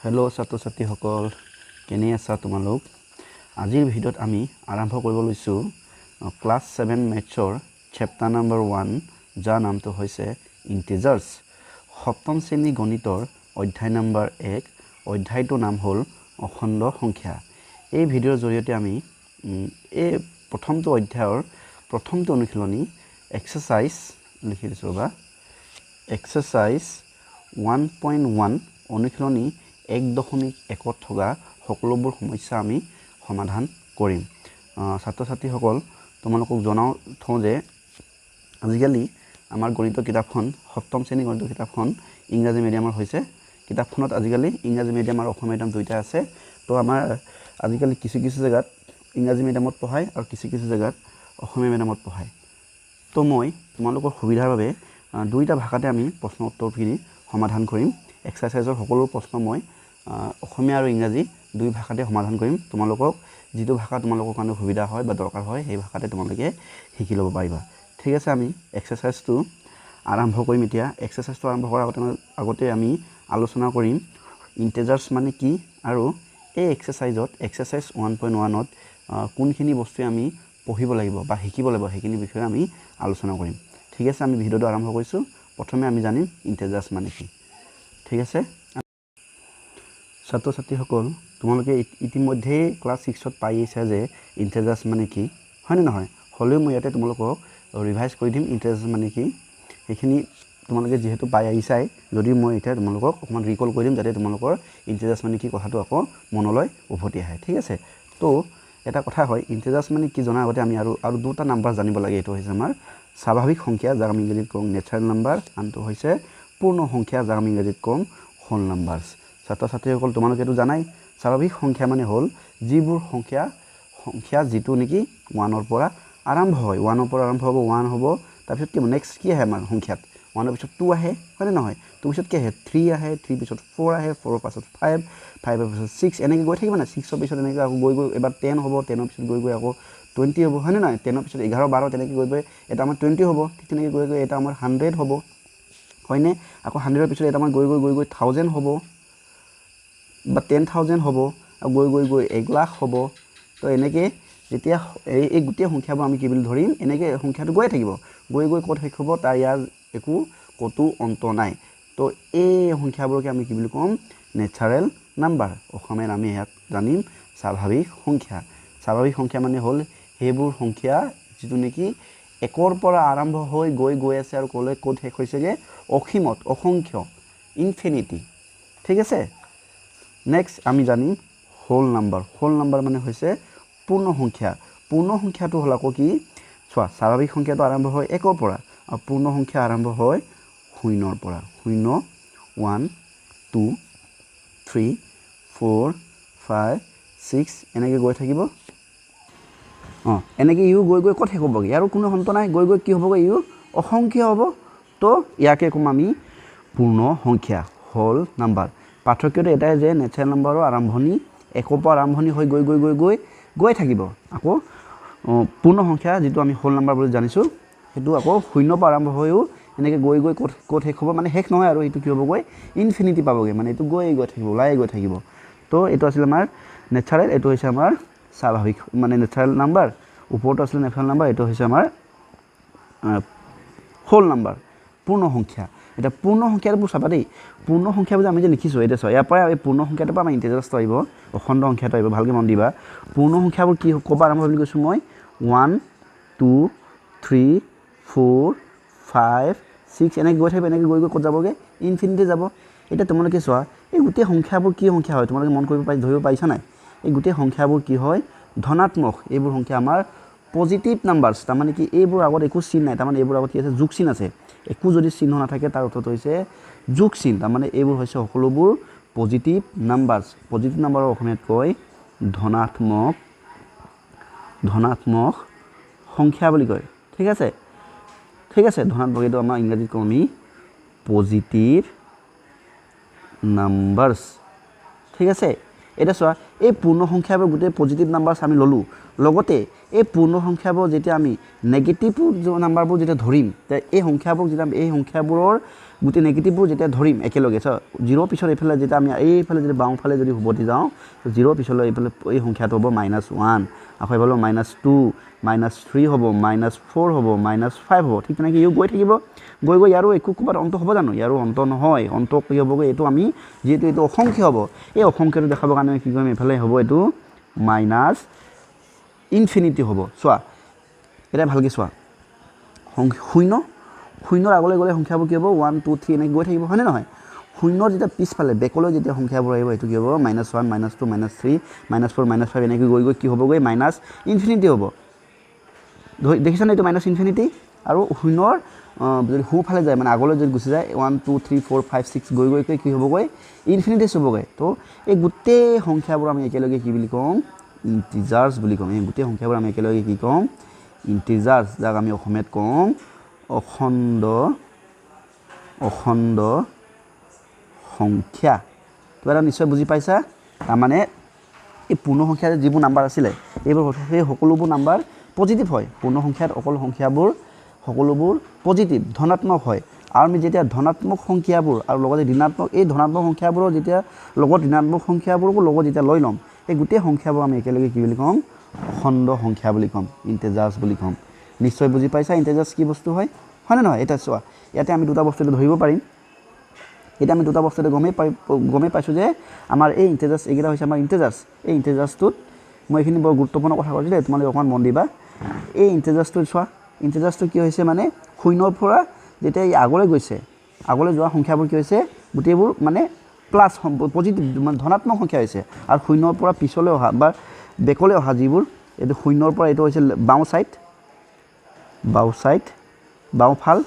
hello' ছাত্ৰ ছাত্ৰীসকল কেনে আছা তোমালোক আজিৰ ভিডিঅ'ত আমি আৰম্ভ কৰিব লৈছো ক্লাছ 7 মেথছৰ চেপ্টাৰ নম্বৰ 1 যাৰ নামটো হৈছে ইন্টিজাৰ্ছ সপ্তম শ্ৰেণী গণিতৰ অধ্যায় নম্বৰ 1 অধ্যায়টোৰ নাম হ'ল অখণ্ড সংখ্যা এই ভিডিঅ'ৰ জৰিয়তে আমি এই প্ৰথমটো অধ্যায়ৰ প্ৰথমটো অনুশীলনী এক্সাৰসাইজ লিখি দিছো বা এক্সাৰসাইজ 1.1 অনুশীলনী 1.1 থকা সকলোবোৰ সমস্যা আমি সমাধান কৰিম ছাত্ৰ ছাত্ৰীসকল তোমালোকক জনাও থওঁ যে আজিকালি আমাৰ গণিতৰ কিতাপখন সপ্তম শ্ৰেণীৰ গণিতৰ কিতাপখন ইংৰাজী মিডিয়ামৰ হৈছে কিতাপখনত আজিকালি ইংৰাজী মিডিয়াম আৰু অসমীয়া মিডিয়াম দুইটা আছে তো আমাৰ আজিকালি কিছু জায়গাত ইংৰাজী মিডিয়ামত পঢ়ায় আৰু কিছু জায়গাত অসমীয়া মিডিয়ামত পঢ়ায় তো মই তোমালোকৰ সুবিধাৰ বাবে দুইটা ভাষাতে আমি প্ৰশ্ন উত্তৰখিনি সমাধান কৰিম এক্সাৰসাইজৰ সকলো প্ৰশ্ন মই অসমীয়া আৰু ইংৰাজী দুই ভাষাতে সমাধান কৰিম তোমালোকক যেটো ভাষা তোমালোকৰ কাৰণে সুবিধা হয় বা দৰকাৰ হয় সেই ভাষাতে তোমালোকে শিকি ল'ব পাৰিবা ঠিক আছে আমি এক্সাৰসাইজটো আৰম্ভ কৰিম এতিয়া এক্সাৰসাইজটো আৰম্ভ কৰাৰ আগতে আমি আলোচনা কৰিম ইন্টিজাৰ্ছ মানে কি আৰু এই এক্সাৰসাইজত এক্সাৰসাইজ 1.1ত কোনখিনি বস্তু আমি পঢ়িব লাগিব বা শিকিব লাগিব সেইখিনি বিষয়ে আমি আলোচনা কৰিম ঠিক আছে আমি ভিডিঅ'টো আৰম্ভ কৰিছো প্ৰথমে আমি জানিম ইন্টিজাৰ্ছ মানে কি ঠিক আছে ছাত্ৰ ছাত্ৰীসকল তোমালোকে ইতিমধ্যে ক্লাছ 6ত পাই আহিছা যে ইন্টিজাৰ্ছ মানে কি হয় নে নহয় হলেও মই ইয়াতে তোমালোকক ৰিভাইজ কৰি দিম ইন্টিজাৰ্ছ মানে কি এইখিনি তোমালোকে যেহেতু পাই আহিছাই যদি মই এতিয়া তোমালোকক অকমান ৰিকল কৰি দিম যাতে তোমালোকৰ ইন্টিজাৰ্ছ মানে কি কথাটো আকৌ মনলৈ উভতি আহে ঠিক আছে তো এটা কথা হয় ইন্টিজাৰ্ছ মানে কি জনাৰ আগতে আমি আৰু দুটা নাম্বাৰ জানিব লাগে এটো হৈছে আমাৰ স্বাভাৱিক সংখ্যা যাক আমি ইংৰাজীত কওঁ নেচাৰেল নাম্বাৰ আনটো হৈছে পূৰ্ণ সংখ্যা যাক আমি ইংৰাজীত কওঁ হোল নাম্বাৰছ ছাত্ৰ ছাত্ৰীসকল তোমালোকে এটো জানাই স্বাভাৱিক সংখ্যা মানে হ'ল যিবোৰ সংখ্যা যেটো নেকি 1 ৰ পৰা আৰম্ভ হয় 1 ৰ পৰা আৰম্ভ হ'ব 1 হ'ব তাৰপিছত কি নেক্সট কি আহে আমাৰ সংখ্যাত 1 ৰ পিছত 2 আহে হয় নে নহয় 2 পিছত কি আহে 3 আহে 3 পিছত 4 আহে 4 ৰ পাছত 5 5 ৰ পিছত 6 এনেকৈ গৈ থাকিব না 6 ৰ পিছত এনেকৈ আকৌ গৈ এবাৰ 10 হ'ব 10 ৰ পিছত গৈ আকৌ 20 হ'ব হয় নে নহয় 10 ৰ পিছত 11 12 তেনেকৈ গৈ এটা আমাৰ 20 হ'ব ঠিক তেনেকৈ গৈ এটা আমাৰ 100 হ'ব হয়নে আকৌ 100 ৰ পিছত এটা আমাৰ গৈ 1000 হ'ব বা 10000 হ'ব আৰু গৈ 1 লাখ হ'ব তো এনেকৈ যেতিয়া এই গোটেই সংখ্যাবোৰ আমি কি বুলি ধৰিম এনেকৈ সংখ্যাটো গৈ থাকিব গৈ ক'ত শেষ হ'ব তাৰ ইয়াৰ একো কতো অন্ত নাই তো এই সংখ্যাবোৰকে আমি কি বুলি ক'ম নেচাৰেল নাম্বাৰ অসমীয়াত আমি ইয়াক জানিম স্বাভাৱিক সংখ্যা মানে হ'ল সেইবোৰ সংখ্যা যেটো নেকি 1 ৰ পৰা আৰম্ভ হৈ গৈ আছে আৰু ক'ত শেষ হৈছেগে অসীমত অসংখ্য ইনফিনিটি ঠিক আছে নেক্সট আমি জানিম হোল নাম্বাৰ মানে হৈছে পূৰ্ণ সংখ্যাটো হ'ল আকৌ কি চোৱা স্বাভাৱিক সংখ্যাটো আৰম্ভ হয় 1 ৰ পৰা আৰু পূৰ্ণ সংখ্যা আৰম্ভ হয় 0 ৰ পৰা 0 1 2 3 4 5 6 এনেকৈ গৈ থাকিব এনেকৈ ইউ গৈ ক'ত শেষ হ'বগে ইয়াৰ কোনো অন্ত নাই গৈ কি হ'বগে ইউ অসংখ্য হ'ব তো ইয়াকে কম আমি পূৰ্ণ সংখ্যা হোল নাম্বাৰ পাৰ্থক্যটো এটাই যে নেচাৰেল নাম্বাৰৰ আৰম্ভণি 1 ৰ পৰা আৰম্ভণি হৈ গৈ থাকিব আকৌ পূৰ্ণ সংখ্যা যেটো আমি হোল নাম্বাৰ বুলি জানিছো হেতু আকৌ 0 ৰ পৰা আৰম্ভ হৈও এনেকৈ গৈ ক'ত শেষ হ'ব মানে শেষ নহয় আৰু এটো কি হ'বগৈ ইনফিনিটি পাবগে মানে এটো গৈ থাকিব ওলাই গৈ থাকিব তো এটো আছিল আমাৰ নেচাৰেল এটো হৈছে আমাৰ স্বাভাৱিক মানে নেচাৰেল নাম্বাৰ ওপৰটো আছিল নেচাৰেল নাম্বাৰ এটো হৈছে আমাৰ হোল নাম্বাৰ পূৰ্ণ সংখ্যা এটা পূৰ্ণ সংখ্যাবোৰ চাবা দেই পূৰ্ণ সংখ্যাবোৰ আমি যে লিখিছো এটা চাও ইয়াৰ পৰা এই পূৰ্ণ সংখ্যাটোৰ পৰা আমাৰ ইন্টিজাৰ্ছটো আহিব অখণ্ড সংখ্যাটো আহিব ভালকৈ মন দিবা পূৰ্ণ সংখ্যাবোৰ কি ক'বা আৰম্ভ বুলি কৈছো মই 1 2 3 4 5 6 এনেকৈ গৈ থাকিব এনেকৈ গৈ ক'ত যাবগে ইনফিনিটি যাব এটা তোমালোকে চোৱা এই গোটেই সংখ্যাবোৰ কি সংখ্যা হয় তোমালোকে মন ধৰিব পাৰিছা নাই এই গোটেই সংখ্যাবোৰ কি হয় ধনাত্মক এইবোৰ সংখ্যা আমাৰ পজিটিভ নাম্বাৰছ তাৰ মানে কি এইবোৰ আগত একো চিন নাই তাৰ মানে এইবোৰ আগত কি আছে যোগ চিন আছে একো যদি চিহ্ন নাথাকে তাৰ অৰ্থটো হৈছে যোগ চিন তাৰ মানে এইবোৰ হৈছে সকলোবোৰ পজিটিভ নাম্বাৰৰ অসমীয়াত কয় ধনাত্মক সংখ্যা বুলি কয় ঠিক আছে ধনাত্মক এইটো আমাৰ ইংৰাজীত কওঁ আমি পজিটিভ নাম্বাৰছ ঠিক আছে এটা চোৱা এই পূৰ্ণ সংখ্যাবোৰ গোটেই পজিটিভ নাম্বাৰছ আমি ল'লোঁ লগতে এই পূৰ্ণ সংখ্যাবোৰ যেতিয়া আমি নেগেটিভ নাম্বাৰবোৰ যেতিয়া ধৰিম এই সংখ্যাবোৰ যেতিয়া এই সংখ্যাবোৰৰ গোটেই নেগেটিভবোৰ যেতিয়া ধৰিম একেলগে জিৰ' পিছত এইফালে যেতিয়া আমি এইফালে যদি বাওঁফালে যদি উভতি যাওঁ জিৰ' পিছলৈ এইফালে এই সংখ্যাটো হ'ব -1 আকৌ এইফালে -2 -3 হ'ব -4 হ'ব -5 হ'ব ঠিক তেনেকৈ ইও গৈ থাকিব গৈ গৈ ইয়াৰো একো ক'ৰবাত অন্ত হ'ব জানো ইয়াৰো অন্ত নহয় অন্ত কি হ'বগৈ এইটো আমি যিহেতু এইটো অসংখ্য হ'ব এই অসংখ্যটো দেখাবৰ কাৰণে কি কৰিম এইফালে হ'ব এইটো ইনফিনিটি হ'ব চোৱা এতিয়া ভালকৈ চোৱা শূন্যৰ আগলৈ গ'লে সংখ্যাবোৰ কি হ'ব 1 2 3 এনেকৈ গৈ থাকিব হয়নে নহয় শূন্যৰ যেতিয়া পিছফালে বেকলৈ যেতিয়া সংখ্যাবোৰ আহিব এইটো কি হ'ব -1 -2 -3 -4 -5 এনেকৈ গৈ গৈ কি হ'বগৈ ইনফিনিটি হ'ব দেখিছানে এইটো ইনফিনিটি আৰু শূন্যৰ যদি সোঁফালে যায় মানে আগলৈ যদি গুচি যায় 1 2 3 4 5 6 গৈ গৈ কি হ'বগৈ ইনফিনিটি হ'বগৈ তো এই গোটেই সংখ্যাবোৰ আমি একেলগে কি বুলি কওঁ ইণ্টিজাৰ্ছ বুলি কওঁ এই গোটেই সংখ্যাবোৰ আমি একেলগে কি কওঁ ইণ্টিজাৰ্ছ যাক আমি অসমীয়াত কওঁ অখণ্ড সংখ্যা তো এটা নিশ্চয় বুজি পাইছা তাৰমানে এই পূৰ্ণ সংখ্যাৰ যিবোৰ নাম্বাৰ আছিলে এইবোৰ সেই সকলোবোৰ নাম্বাৰ পজিটিভ হয় পূৰ্ণ সংখ্যাত অকল সংখ্যাবোৰ সকলোবোৰ পজিটিভ ধনাত্মক হয় আৰু আমি যেতিয়া ধনাত্মক সংখ্যাবোৰ আৰু লগতে ঋণাত্মক এই ধনাত্মক সংখ্যাবোৰৰ যেতিয়া লগত ঋণাত্মক সংখ্যাবোৰকো লগত যেতিয়া লৈ ল'ম এই গোটেই সংখ্যাবোৰ আমি একেলগে কি বুলি ক'ম অখণ্ড সংখ্যা বুলি ক'ম ইণ্টিজাৰ্ছ বুলি ক'ম নিশ্চয় বুজি পাইছা ইণ্টিজাৰ্ছ কি বস্তু হয় হয়নে নহয় এতিয়া চোৱা ইয়াতে আমি দুটা বস্তু ধৰিব পাৰিম এতিয়া আমি দুটা বস্তুতে গমেই পাইছোঁ যে আমাৰ এই ইণ্টিজাৰ্ছ এইকেইটা হৈছে আমাৰ ইণ্টিজাৰ্ছ এই ইণ্টিজাৰ্ছটোত মই এইখিনি বৰ গুৰুত্বপূৰ্ণ কথা কৈছোঁ দেই তোমালোকে অকণমান মন দিবা এই ইণ্টিজাৰ্ছটোত চোৱা ইণ্টিজাৰ্ছটো কি হৈছে মানে শূন্যৰ পৰা যেতিয়া এই আগলৈ গৈছে আগলৈ যোৱা সংখ্যাবোৰ কি হৈছে গোটেইবোৰ মানে প্লাছ পজিটিভ মানে ধনাত্মক সংখ্যা হৈছে আৰু শূন্যৰ পৰা পিছলৈ অহা বা বেকলৈ অহা যিবোৰ এইটো শূন্যৰ পৰা এইটো হৈছে বাওঁ ছাইড বাওঁফাল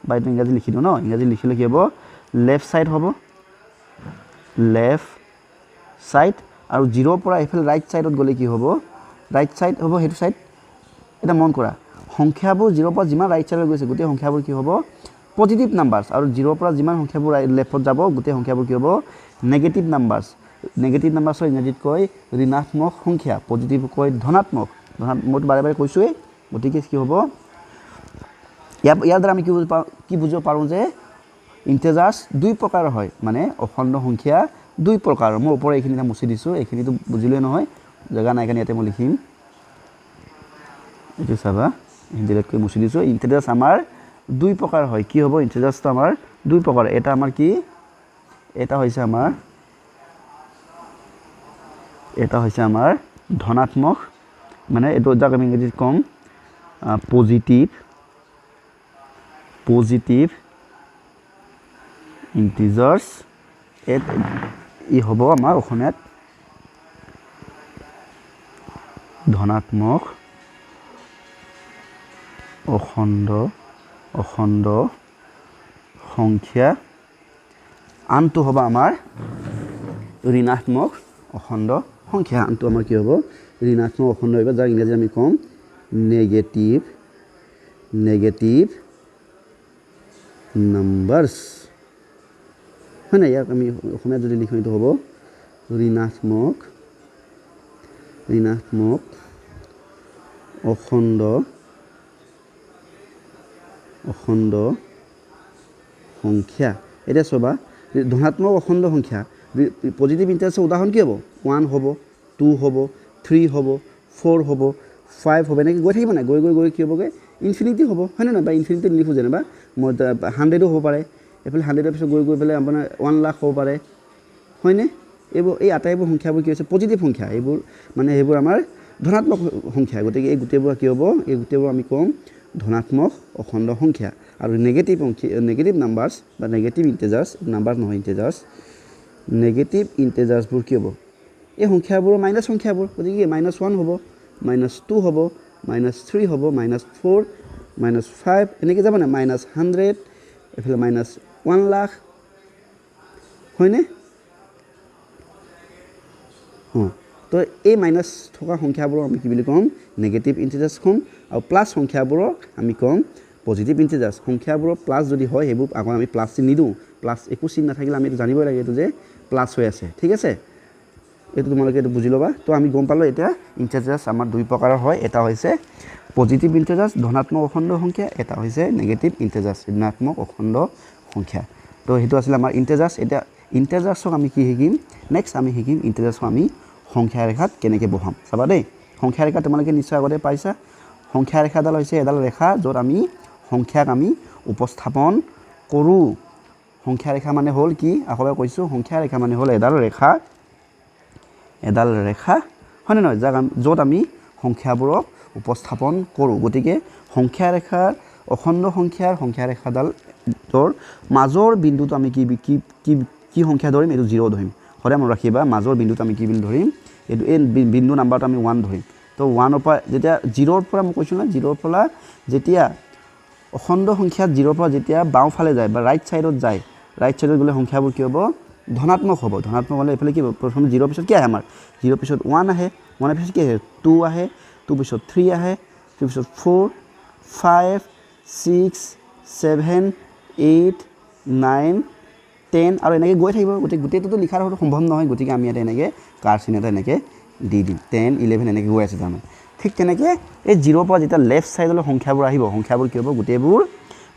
বা এইটো ইংৰাজী লিখি দিওঁ ন ইংৰাজী লিখিলে কি হ'ব লেফ্ট ছাইড হ'ব লেফ্ট ছাইড আৰু জিৰ'ৰ পৰা এইফালে ৰাইট ছাইডত গ'লে কি হ'ব ৰাইট ছাইড হ'ব সেইটো ছাইড এটা মন কৰা সংখ্যাবোৰ জিৰ'ৰ পৰা যিমান ৰাইট ছাইডত গৈছে গোটেই সংখ্যাবোৰ কি হ'ব পজিটিভ নাম্বাৰছ আৰু জিৰ'ৰ পৰা যিমান সংখ্যাবোৰ লেফ্টত যাব গোটেই সংখ্যাবোৰ কি হ'ব নেগেটিভ নাম্বাৰছৰ ইংৰাজীত কয় ঋণাত্মক সংখ্যা পজিটিভ কয় ধনাত্মক মইতো বাৰে বাৰে কৈছোঁৱেই গতিকে কি হ'ব ইয়াৰ দ্বাৰা আমি কি বুজিব পাৰোঁ যে ইণ্টিজাৰ্ছ দুই প্ৰকাৰৰ হয় মানে অখণ্ড সংখ্যা দুই প্ৰকাৰৰ মই ওপৰত এইখিনি মুচি দিছোঁ এইখিনিতো বুজিলেই নহয় জেগা নাই কাৰণে ইয়াতে মই লিখিম এইটো চাবা ডিলেটকৈ মুচি দিছোঁ ইণ্টিজাৰ্ছ আমাৰ দুই প্ৰকাৰ হয় কি হ'ব ইণ্টিজাৰ্ছটো আমাৰ দুই প্ৰকাৰ এটা আমাৰ কি এটা হৈছে আমাৰ ধনাত্মক মানে এইটো যাক আমি ইংৰাজীত ক'ম পজিটিভ ইণ্টিজাৰ্ছ ই হ'ব আমাৰ অসমীয়াত ধনাত্মক অখণ্ড সংখ্যা আনটো হ'ব আমাৰ ঋণাত্মক অখণ্ড সংখ্যা আনটো আমাৰ কি হ'ব ঋণাত্মক অখণ্ড হ'ব যাক ইংৰাজীত আমি ক'ম নেগেটিভ নাম্বাৰছ হয় নাই ইয়াক আমি অসমীয়াত যদি লিখোঁ এইটো হ'ব ঋণাত্মক অখণ্ড সংখ্যা এতিয়া চাবা ধনাত্মক অখণ্ড সংখ্যা পজিটিভ ইণ্টিজাৰ্ছৰ উদাহৰণ কি হ'ব 1 হ'ব 2 হ'ব 3 হ'ব 4 হ'ব 5 হ'ব এনেকৈ গৈ থাকিব নাই গৈ কি হ'বগৈ ইনফিনিটি হ'ব হয়নে নহয় বা ইনফিনিটি লিখোঁ যেনিবা মই 100ও হ'ব পাৰে এইফালে 100ৰ পিছত গৈ পেলাই আপোনাৰ 1 লাখ হ'ব পাৰে হয়নে এই আটাইবোৰ সংখ্যাবোৰ কি হৈছে পজিটিভ সংখ্যা এইবোৰ মানে সেইবোৰ আমাৰ ধনাত্মক সংখ্যা গতিকে এই গোটেইবোৰ কি হ'ব এই গোটেইবোৰ আমি ক'ম ধনাত্মক অখণ্ড সংখ্যা আৰু নেগেটিভ নাম্বাৰছ বা নেগেটিভ ইণ্টিজাৰ্ছ নাম্বাৰ নহয় ইণ্টিজাৰ্ছ নেগেটিভ ইণ্টিজাৰ্ছবোৰ কি হ'ব এই সংখ্যাবোৰ মাইনাছ সংখ্যাবোৰ গতিকে -1 হ'ব -2 হ'ব -3 হ'ব -4 -5 এনেকৈ যাব নাই -100 এইফালে -1 লাখ হয়নে তো এই মাইনাছ থকা সংখ্যাবোৰক আমি কি বুলি ক'ম নেগেটিভ ইণ্টিজাৰ্ছ ক'ম আৰু প্লাছ সংখ্যাবোৰক আমি ক'ম পজিটিভ ইণ্টিজাৰ্ছ সংখ্যাবোৰৰ প্লাছ যদি হয় সেইবোৰ আকৌ আমি প্লাছ চিন নিদিওঁ প্লাছ একো চিন নাথাকিলে আমি এইটো জানিবই লাগে এইটো যে প্লাছ হৈ আছে ঠিক আছে এইটো তোমালোকে এইটো বুজি ল'বা তো আমি গম পালোঁ এতিয়া ইণ্টিজাৰ্ছ আমাৰ দুই প্ৰকাৰৰ হয় এটা হৈছে পজিটিভ ইণ্টিজাৰ্ছ ধনাত্মক অখণ্ড সংখ্যা এটা হৈছে নেগেটিভ ইণ্টিজাৰ্ছ ঋণাত্মক অখণ্ড সংখ্যা তো সেইটো আছিলে আমাৰ ইণ্টিজাৰ্ছ এতিয়া ইণ্টিজাৰ্ছক আমি কি শিকিম নেক্সট আমি শিকিম ইণ্টিজাৰ্ছক আমি সংখ্যা ৰেখাত কেনেকৈ বহাম চাবা দেই সংখ্যা ৰেখা তোমালোকে নিশ্চয় আগতে পাইছা সংখ্যা ৰেখাডাল হৈছে এডাল ৰেখা য'ত আমি সংখ্যাক আমি উপস্থাপন কৰোঁ সংখ্যা ৰেখা মানে হ'ল কি আকৌ কৈছোঁ সংখ্যা ৰেখা মানে হ'ল এডাল ৰেখা হয়নে নহয় যাক য'ত আমি সংখ্যাবোৰক উপস্থাপন কৰোঁ গতিকে সংখ্যা ৰেখাৰ অখণ্ড সংখ্যা ৰেখাডালৰ মাজৰ বিন্দুটো আমি কি সংখ্যা ধৰিম এইটো 0 ধৰিম সদায় মনত ৰাখিবা মাজৰ বিন্দুটো আমি কি বিন্দু ধৰিম এইটো এই বিন্দু নাম্বাৰটো আমি 1 ধৰিম তো 1ৰ পৰা যেতিয়া 0ৰ পৰা মই কৈছোঁ না 0ৰ পৰা যেতিয়া অখণ্ড সংখ্যাত 0ৰ পৰা যেতিয়া বাওঁফালে যায় বা ৰাইট ছাইডত যায় ৰাইট ছাইডত গ'লে সংখ্যাবোৰ কি হ'ব ধনাত্মক হ'ব ধনাত্মক হ'লে এইফালে কি হ'ব প্ৰথম 0ৰ পিছত কি আহে আমাৰ 0ৰ পিছত 1 আহে 1ৰ পিছত কি আহে 2 আহে 2 পিছত 3 আহে 3 পিছত 4 5 6 7 8 9 10 আৰু এনেকৈ গৈ থাকিব গতিকে গোটেইটোতো লিখাৰ হয়তো সম্ভৱ নহয় গতিকে আমি ইয়াতে এনেকৈ কাৰ চিন এটা এনেকৈ দি দিম 10 11 এনেকৈ গৈ আছে তাৰমানে ঠিক তেনেকৈ এই 0ৰ পৰা যেতিয়া লেফ্ট ছাইডলৈ সংখ্যাবোৰ আহিব সংখ্যাবোৰ কি হ'ব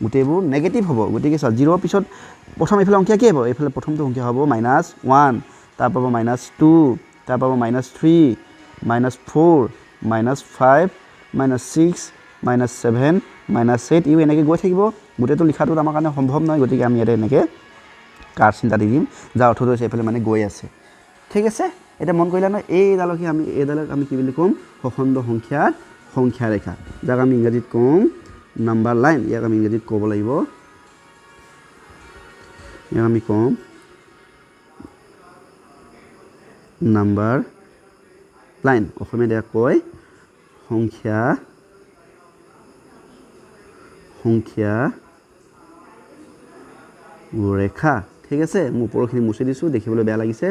গোটেইবোৰ নেগেটিভ হ'ব গতিকে চোৱা 0ৰ পিছত প্ৰথম এইফালে সংখ্যা কি হ'ব এইফালে প্ৰথমটো সংখ্যা হ'ব -1 তাৰপৰা হ'ব -2 তাৰপৰা হ'ব -3 -4 -5 -6 -7 -8 ইও এনেকৈ গৈ থাকিব গোটেইটো লিখাটো আমাৰ কাৰণে সম্ভৱ নহয় গতিকে আমি ইয়াতে এনেকৈ কাৰ চিন্তা দি দিম যাৰ অৰ্থটো হৈছে এইফালে মানে গৈ আছে ঠিক আছে এটা মন কৰিলা নহয় এইডালক আমি কি বুলি ক'ম অখণ্ড সংখ্যা ৰেখা যাক আমি ইংৰাজীত ক'ম নাম্বাৰ লাইন ইয়াক আমি ইংৰাজীত ক'ব লাগিব ইয়াক আমি ক'ম নাম্বাৰ লাইন অসমীয়াত ইয়াক কয় সংখ্যা ৰেখা ঠিক আছে মই ওপৰখিনি মুছি দিছোঁ দেখিবলৈ বেয়া লাগিছে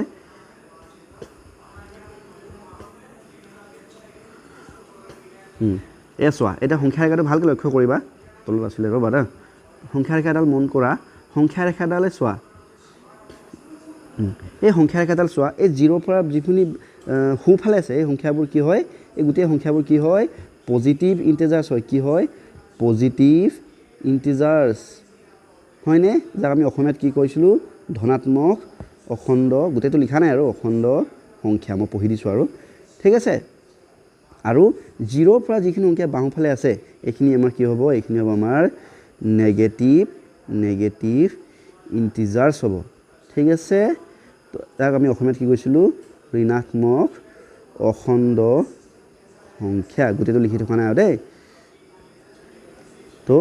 চোৱা এতিয়া সংখ্যা ৰেখাটো ভালকৈ লক্ষ্য কৰিবা তলত আছিলে ৰ'বা দা সংখ্যা ৰেখাডাল মন কৰা সংখ্যা ৰেখাডালে চোৱা এই সংখ্যা ৰেখাডাল চোৱা এই 0ৰ পৰা যিখিনি সোঁফালে আছে এই সংখ্যাবোৰ কি হয় এই গোটেই সংখ্যাবোৰ কি হয় পজিটিভ ইণ্টিজাৰ্ছ হয় কি হয় পজিটিভ ইণ্টিজাৰ্ছ হয়নে যাক আমি অসমীয়াত কি কৈছিলোঁ ধনাত্মক অখণ্ড গোটেইটো লিখা নাই আৰু অখণ্ড সংখ্যা মই পঢ়ি দিছোঁ আৰু ঠিক আছে আৰু 0ৰ পৰা যিখিনি সংখ্যা বাওঁফালে আছে এইখিনি আমাৰ কি হ'ব এইখিনি হ'ব আমাৰ নেগেটিভ ইণ্টিজাৰ্ছ হ'ব ঠিক আছে তাক আমি অসমীয়াত কি কৈছিলোঁ ঋণাত্মক অখণ্ড সংখ্যা গোটেইটো লিখি থকা নাই আৰু দেই তো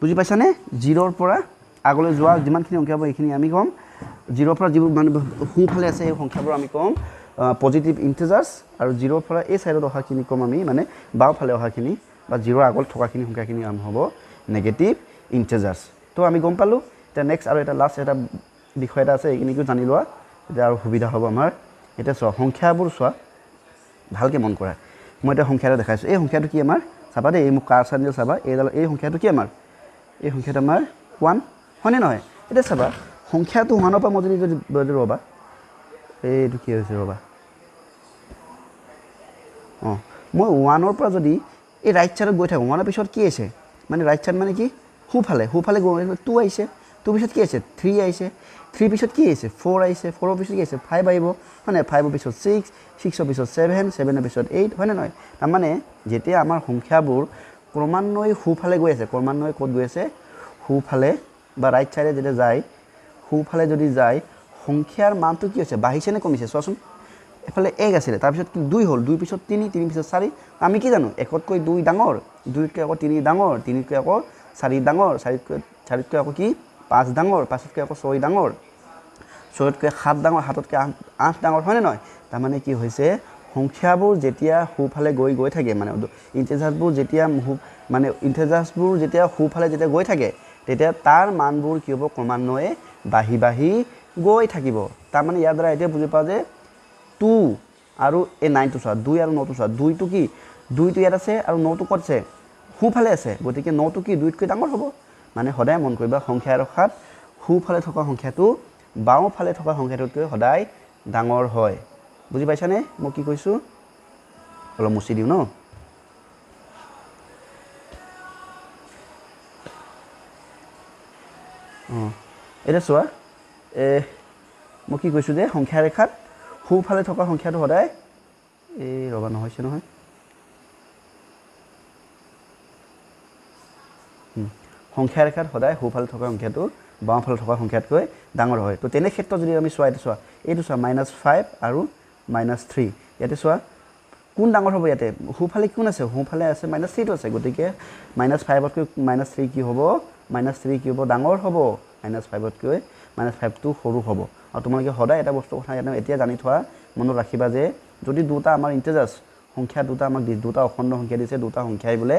বুজি পাইছানে 0ৰ পৰা আগলৈ যোৱা যিমানখিনি সংখ্যা হ'ব এইখিনি আমি ক'ম 0ৰ পৰা যিবোৰ মানে সোঁফালে আছে সেই সংখ্যাবোৰ আমি ক'ম পজিটিভ ইণ্টিজাৰ্ছ আৰু 0ৰ পৰা এই ছাইডত অহাখিনি ক'ম আমি মানে বাওঁফালে অহাখিনি বা 0ৰ আগত থকাখিনি সংখ্যাখিনি হ'ব নেগেটিভ ইণ্টিজাৰ্ছ তো আমি গম পালোঁ এতিয়া নেক্সট আৰু এটা লাষ্ট এটা বিষয় এটা আছে এইখিনিকো জানি লোৱা এতিয়া আৰু সুবিধা হ'ব আমাৰ এতিয়া চোৱা সংখ্যাবোৰ চোৱা ভালকৈ মন কৰা মই এতিয়া সংখ্যা এটা দেখাইছোঁ এই সংখ্যাটো কি আমাৰ চাবা দেই এই মোক কাৰ চান দিলে চাবা এই সংখ্যাটো কি আমাৰ এই সংখ্যাটো আমাৰ 1 হয়নে নহয় এতিয়া চাবা সংখ্যাটো 1ৰ পৰা মই যদি ৰ'বা এইটো কি হৈছে ৰ'বা মই 1ৰ পৰা যদি এই ৰাইট ছাইডত গৈ থাকোঁ 1ৰ পিছত কি আহিছে মানে ৰাইট ছাইড মানে কি সোঁফালে গৈ 2 আহিছে 2 পিছত কি আহিছে 3 আহিছে 3 পিছত কি আহিছে 4 আহিছে 4ৰ পিছত কি আহিছে 5 আহিব হয় নাই 5ৰ পিছত 6 6ৰ পিছত 7 7ৰ পিছত 8 হয়নে নহয় তাৰমানে যেতিয়া আমাৰ সংখ্যাবোৰ ক্ৰমান্বয়ে সোঁফালে গৈ আছে ক্ৰমান্বয়ে ক'ত গৈ আছে সোঁফালে বা ৰাইট ছাইডে যেতিয়া যায় সোঁফালে যদি যায় সংখ্যাৰ মানটো কি হৈছে বাঢ়িছে নে কমিছে চোৱাচোন এফালে 1 আছিলে তাৰপিছত 2 হ'ল 2 পিছত 3 3 পিছত 4 আমি কি জানো 1তকৈ 2 ডাঙৰ 2তকৈ আকৌ 3 ডাঙৰ 3তকৈ আকৌ 4 ডাঙৰ 4তকৈ আকৌ কি 5 ডাঙৰ 5তকৈ আকৌ 6 ডাঙৰ 6তকৈ 7 ডাঙৰ 7তকৈ 8 ডাঙৰ হয়নে নহয় তাৰমানে কি হৈছে সংখ্যাবোৰ যেতিয়া সোঁফালে গৈ থাকে মানে ইণ্টিজাৰ্ছবোৰ যেতিয়া সোঁফালে যেতিয়া গৈ থাকে তেতিয়া তাৰ মানবোৰ কি হ'ব ক্ৰমান্বয়ে বাঢ়ি গৈ থাকিব তাৰমানে ইয়াৰ দ্বাৰা এতিয়া বুজি পাওঁ যে 2 আৰু এই 9টো চোৱা 2 আৰু 9টো চোৱা 2টো কি 2টো ইয়াত আছে আৰু 9টো ক'ত আছে সোঁফালে আছে গতিকে 9টো কি 2তকৈ ডাঙৰ হ'ব মানে সদায় মন কৰিবা সংখ্যা ৰেখাত সোঁফালে থকা সংখ্যাটো বাওঁফালে থকা সংখ্যাটোতকৈ সদায় ডাঙৰ হয় বুজি পাইছানে মই কি কৈছোঁ অলপ মুচি দিওঁ ন এতিয়া চোৱা মই কি কৈছোঁ যে সংখ্যা ৰেখাত সোঁফালে থকা সংখ্যাটো সদায় এই ৰবা নহৈছে নহয় সংখ্যা ৰেখাত সদায় সোঁফালে থকা সংখ্যাটো বাওঁফালে থকা সংখ্যাতকৈ ডাঙৰ হয় তো তেনে ক্ষেত্ৰত যদি আমি চোৱা এইটো চোৱা -5 আৰু -3 ইয়াতে চোৱা কোন ডাঙৰ হ'ব ইয়াতে সোঁফালে কোন আছে সোঁফালে আছে -3 টো আছে গতিকে -5তকৈ -3 কি হ'ব -3 কি হ'ব ডাঙৰ হ'ব -5তকৈ -5টো সৰু হ'ব আৰু তোমালোকে সদায় এটা বস্তু কথা এতিয়া জানি থোৱা মনত ৰাখিবা যে যদি দুটা আমাৰ ইন্টিজাৰ্স সংখ্যা দুটা আমাক দুটা অখণ্ড সংখ্যা দিছে দুটা সংখ্যাই বোলে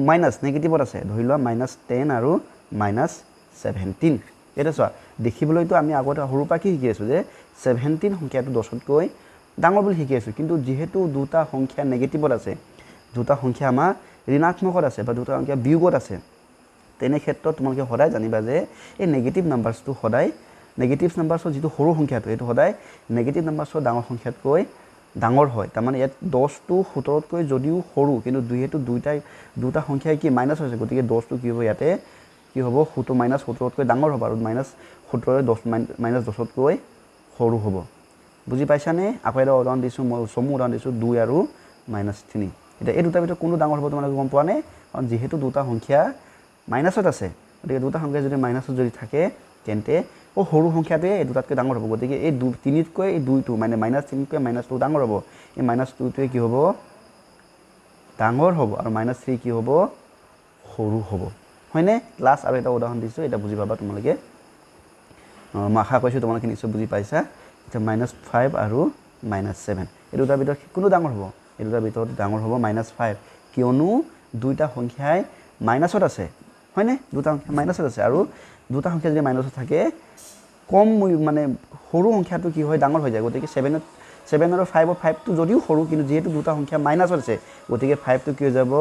মাইনাস নেগেটিভত আছে ধৰি লোৱা -10 আৰু -17 এটা চোৱা দেখিবলৈতো আমি আগতে সৰুৰ পৰা কি শিকি আছোঁ যে 17 সংখ্যাটো 10তকৈ ডাঙৰ বুলি শিকি আছোঁ কিন্তু যেহেতু দুটা সংখ্যা নেগেটিভত আছে দুটা সংখ্যা আমাৰ ঋণাত্মকত আছে বা দুটা সংখ্যা বিয়োগত আছে তেনে ক্ষেত্ৰত তোমালোকে সদায় জানিবা যে এই নেগেটিভ নাম্বাৰছটো সদায় নেগেটিভ নাম্বাৰছৰ যিটো সৰু সংখ্যাটো এইটো সদায় নেগেটিভ নাম্বাৰছৰ ডাঙৰ সংখ্যাতকৈ ডাঙৰ হয় তাৰমানে ইয়াত 10টো 17তকৈ যদিও সৰু কিন্তু যেহেতু দুটা সংখ্যাই কি মাইনাছ হৈছে গতিকে 10টো কি হ'ব ইয়াতে কি হ'ব -17তকৈ ডাঙৰ হ'ব আৰু -17 10তকৈ সৰু হ'ব বুজি পাইছানে আকৌ এটা উদাহৰণ দিছোঁ মই চমু উদাহৰণ দিছোঁ 2 আৰু -3 এতিয়া এই দুটাৰ ভিতৰত কোনটো ডাঙৰ হ'ব তোমালোকে গম পোৱা নে কাৰণ যিহেতু দুটা সংখ্যা মাইনাছত আছে গতিকে দুটা সংখ্যা যদি মাইনাছত যদি থাকে তেন্তে সৰু সংখ্যাটোৱে এই দুটাতকৈ ডাঙৰ হ'ব গতিকে এই 3তকৈ এই 2টো মানে -3তকৈ -2 ডাঙৰ হ'ব এই -2টোৱে কি হ'ব ডাঙৰ হ'ব আৰু -3 কি হ'ব সৰু হ'ব হয়নে লাষ্ট আৰু এটা উদাহৰণ দিছোঁ এটা বুজি পাবা তোমালোকে মই আশা কৰিছোঁ তোমালোকে নিশ্চয় বুজি পাইছা এতিয়া -5 আৰু -7 এই দুটাৰ ভিতৰত কোনটো ডাঙৰ হ'ব এই দুটাৰ ভিতৰত ডাঙৰ হ'ব -5 কিয়নো দুইটা সংখ্যাই মাইনাছত আছে হয়নে দুটা সংখ্যা মাইনাছত আছে আৰু দুটা সংখ্যা যদি মাইনাছত থাকে কম মানে সৰু সংখ্যাটো কি হয় ডাঙৰ হৈ যায় গতিকে 7 আৰু 5টো যদিও সৰু কিন্তু যেহেতু দুটা সংখ্যা মাইনাছত আছে গতিকে 5টো কি হৈ যাব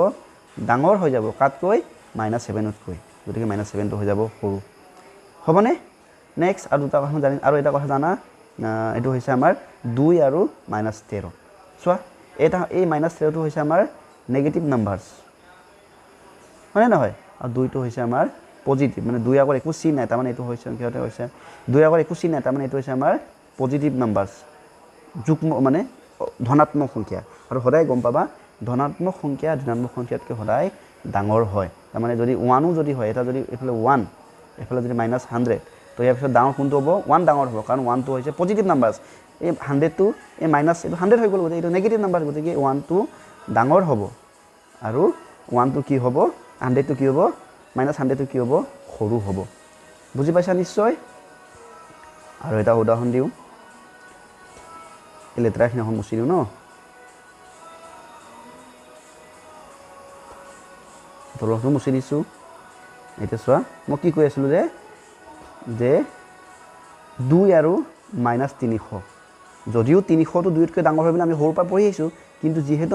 ডাঙৰ হৈ যাব কাতকৈ -7তকৈ গতিকে -7টো হৈ যাব সৰু হ'বনে নেক্সট আৰু দুটা কথা জানি আৰু এটা কথা জানা এইটো হৈছে আমাৰ 2 আৰু -13 চোৱা এই -13টো হৈছে আমাৰ নেগেটিভ নাম্বাৰছ হয়নে নহয় আৰু 2টো হৈছে আমাৰ পজিটিভ মানে 2 আগৰ একো চিন নাই তাৰমানে এইটো হৈছে কিহতে হৈছে 2 আগৰ একো চিন নাই তাৰমানে এইটো হৈছে আমাৰ পজিটিভ নাম্বাৰছ যুগ্ম মানে ধনাত্মক সংখ্যা আৰু সদায় গম পাবা ধনাত্মক সংখ্যা ঋণাত্মক সংখ্যাতকৈ সদায় ডাঙৰ হয় তাৰমানে যদি 1ও যদি হয় এটা যদি এইফালে 1 এইফালে যদি -100 তো ইয়াৰ পিছত ডাঙৰ কোনটো হ'ব 1 ডাঙৰ হ'ব কাৰণ 1টো হৈছে পজিটিভ নাম্বাৰছ এই 100টো এই মাইনাছ এইটো 100 হৈ গ'ল গতিকে এইটো নেগেটিভ নাম্বাৰ গতিকে 1টো ডাঙৰ হ'ব আৰু 1টো কি হ'ব 100টো কি হ'ব -100টো কি হ'ব সৰু হ'ব বুজি পাইছা নিশ্চয় আৰু এটা উদাহৰণ দিওঁ এই লেতেৰাখিনি এখন মুচি দিওঁ ন তলৰটো মুচি দিছোঁ এতিয়া চোৱা মই কি কৈ আছিলোঁ যে 2 আৰু -300 যদিও 300টো 2তকৈ ডাঙৰ হয় বুলি আমি সৰুৰ পৰা পঢ়ি আহিছোঁ কিন্তু যিহেতু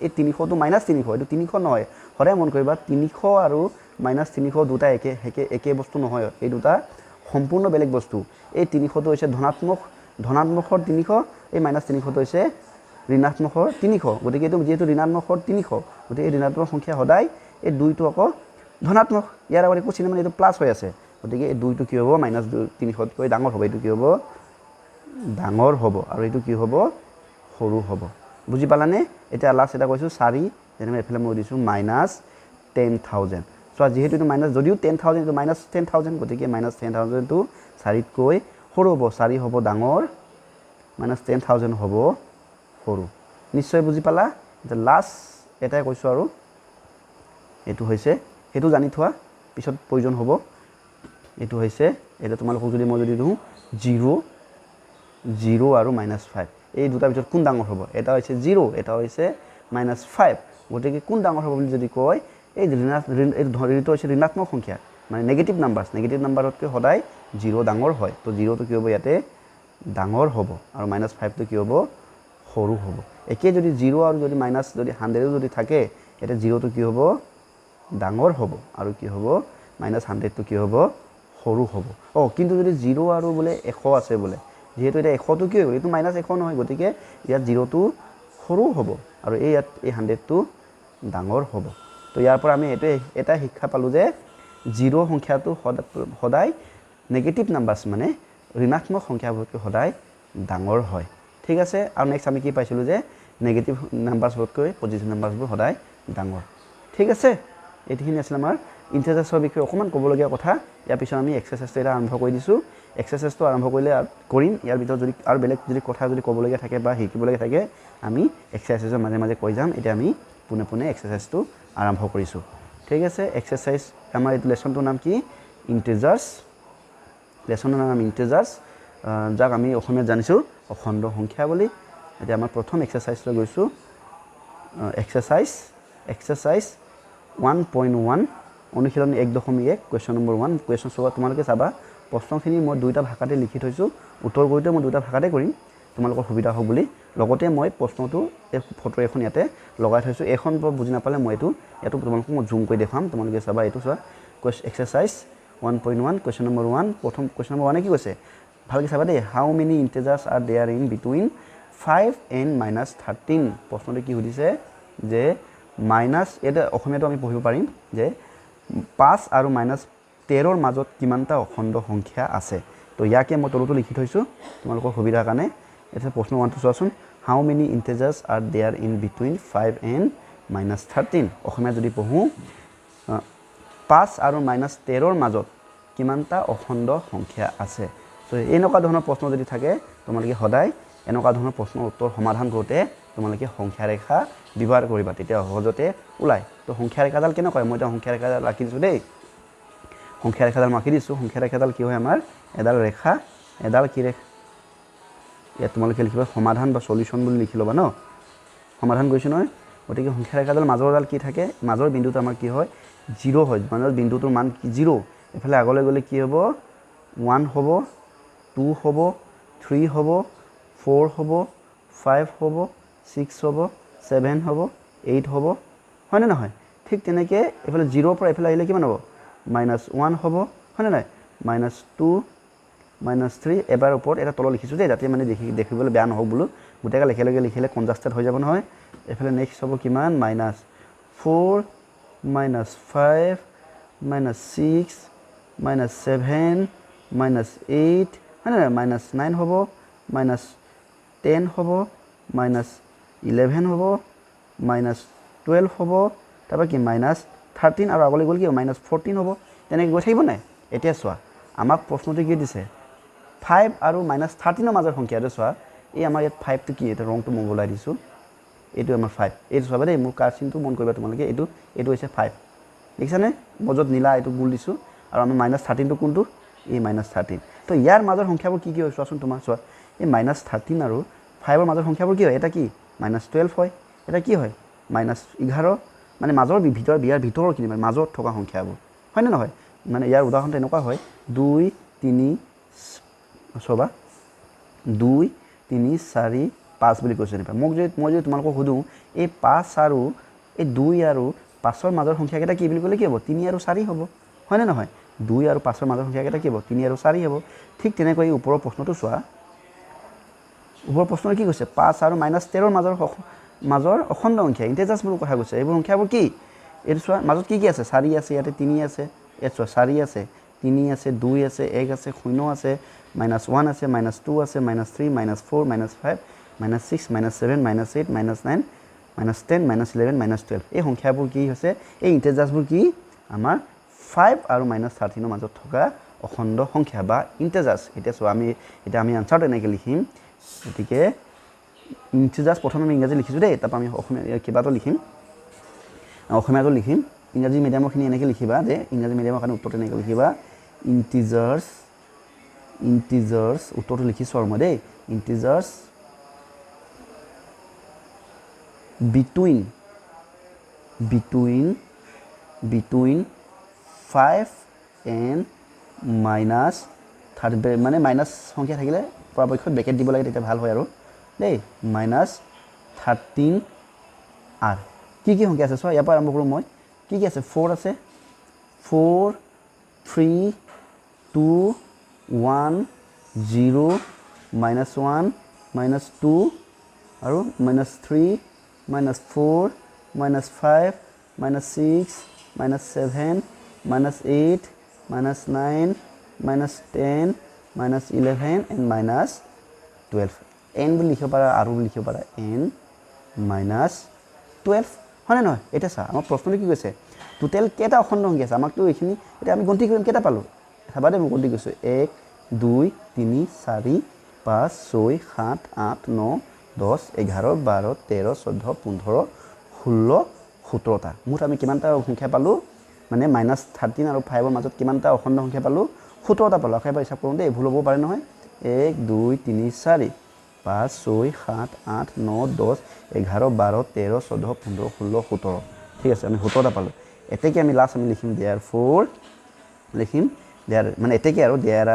এই 300টো -300 এইটো 300 নহয় সদায় মন কৰিবা 300 আৰু -300 দুটা একে বস্তু নহয় এই দুটা সম্পূৰ্ণ বেলেগ বস্তু এই 300টো হৈছে ধনাত্মকৰ 300 এই -300টো হৈছে ঋণাত্মকৰ 300 গতিকে এইটো যিহেতু ঋণাত্মকৰ 300 গতিকে এই ঋণাত্মক সংখ্যা সদায় এই 2টো আকৌ ধনাত্মক ইয়াৰ আগত একো চিন মানে এইটো প্লাছ হৈ আছে গতিকে এই 2টো কি হ'ব -300তকৈ ডাঙৰ হ'ব এইটো কি হ'ব ডাঙৰ হ'ব আৰু এইটো কি হ'ব সৰু হ'ব বুজি পালানে এতিয়া লাষ্ট এটা কৈছোঁ 4 যেনেকৈ এইফালে মই দিছোঁ -10,000 চোৱা যিহেতু এইটো মাইনাছ যদিও 10,000 এইটো -10,000 গতিকে -10,000টো 4তকৈ সৰু হ'ব 4 হ'ব ডাঙৰ -10,000 হ'ব সৰু নিশ্চয় বুজি পালা এতিয়া লাষ্ট এটাই কৈছোঁ আৰু এইটো হৈছে সেইটো জানি থোৱা পিছত প্ৰয়োজন হ'ব এইটো হৈছে এটা তোমালোকক যদি মই যদি দিওঁ 0 আৰু -5 এই দুটাৰ ভিতৰত কোন ডাঙৰ হ'ব এটা হৈছে 0 এটা হৈছে -5 গতিকে কোন ডাঙৰ হ'ব বুলি যদি কয় এই এইটো হৈছে ঋণাত্মক সংখ্যা মানে নেগেটিভ নাম্বাৰতকৈ সদায় 0 ডাঙৰ হয় তো 0টো কি হ'ব ইয়াতে ডাঙৰ হ'ব আৰু -5টো কি হ'ব সৰু হ'ব একে যদি 0 আৰু যদি যদি 100 যদি থাকে ইয়াতে 0টো কি হ'ব ডাঙৰ হ'ব আৰু কি হ'ব -100টো কি হ'ব সৰু হ'ব কিন্তু যদি 0 আৰু বোলে 100 আছে বোলে যেহেতু এটা 100 টো কি হৈ গ'ল এইটো -100 নহয় গতিকে ইয়াত 0 টো সৰু হ'ব আৰু ইয়াত এই 100 টো ডাঙৰ হ'ব তো ইয়াৰ পৰা আমি এটা শিক্ষা পালো যে 0 সংখ্যাটো সদায় নেগেটিভ নাম্বাৰছ মানে ঋণাত্মক সংখ্যাবোৰতকৈ সদায় ডাঙৰ হয় ঠিক আছে আৰু নেক্সট আমি কি পাইছিলো যে নেগেটিভ নাম্বাৰছবোৰতকৈ পজিটিভ নাম্বাৰছবোৰ সদায় ডাঙৰ ঠিক আছে এইখিনি আছিল আমাৰ ইন্টিজাৰ্ছৰ বিষয়ে অকমান ক'বলগীয়া কথা ইয়াৰ পিছত আমি এক্সাৰসাইজটো এটা আৰম্ভ কৰি দিছো এক্সাৰসাইজটো আৰম্ভ কৰিলে কৰিম ইয়াৰ ভিতৰত যদি আৰু বেলেগ যদি কথা যদি ক'বলগীয়া থাকে বা শিকিবলগীয়া থাকে আমি এক্সাৰসাইজৰ মাজে মাজে কৈ যাম এতিয়া আমি পুনে পুনে এক্সাৰসাইজটো আৰম্ভ কৰিছো ঠিক আছে এক্সাৰসাইজ আমাৰ এই লেসনটোৰ নাম কি ইন্টিজাৰ্ছ লেসনৰ নাম ইন্টিজাৰ্ছ যাক আমি অসমীয়াত জানিছো অখণ্ড সংখ্যা বুলি এতিয়া আমাৰ প্ৰথম এক্সাৰসাইজলৈ গৈছো এক্সাৰসাইজ 1.1 অনুশীলনী 1.1 কোৱেশ্চন নম্বৰ 1 কোৱেশ্চন সব তোমালোকে চাবা প্ৰশ্নখিনি মই দুইটা ভাষাতে লিখি থৈছো উত্তৰ কৰিতে মই দুইটা ভাষাতে কৰিম তোমালোকৰ সুবিধা হ'ব বুলি লগতে মই প্ৰশ্নটো এই ফটো এখন ইয়াতে লগাই থৈছো এখন বুজি নাপালে মই এটো তোমালোকক মই জুম কৰি দেখাম তোমালোকে চাবা এটো চোৱা এক্সাৰসাইজ 1.1 কোৱেশ্চন নম্বৰ 1 প্ৰথম কোৱেশ্চন নম্বৰ 1 কি কৈছে ভালকৈ চাবা দেই how many integers are there in between 5 and -13 প্ৰশ্নটো কি সুধিছে যে মাইনাস এটা অসমীয়াটো আমি পঢ়িব পাৰিম যে 5 আৰু -13 ৰ মাজত কিমানটা অখণ্ড সংখ্যা আছে তো ইয়াকে মই তলটো লিখি থৈছো তোমালোকৰ সুবিধাৰ কাৰণে এটা প্ৰশ্ন 1টো চোৱাচোন how many integers are there in between 5 and -13 Asomiya যদি পঢ়ো 5 আৰু -13 ৰ মাজত কিমানটা অখণ্ড সংখ্যা আছে তো এনেকুৱা ধৰণৰ প্ৰশ্ন যদি থাকে তোমালোকে সদায় এনেকুৱা ধৰণৰ প্ৰশ্নৰ উত্তৰ সমাধান কৰোঁতে তোমালোকে সংখ্যা ৰেখা ব্যৱহাৰ কৰিবা তেতিয়া সহজতে ওলাই তো সংখ্যা ৰেখাডাল কেনে কয় মই এটা সংখ্যা ৰেখাডাল ৰাখি দিছো দেই সংখ্যা ৰেখাডাল মাকি দিছো সংখ্যা ৰেখাডাল কি হয় আমাৰ এডাল ৰেখা এডাল কি ৰেখা ইয়াত তোমালোকে লিখিবা সমাধান বা সলিউশন বুলি লিখি ল'বা ন সমাধান কৰিছো নহয় গতিকে সংখ্যা ৰেখাডাল মাজৰডাল কি থাকে মাজৰ বিন্দুটো আমাৰ কি হয় 0 হয় মানে বিন্দুটোৰ মান কি 0 এফালে আগলৈ গলে কি হ'ব 1 হ'ব 2 হ'ব 3 হ'ব 4 হ'ব 5 হ'ব 6 হ'ব 7 হ'ব 8 হ'ব হয় না নহয় ঠিক তেনেকৈ এফালে 0 পৰা এফালে আহিলে কিমান হ'ব -1 হ'ব হয় না নহয় -2 -3 এবাৰ ওপৰত এটা তল লিখিছো যে যাতে মানে দেখিবলৈ বেয়া নহওক বুলো গোটেইকাল একেলগে লিখিলে কনজাস্টেড হৈ যাব নহয় এফালে নেক্সট হ'ব কিমান -4 -5 -6 -7 -8 হয় না -9 হ'ব -10 হ'ব -11 হ'ব -12 হ'ব তাৰপৰা কি -13 আৰু আগলৈ গ'ল কি -14 হ'ব তেনেকৈ গৈ থাকিব নাই এতিয়া চোৱা আমাক প্ৰশ্নটো কি দিছে 5 আৰু -13 ৰ মাজৰ সংখ্যাটো চোৱা এই আমাৰ ইয়াত 5 টো কি এটা ৰংটো মই বলাই দিছো এইটো আমাৰ 5 এইটো চাবা দেই মোৰ কাৰ চিনটো মন কৰিবা তোমালোকে এইটো হৈছে 5 দেখিছানে মজত নীলা এইটো গোল দিছো আৰু আমাৰ -13 টো কোনটো এই -13 তো ইয়াৰ মাজৰ সংখ্যাবোৰ কি হয় চোৱাচোন তোমাৰ চোৱা এই -13 আৰু 5 ৰ মাজৰ সংখ্যাবোৰ কি হয় এটা কি -12 হয় এটা কি হয় -11 মানে মাজৰ বিয়াৰ ভিতৰৰ কি মানে মাজত থকা সংখ্যাবোৰ হয় না নহয় মানে ইয়াৰ উদাহৰণ এনেকুৱা হয় 2 3 সবা 2 3 4 5 বুলি কৈছে নিপা মই যদি তোমালোকক সুধো এই 5 আৰু এই 2 আৰু 5 ৰ মাজৰ সংখ্যা কেইটা কি বুলি ক'লে কি হ'ব 3 আৰু 4 হ'ব হয় না নহয় 2 আৰু 5 ৰ মাজৰ সংখ্যা কেইটা কি হ'ব 3 আৰু 4 হ'ব ঠিক তেনেকৈ ওপৰৰ প্ৰশ্নটো চোৱা ওপৰৰ প্ৰশ্নটো কি কৈছে 5 আৰু -13 ৰ মাজৰ অখণ্ড সংখ্যা ইন্টিজাৰ্ছ বুলি কথা কৈছে এইবোৰ সংখ্যাবোৰ কি এইটো চোৱা মাজত কি আছে 4 আছে ইয়াতে 3 আছে ইয়াত চোৱা 4 আছে 3 আছে 2 আছে 1 আছে 0 আছে -1 আছে -2 আছে -3 -4 -5 -6 -7 -8 -9 -10 -11 -12 এই সংখ্যাবোৰ কি হৈছে এই ইন্টিজাৰ্ছবোৰ কি আমাৰ 5 আৰু -13 ৰ মাজত থকা অখণ্ড সংখ্যা বা ইন্টিজাৰ্ছ এতিয়া চোৱা আমি আনসাৰ তেনেকৈ লিখিম গতিকে ইন্টিজাৰ্ছ প্ৰথমে আমি ইংৰাজী লিখিছো দেই তাৰপৰা আমি অসমীয়া কিবাটো লিখিম অসমীয়াটো লিখিম ইংৰাজী মিডিয়ামৰখিনি এনেকৈ লিখিবা যে ইংৰাজী মিডিয়ামৰ কাৰণে উত্তৰটো এনেকৈ লিখিবা ইন্টিজাৰ্ছ উত্তৰটো লিখিছো আৰু মই দেই ইন্টিজাৰ্ছ between 5 and -13 মানে মাইনাছ সংখ্যা থাকিলে পৰাপক্ষত ব্ৰেকেট দিব লাগে তেতিয়া ভাল হয় আৰু দেই -13 আৰ কি সংখ্যা আছে চোৱা ইয়াৰ পৰা আৰম্ভ কৰোঁ মই কি আছে 4 আছে 4 3 2 1 0 -1 -2 আৰু -3 -4 -5 -6 -7 -8 -9 -10 -11 and -12 n বুলি লিখিব পাৰা আৰু লিখিব পাৰা n -12 হয়নে নহয় এটা চা আমাৰ প্ৰশ্নটো কি কৈছে টোটেল কেটা অখণ্ড সংখ্যা আছে আমাকতো এইখিনি এটা আমি গণতি কৰিম কেটা পালো চাবা দে মই গণতি কৰিছো 1 2 3 4 5 6 7 8 9 10 11 12 13 14 15 16 17টা মুঠ আমি কিমানটা সংখ্যা পালো মানে -13 আৰু 5 ৰ মাজত কিমানটা অখণ্ড সংখ্যা পালো 17টা পালো আখাইবা হিচাপ কৰোঁ দে ভুল হ'ব পাৰে নহয় 1 2 3 4 5 6 7 8 9 10 11 12 13 14 15 16 17 ঠিক আছে আমি 17টা পালো এতেকে আমি লাষ্ট আমি লিখিম therefore লিখিম there মানে এতেকে আৰু there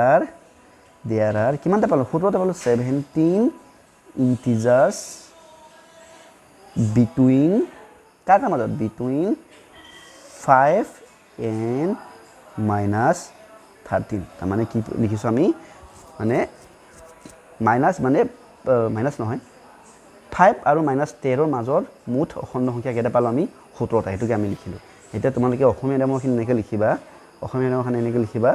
are কিমানটা পালো 17টা পালো 17 integers between কাৰ মাজত between 5 and -13 তাৰ মানে কি লিখিছো আমি মানে মাইনাস মানে মাইনাস নহয় 5 আৰু -13 ৰ মাজৰ মুঠ অখণ্ড সংখ্যা কেটা পালো আমি 17টা এটোকে আমি লিখিলো এটা তোমালোকে অসমীয়া নামৰখিনি এনেকৈ লিখিবা অসমীয়া নামৰখিনি এনেকৈ লিখিবা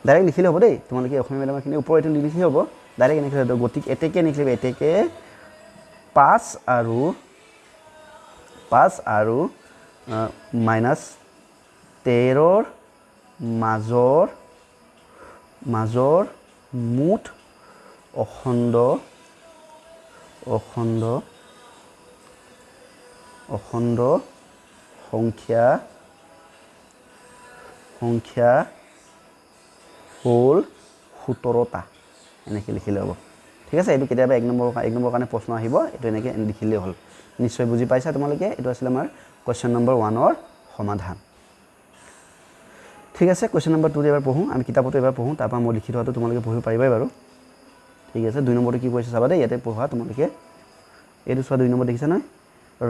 ডাইৰেক্ট লিখিলে হ'ব দেই তোমালোকে অসমীয়া নামৰখিনি ওপৰত এটো লিখিলে হ'ব ডাইৰেক্ট এনেকৈ লিখিলে গতিক এতেকে লিখিবা এতেকে 5 আৰু -13 ৰ মাজৰ মুঠ অখণ্ড সংখ্যা হ'ল 17টা এনেকৈ লিখিলে হ'ব ঠিক আছে এইটো কেতিয়াবা 1 নম্বৰ কাৰণে প্ৰশ্ন আহিব এইটো এনেকৈ লিখিলে হ'ল নিশ্চয় বুজি পাইছা তোমালোকে এইটো আছিল আমাৰ কোৱেশ্চন নম্বৰ 1 ৰ সমাধান ঠিক আছে কোৱেশ্চন নম্বৰ 2 এবাৰ পঢ়ো আমি কিতাপটো এবাৰ পঢ়ো তাৰপৰা মই লিখি থোৱাটো তোমালোকে পঢ়িব পাৰিবাই বাৰু ঠিক আছে 2 নম্বৰটো কি কৈছে চাবা দেই ইয়াতে পঢ়া তোমালোকে এইটো চোৱা 2 নম্বৰ দেখিছা নহয়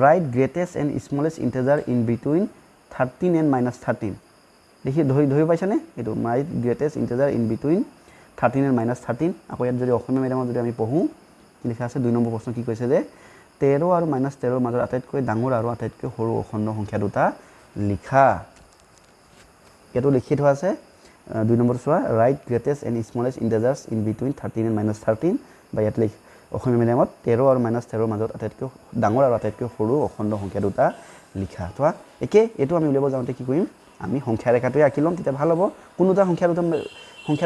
write greatest and smallest integer in between 13 and -13 দেখি ধৰি পাইছানে এইটো write greatest integer in between 13 and -13 আকৌ ইয়াত যদি অসমীয়া মিডিয়ামত যদি আমি পঢ়ো কি লিখা আছে 2 নম্বৰ প্ৰশ্ন কি কৈছে যে 13 আৰু -13 ৰ মাজত আটাইতকৈ ডাঙৰ আৰু আটাইতকৈ সৰু অখণ্ড সংখ্যা দুটা লিখা এটো লিখি থোৱা আছে 2 নম্বৰ চোৱা write greatest and smallest integers in between 13 and -13 বা ইয়াত লিখ অসমীয়া মিডিয়ামত 13 আৰু -13 ৰ মাজত আটাইতকৈ ডাঙৰ আৰু আটাইতকৈ সৰু অখণ্ড সংখ্যা দুটা লিখা থোৱা একে এটো আমি উলিয়াব যাওঁতে কি কৰিম আমি সংখ্যা ৰেখাটোৱে আঁকি লম তেতিয়া ভাল হ'ব কোনোটা সংখ্যা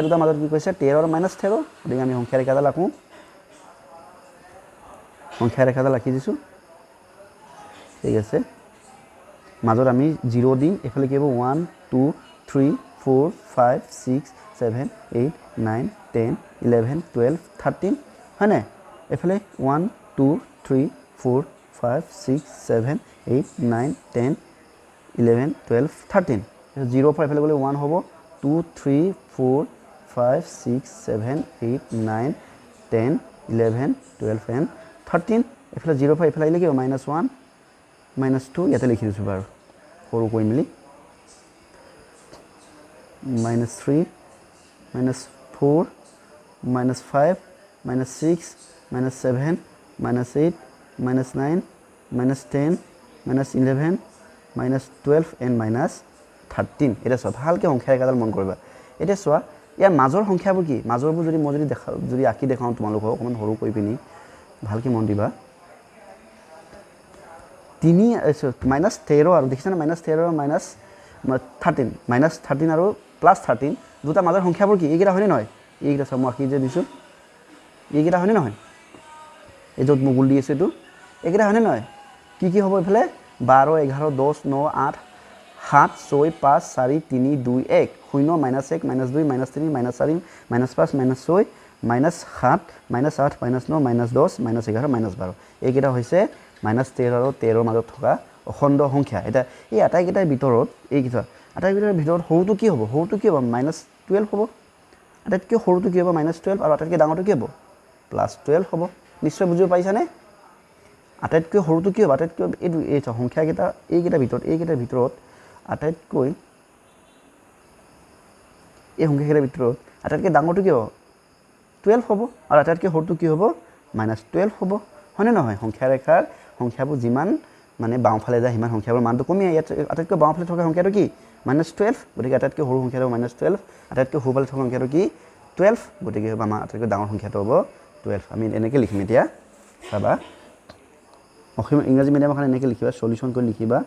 দুটা মাজত কি কৈছে 13 আৰু -13 গতিকে আমি সংখ্যা ৰেখাডাল আঁকো সংখ্যা ৰেখাডাল আঁকি দিছো ঠিক আছে মাজত আমি 0 দিম এফালে কি হ'ব 1 2 3 4 5 6 7 8 9 10 11 12 13 হয়নে এফালে 1 2 3 4 5 6 7 8 9 10 11 12 13 0 পৰা এফালে গ'লে 1 হ'ব 2 3 4 5 6 7 8 9 10 11 12 and 13 এফালে 0 পৰা এফালে আহিলে কি হ'ব -1 -2 ইয়াতে লিখি দিছো বাৰু সৰু কৈ মিলি -3 -4 -5 -6 -7 -8 -9 -10 -11 -12 and -13 এটা চোৱা ভালকৈ সংখ্যা ৰেখাডাল মন কৰিবা এতিয়া চোৱা ইয়াৰ মাজৰ সংখ্যাবোৰ কি মাজৰবোৰ যদি মই যদি আঁকি দেখাওঁ তোমালোকক অকণমান সৰু কৰি পিনি ভালকৈ মন দিবা 3 -13 আৰু দেখিছানে -13 আৰু -13 -13 আৰু +13 দুটা মাজৰ সংখ্যাবোৰ কি এইকেইটা হয়নে নহয় এইকেইটা চোৱা মই আঁকি যে দিছোঁ এইকেইটা হয়নে নহয় এই য'ত মই গোল দি আছোঁ এইটো এইকেইটা হয়নে নহয় কি হ'ব এইফালে 12 11 10 9 8 7 6 5 4 3 2 1 0 -1 -2 -3 -4 -4 -5 -6 -7 -8 -9 -10 -11 -12 এইকেইটা হৈছে -13 আৰু 13 ৰ মাজত থকা অখণ্ড সংখ্যা এটা এই আটাইকেইটাৰ ভিতৰত এইকেইটা আটাইকেইটাৰ ভিতৰত সৰুটো কি হ'ব -12 হ'ব আটাইতকৈ সৰুটো কি হ'ব -12 আৰু আটাইতকৈ ডাঙৰটো কি হ'ব +12 হ'ব নিশ্চয় বুজিব পাৰিছানে আটাইতকৈ সৰুটো কি হ'ব আটাইতকৈ এই সংখ্যাকেইটা এইকেইটাৰ ভিতৰত আটাইতকৈ এই সংখ্যাকেইটাৰ ভিতৰত আটাইতকৈ ডাঙৰটো কি হ'ব -12 হ'ব আৰু আটাইতকৈ সৰুটো কি হ'ব -12 হ'ব হয়নে নহয় সংখ্যা ৰেখাৰ সংখ্যাবোৰ যিমান মানে বাওঁফালে যায় সিমান সংখ্যাবোৰ মানটো কমি ইয়াত আটাইতকৈ বাওঁফালে থকা সংখ্যাটো কি -12 গতিকে আটাইতকৈ সৰু সংখ্যাটো -12 আটাইতকৈ সোঁফালে থকা সংখ্যাটো কি 12 গতিকে আমাৰ আটাইতকৈ ডাঙৰ সংখ্যাটো হ'ব 12 আমি এনেকৈ লিখিম এতিয়া চাবা অসমীয়া ইংৰাজী মিডিয়ামৰ কাৰণে এনেকৈ লিখিবা সলিউশন কৰি লিখিবা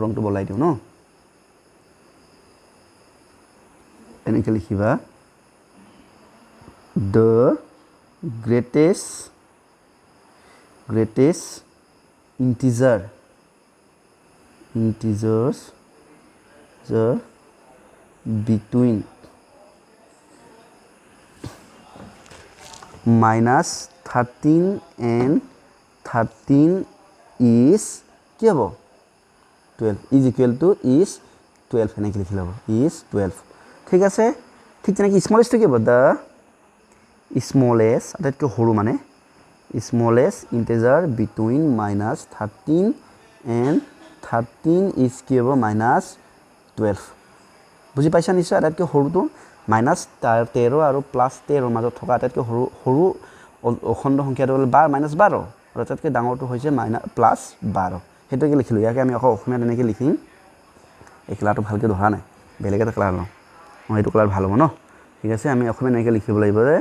ৰংটো বলাই দিওঁ ন এনেকৈ লিখিবা the greatest integers between -13 and 13 is কি হ'ব 12 is equal to is 12 এনেকৈ লিখি ল'ব is 12 ঠিক আছে ঠিক তেনেকৈ স্মলেষ্টটো কি হ'ব the smallest আটাইতকৈ সৰু মানে smallest integer between -13 and 13 is কি হ'ব -12 বুজি পাইছা নিশ্চয় আটাইতকৈ সৰুটো -13 আৰু +13 মাজত থকা আটাইতকৈ সৰু অখণ্ড সংখ্যাটো হ'ল -12 আৰু আটাইতকৈ ডাঙৰটো হৈছে +12 সেইটোকে লিখিলোঁ ইয়াকে আমি আকৌ অসমীয়াত এনেকৈ লিখিম এই কালাৰটো ভালকৈ ধৰা নাই বেলেগ এটা কালাৰ লওঁ অঁ এইটো কালাৰ ভাল হ'ব ন ঠিক আছে আমি অসমীয়াত এনেকৈ লিখিব লাগিব যে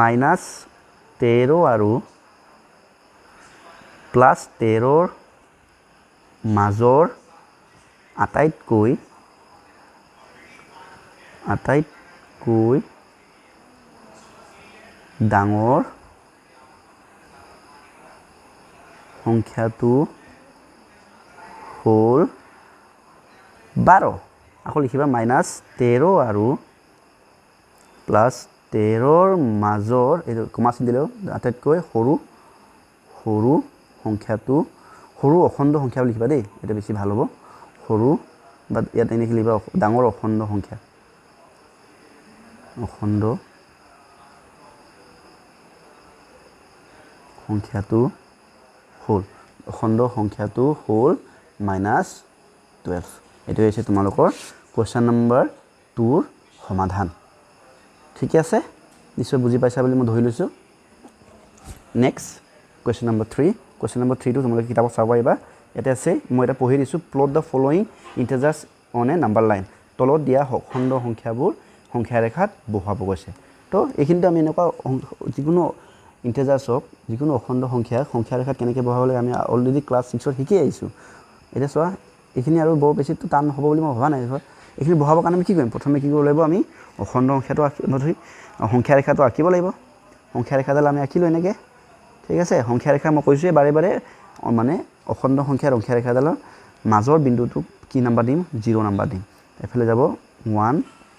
-13 আৰু +13 মাজৰ আটাইতকৈ ডাঙৰ সংখ্যাটো হ'ল 12 আকৌ লিখিবা -13 আৰু +13 মাজৰ এইটো কমা চিন দিলেও আটাইতকৈ সৰু সংখ্যাটো সৰু অখণ্ড সংখ্যা বুলি লিখিবা দেই এটা বেছি ভাল হ'ব সৰু বা ইয়াত এনেকৈ লিখিবা ডাঙৰ অখণ্ড সংখ্যা সংখ্যাটো হ'ল -12 এইটো হৈছে তোমালোকৰ কুৱেশ্যন নম্বৰ 2ৰ সমাধান ঠিক আছে নিশ্চয় বুজি পাইছা বুলি মই ধৰি লৈছোঁ next question number 3 question number 3টো তোমালোকে কিতাপত চাব পাৰিবা ইয়াতে আছে মই এটা পঢ়ি দিছোঁ plot the following integers on a number line তলত দিয়া অখণ্ড সংখ্যাবোৰ সংখ্যা ৰেখাত বহুৱাব গৈছে তো এইখিনিতে আমি এনেকুৱা যিকোনো ইণ্টিজাৰ্ছক যিকোনো অখণ্ড সংখ্যা ৰেখাত কেনেকৈ বহাব লাগে আমি অলৰেডি ক্লাছ 6ত শিকি আহিছোঁ এতিয়া চোৱা এইখিনি আৰু বৰ বেছিটো টান হ'ব বুলি মই ভবা নাই এইখিনি বহাবৰ কাৰণে আমি কি কৰিম প্ৰথমে কি কৰিব লাগিব আমি অখণ্ড সংখ্যাটো সংখ্যা ৰেখাটো আঁকিব লাগিব সংখ্যা ৰেখাডাল আমি আঁকিলোঁ এনেকৈ ঠিক আছে সংখ্যা ৰেখা মই কৈছোঁৱে বাৰে মানে অখণ্ড সংখ্যা ৰেখাডালৰ মাজৰ বিন্দুটোক কি নাম্বাৰ দিম 0 নাম্বাৰ দিম এফালে যাব 1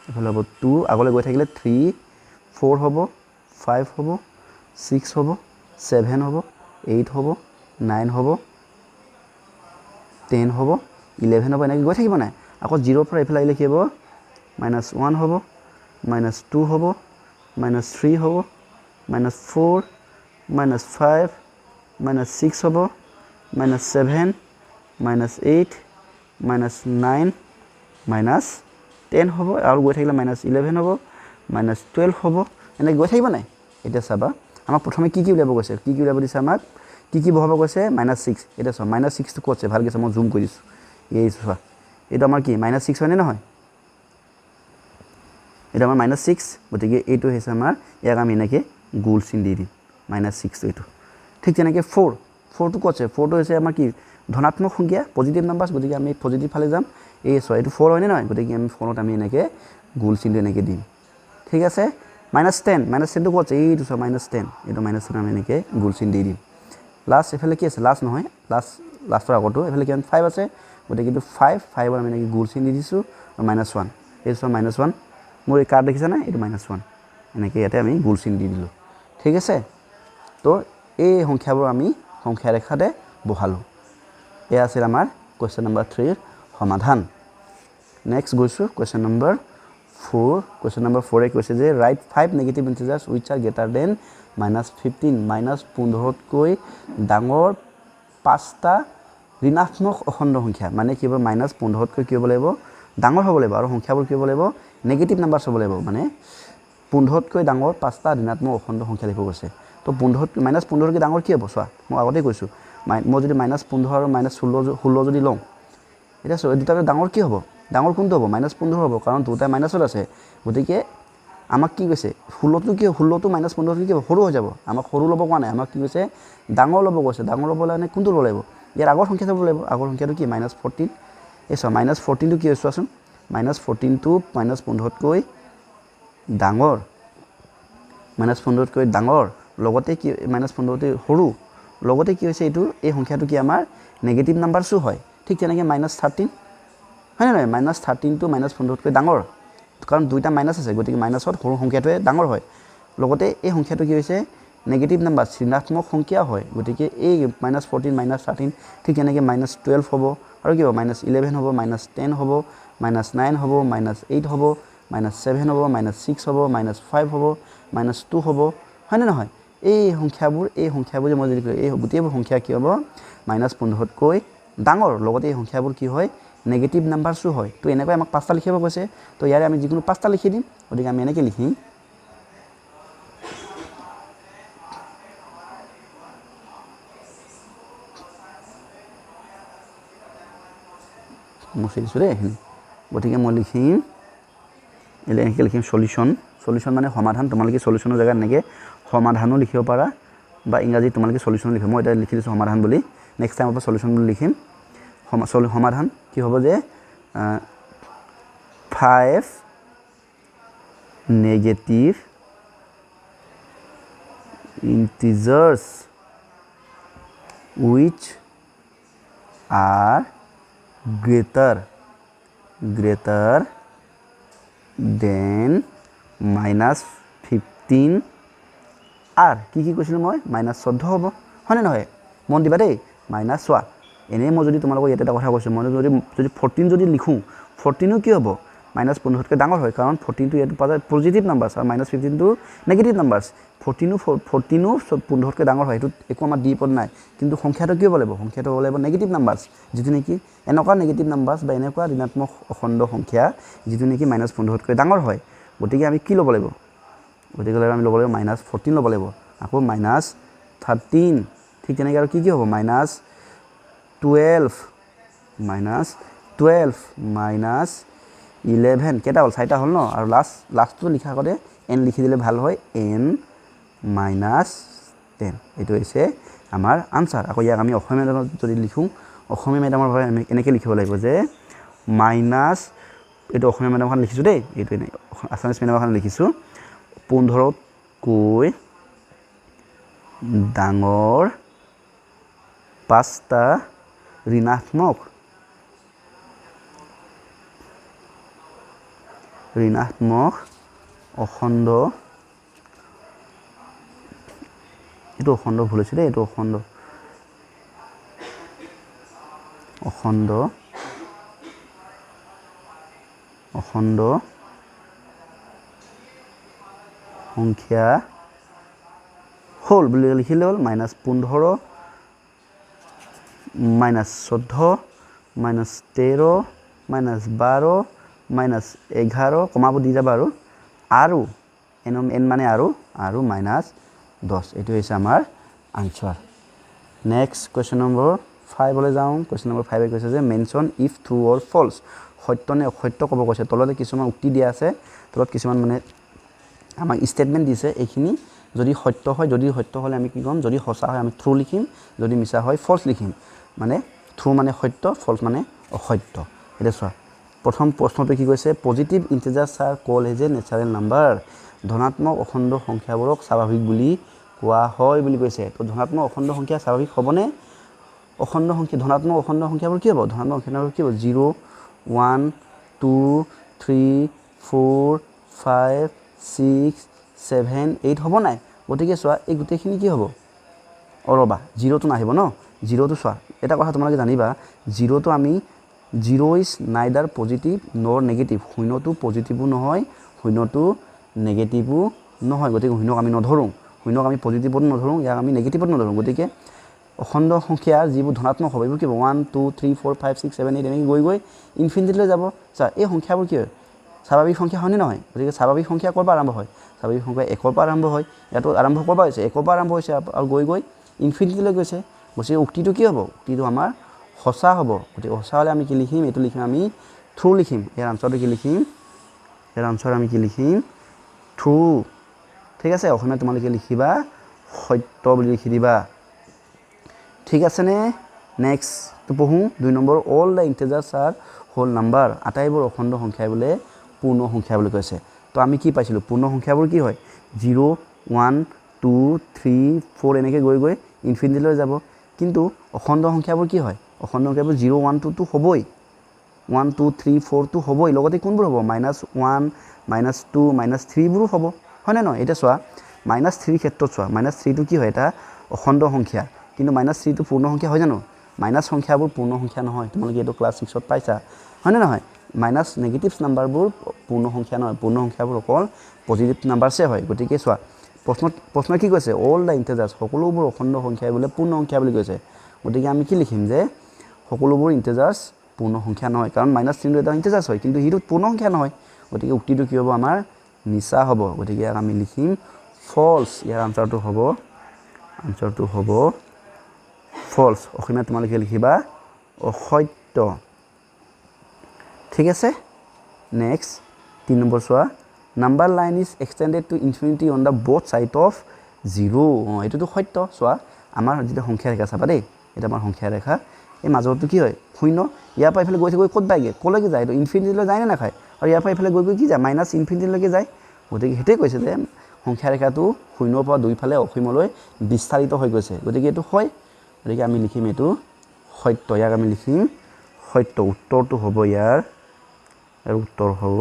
এফালে হ'ব 2 আগলৈ গৈ থাকিলে 3 4 হ'ব 5 হ'ব 6 হ'ব 7 হ'ব 8 হ'ব 9 হ'ব 10 হ'ব 11 হ'ব এনেকৈ গৈ থাকিব নাই আকৌ 0ৰ পৰা এইফালে আহিলে কি হ'ব -1 হ'ব -2 হ'ব -3 হ'ব -4 -5 -6 হ'ব -7 -8 -9 -10 হ'ব আৰু গৈ থাকিলে -11 হ'ব -12 হ'ব এনেকৈ গৈ থাকিব নাই এতিয়া চাবা আমাক প্ৰথমে কি উলিয়াব গৈছে কি উলিয়াব দিছে আমাক কি বহাব গৈছে -6 এতিয়া চোৱা -6টো ক'ত আছে ভালকৈ চাওঁ মই জুম কৰি দিছোঁ এই চোৱা এইটো আমাৰ কি -6 হয়নে নহয় এইটো আমাৰ -6 গতিকে এইটো হৈছে আমাৰ ইয়াক আমি এনেকৈ গোল চিন দি দিম -6টো এইটো ঠিক তেনেকৈ 4টো ক'ত আছে 4টো হৈছে আমাৰ কি ধনাত্মক সংখ্যা পজিটিভ নাম্বাৰছ গতিকে আমি পজিটিভ ফালে যাম এই চোৱা এইটো 4 হয়নে নহয় গতিকে আমি 4ত আমি এনেকৈ গোল চিনটো এনেকৈ দিম ঠিক আছে -10টো ক'ত আছে এইটো চোৱা -10 এইটো -10 আমি এনেকৈ গোল চিন দি দিম লাষ্ট এফালে কি আছে লাষ্ট নহয় লাষ্টৰ আগতো এফালে কিমান 5 আছে গতিকে এইটো 5ত আমি এনেকৈ গোল চিন দি দিছোঁ আৰু -1 এইটো চোৱা -1 মোৰ এই কাৰ্ড দেখিছা নাই এইটো -1 এনেকৈ ইয়াতে আমি গোল চিন দি দিলোঁ ঠিক আছে তো এই সংখ্যাবোৰ আমি সংখ্যা ৰেখাতে বহালোঁ এয়া আছিল আমাৰ কুৱেশ্যন নম্বৰ 3ৰ সমাধান নেক্সট গৈছোঁ কুৱেশ্যন নম্বৰ 4 কুৱেশ্যন নম্বৰ 4 কৈছে যে right 5 negative integers wish R greater than -15 -15তকৈ ডাঙৰ 5টা ঋণাত্মক অখণ্ড সংখ্যা মানে কি হ'ব -15তকৈ কি হ'ব লাগিব ডাঙৰ হ'ব লাগিব আৰু সংখ্যাবোৰ কি হ'ব লাগিব নেগেটিভ নাম্বাৰছ হ'ব লাগিব মানে 15তকৈ ডাঙৰ 5টা ঋণাত্মক অখণ্ড সংখ্যা লিখিব কৈছে তো -15তকৈ ডাঙৰ কি হ'ব চোৱা মই আগতে কৈছোঁ মই যদি -15 আৰু -16 যদি লওঁ এতিয়া চোৱা দুটাকৈ ডাঙৰ কি হ'ব ডাঙৰ কোনটো হ'ব -15 হ'ব কাৰণ দুটাই মাইনাছত আছে গতিকে আমাক কি কৈছে 16টো কি 16টো -15টো কি হ'ব সৰু হৈ যাব আমাক সৰু ল'ব কোৱা নাই আমাক কি কৈছে ডাঙৰ ল'ব কৈছে ডাঙৰ ল'ব হ'লে কোনটো ল'ব লাগিব ইয়াৰ আগৰ সংখ্যা ল'ব লাগিব আগৰ সংখ্যাটো কি -14 এই চোৱা -14টো কি চোৱাচোন -14টো -15তকৈ ডাঙৰ -15তকৈ ডাঙৰ লগতে কি -15তকৈ সৰু লগতে কি হৈছে এইটো এই সংখ্যাটো কি আমাৰ নেগেটিভ নাম্বাৰছো হয় ঠিক তেনেকৈ -13 হয় নে নহয় -13টো -15তকৈ ডাঙৰ কাৰণ দুইটা মাইনাছ আছে গতিকে মাইনাছত সৰু সংখ্যাটোৱে ডাঙৰ হয় লগতে এই সংখ্যাটো কি হৈছে নেগেটিভ নাম্বাৰ ঋণাত্মক সংখ্যা হয় গতিকে এই -14 -13 ঠিক তেনেকৈ -12 হ'ব আৰু কি হ'ব -11 হ'ব -10 হ'ব -9 হ'ব -8 হ'ব -7 হ'ব -6 হ'ব -5 হ'ব -2 হ'ব হয়নে নহয় এই সংখ্যাবোৰ যে মই যদি এই গোটেইবোৰ সংখ্যা কি হ'ব -15তকৈ ডাঙৰ লগতে এই সংখ্যাবোৰ কি হয় নেগেটিভ নাম্বাৰছো হয় তো এনেকৈ আমাক 5টা লিখিব কৈছে তো ইয়াৰে আমি যিকোনো 5টা লিখি দিম গতিকে আমি এনেকৈ লিখিম মুছি দিছোঁ দেই গতিকে মই লিখিম এনেকৈ লিখিম সলিউশ্যন মানে সমাধান তোমালোকে সলিউশ্যনৰ জেগাত এনেকৈ সমাধানো লিখিব পাৰা বা ইংৰাজীত তোমালোকে সলিউশ্যন লিখিব মই এতিয়া লিখি দিছোঁ সমাধান বুলি নেক্সট টাইমৰ পৰা সলিউশ্যন বুলি লিখিম সমাধান কি হ'ব যে 5 negative integers which are greater than -15 আর কি কৈছিলোঁ মই -14 হ'ব হয়নে নহয় মন দিবা দেই মাইনাছ চোৱা এনেই মই যদি তোমালোকক ইয়াতে এটা কথা কৈছোঁ মই যদি 14 যদি লিখোঁ 14ও কি হ'ব -15তকৈ ডাঙৰ হয় কাৰণ 14টো ইয়াত পোৱা যায় পজিটিভ নাম্বাৰছ আৰু -15টো নেগেটিভ নাম্বাৰছ 14ও 15তকৈ ডাঙৰ হয় সেইটো একো আমাৰ দি পদ নাই কিন্তু সংখ্যাটো কি হ'ব লাগিব সংখ্যাটো হ'ব লাগিব নেগেটিভ নাম্বাৰছ যিটো নেকি এনেকুৱা নেগেটিভ নাম্বাৰছ বা এনেকুৱা ঋণাত্মক অখণ্ড সংখ্যা যিটো নেকি -15তকৈ ডাঙৰ হয় গতিকে আমি কি ল'ব লাগিব গতিকে আমি ল'ব লাগিব -14 ল'ব লাগিব আকৌ -13 ঠিক তেনেকৈ আৰু কি হ'ব -12 -11 কেইটা হ'ল 4টা হ'ল ন আৰু লাষ্টটো লিখাৰ আগতে n লিখি দিলে ভাল হয় n -10 এইটো হৈছে আমাৰ আনচাৰ আকৌ ইয়াক আমি অসমীয়া মাধ্যমত যদি লিখোঁ অসমীয়া মাধ্যমৰ বাবে আমি এনেকৈ লিখিব লাগিব যে এইটো অসমীয়া মাধ্যমখন লিখিছোঁ দেই এইটো এনেই আছামিজ মাধ্যমখন লিখিছোঁ 15তকৈ ডাঙৰ 5টা ঋণাত্মক অখণ্ড এইটো অখণ্ড ভুল হৈছে দেই এইটো অখণ্ড সংখ্যা হ'ল বুলি লিখিলে হ'ল -15 -14 -13 -12 -11 কমাব দি যাবা আৰু n মানে আৰু -10 এইটো হৈছে আমাৰ আনচাৰ নেক্সট কুৱেশ্যন নম্বৰ 5লৈ যাওঁ কুৱেশ্যন নম্বৰ 5 কৈছে যে mention if true or false সত্য নে অসত্য ক'ব কৈছে তলতে কিছুমান উক্তি দিয়া আছে তলত কিছুমান মানে আমাক ষ্টেটমেণ্ট দিছে এইখিনি যদি সত্য হয় যদি সত্য হ'লে আমি কি ক'ম যদি সঁচা হয় আমি ট্ৰু লিখিম যদি মিছা হয় ফল্ছ লিখিম মানে ট্ৰু মানে সত্য ফল্ছ মানে অসত্য এতিয়া চোৱা প্ৰথম প্ৰশ্নটো কি কৈছে positive integers are called as a natural number ধনাত্মক অখণ্ড সংখ্যাবোৰক স্বাভাৱিক বুলি কোৱা হয় বুলি কৈছে তো ধনাত্মক অখণ্ড সংখ্যা স্বাভাৱিক হ'বনে ধনাত্মক অখণ্ড সংখ্যাবোৰ কি হ'ব ধনাত্মক সংখ্যাবোৰ কি হ'ব 0 1 2 3 4 5 6 7 8 হ'ব নাই গতিকে চোৱা এই গোটেইখিনি কি হ'ব ৰ'বা 0টো নাহিব ন 0টো চোৱা এটা কথা তোমালোকে জানিবা 0টো আমি 0 ইজ নাইডাৰ পজিটিভ নৰ নেগেটিভ শূন্যটো পজিটিভো নহয় শূন্যটো নেগেটিভো নহয় গতিকে শূন্যক আমি নধৰোঁ শূন্যক আমি পজিটিভত নধৰোঁ ইয়াক আমি নেগেটিভত নধৰোঁ গতিকে অখণ্ড সংখ্যা যিবোৰ ধনাত্মক হ'ব এইবোৰ কি হ'ব 1 2 3 4 5 6 7 8 এনেকৈ গৈ ইনফিনিটিলৈ যাব চা এই সংখ্যাবোৰ কি হয় স্বাভাৱিক সংখ্যা হয়নে নহয় গতিকে স্বাভাৱিক সংখ্যা ক'ৰ পৰা আৰম্ভ হয় স্বাভাৱিক সংখ্যা 1 পৰা আৰম্ভ হয় ইয়াতো আৰম্ভ ক'ৰ পৰা হৈছে 1 পৰা আৰম্ভ হৈছে আৰু গৈ গৈ ইনফিনিটিলৈ গৈছে গতিকে উক্তিটো কি হ'ব উক্তিটো আমাৰ সঁচা হ'ব গতিকে সঁচা হ'লে আমি কি লিখিম এইটো লিখিম আমি ট্ৰু লিখিম ইয়াৰ আনসাৰটো কি লিখিম ইয়াৰ আনসাৰ আমি কি লিখিম ট্ৰু ঠিক আছে অসমীয়া তোমালোকে লিখিবা সত্য বুলি লিখি দিবা ঠিক আছে নে নেক্সট তো পঢ়ো 2 number all the integers are whole number আটাইবোৰ অখণ্ড সংখ্যা বোলে পূৰ্ণ সংখ্যা বুলি কৈছে তো আমি কি পাইছিলোঁ পূৰ্ণ সংখ্যাবোৰ কি হয় 0 1 2 3 4 এনেকৈ গৈ গৈ ইনফিনিটিলৈ যাব কিন্তু অখণ্ড সংখ্যাবোৰ কি হয় অখণ্ড সংখ্যাবোৰ 0 1 2 তো হ'বই 1 2 3 4 তো হ'বই লগতে কোনবোৰ হ'ব -1 -2 -3 বোৰো হ'ব হয়নে নহয় এটা চোৱা -3 ক্ষেত্ৰত চোৱা -3 টো কি হয় এটা অখণ্ড সংখ্যা কিন্তু -3 টো পূৰ্ণ সংখ্যা হয় জানো মাইনাছ সংখ্যাবোৰ পূৰ্ণ সংখ্যা নহয় তোমালোকে এইটো ক্লাছ 6ত পাইছা হয়নে নহয় মাইনাছ নেগেটিভ নাম্বাৰবোৰ পূৰ্ণ সংখ্যা নহয় পূৰ্ণ সংখ্যাবোৰ অকল পজিটিভ নাম্বাৰছে হয় গতিকে চোৱা প্ৰশ্ন কি কৈছে অল দ্য ইন্টিজাৰ্স সকলোবোৰ অখণ্ড সংখ্যাই বোলে পূৰ্ণ সংখ্যা বুলি কৈছে গতিকে আমি কি লিখিম যে সকলোবোৰ ইন্টিজাৰ্স পূৰ্ণ সংখ্যা নহয় কাৰণ -3 এটা ইন্টিজাৰ্স হয় কিন্তু হিটো পূৰ্ণ সংখ্যা নহয় গতিকে উক্তিটো কি হ'ব আমাৰ মিছা হ'ব গতিকে আমি লিখিম ফলছ ইয়াৰ আনসাৰটো হ'ব ফলছ অসমীয়া তোমালোকে লিখিবা অসত্য ঠিক আছে নেক্সট 3 নম্বৰ চোৱা number line is extended to infinity on the both side of 0 এইটোতো সত্য চোৱা আমাৰ যেটা সংখ্যা ৰেখা চাবা দেই এটা আমাৰ সংখ্যা ৰেখা এই মাজৰটো কি হয় শূন্য ইয়াৰ পৰা ইফালে গৈ গৈ ক'ত পায়গে ক'লৈকে যায় এইটো ইনফিনিটিলৈ যায় নে নাখায় আৰু ইয়াৰ পৰা ইফালে গৈ গৈ কি যায় মাইনাছ ইনফিনিটিলৈকে যায় গতিকে সেইটোৱে কৈছে যে সংখ্যা ৰেখাটো শূন্যৰ পৰা দুইফালে অসীমলৈ বিস্তাৰিত হৈ গৈছে গতিকে এইটো হয় গতিকে আমি লিখিম এইটো সত্য ইয়াক আমি লিখিম সত্য উত্তৰটো হ'ব ইয়াৰ আৰু উত্তৰ হ'ব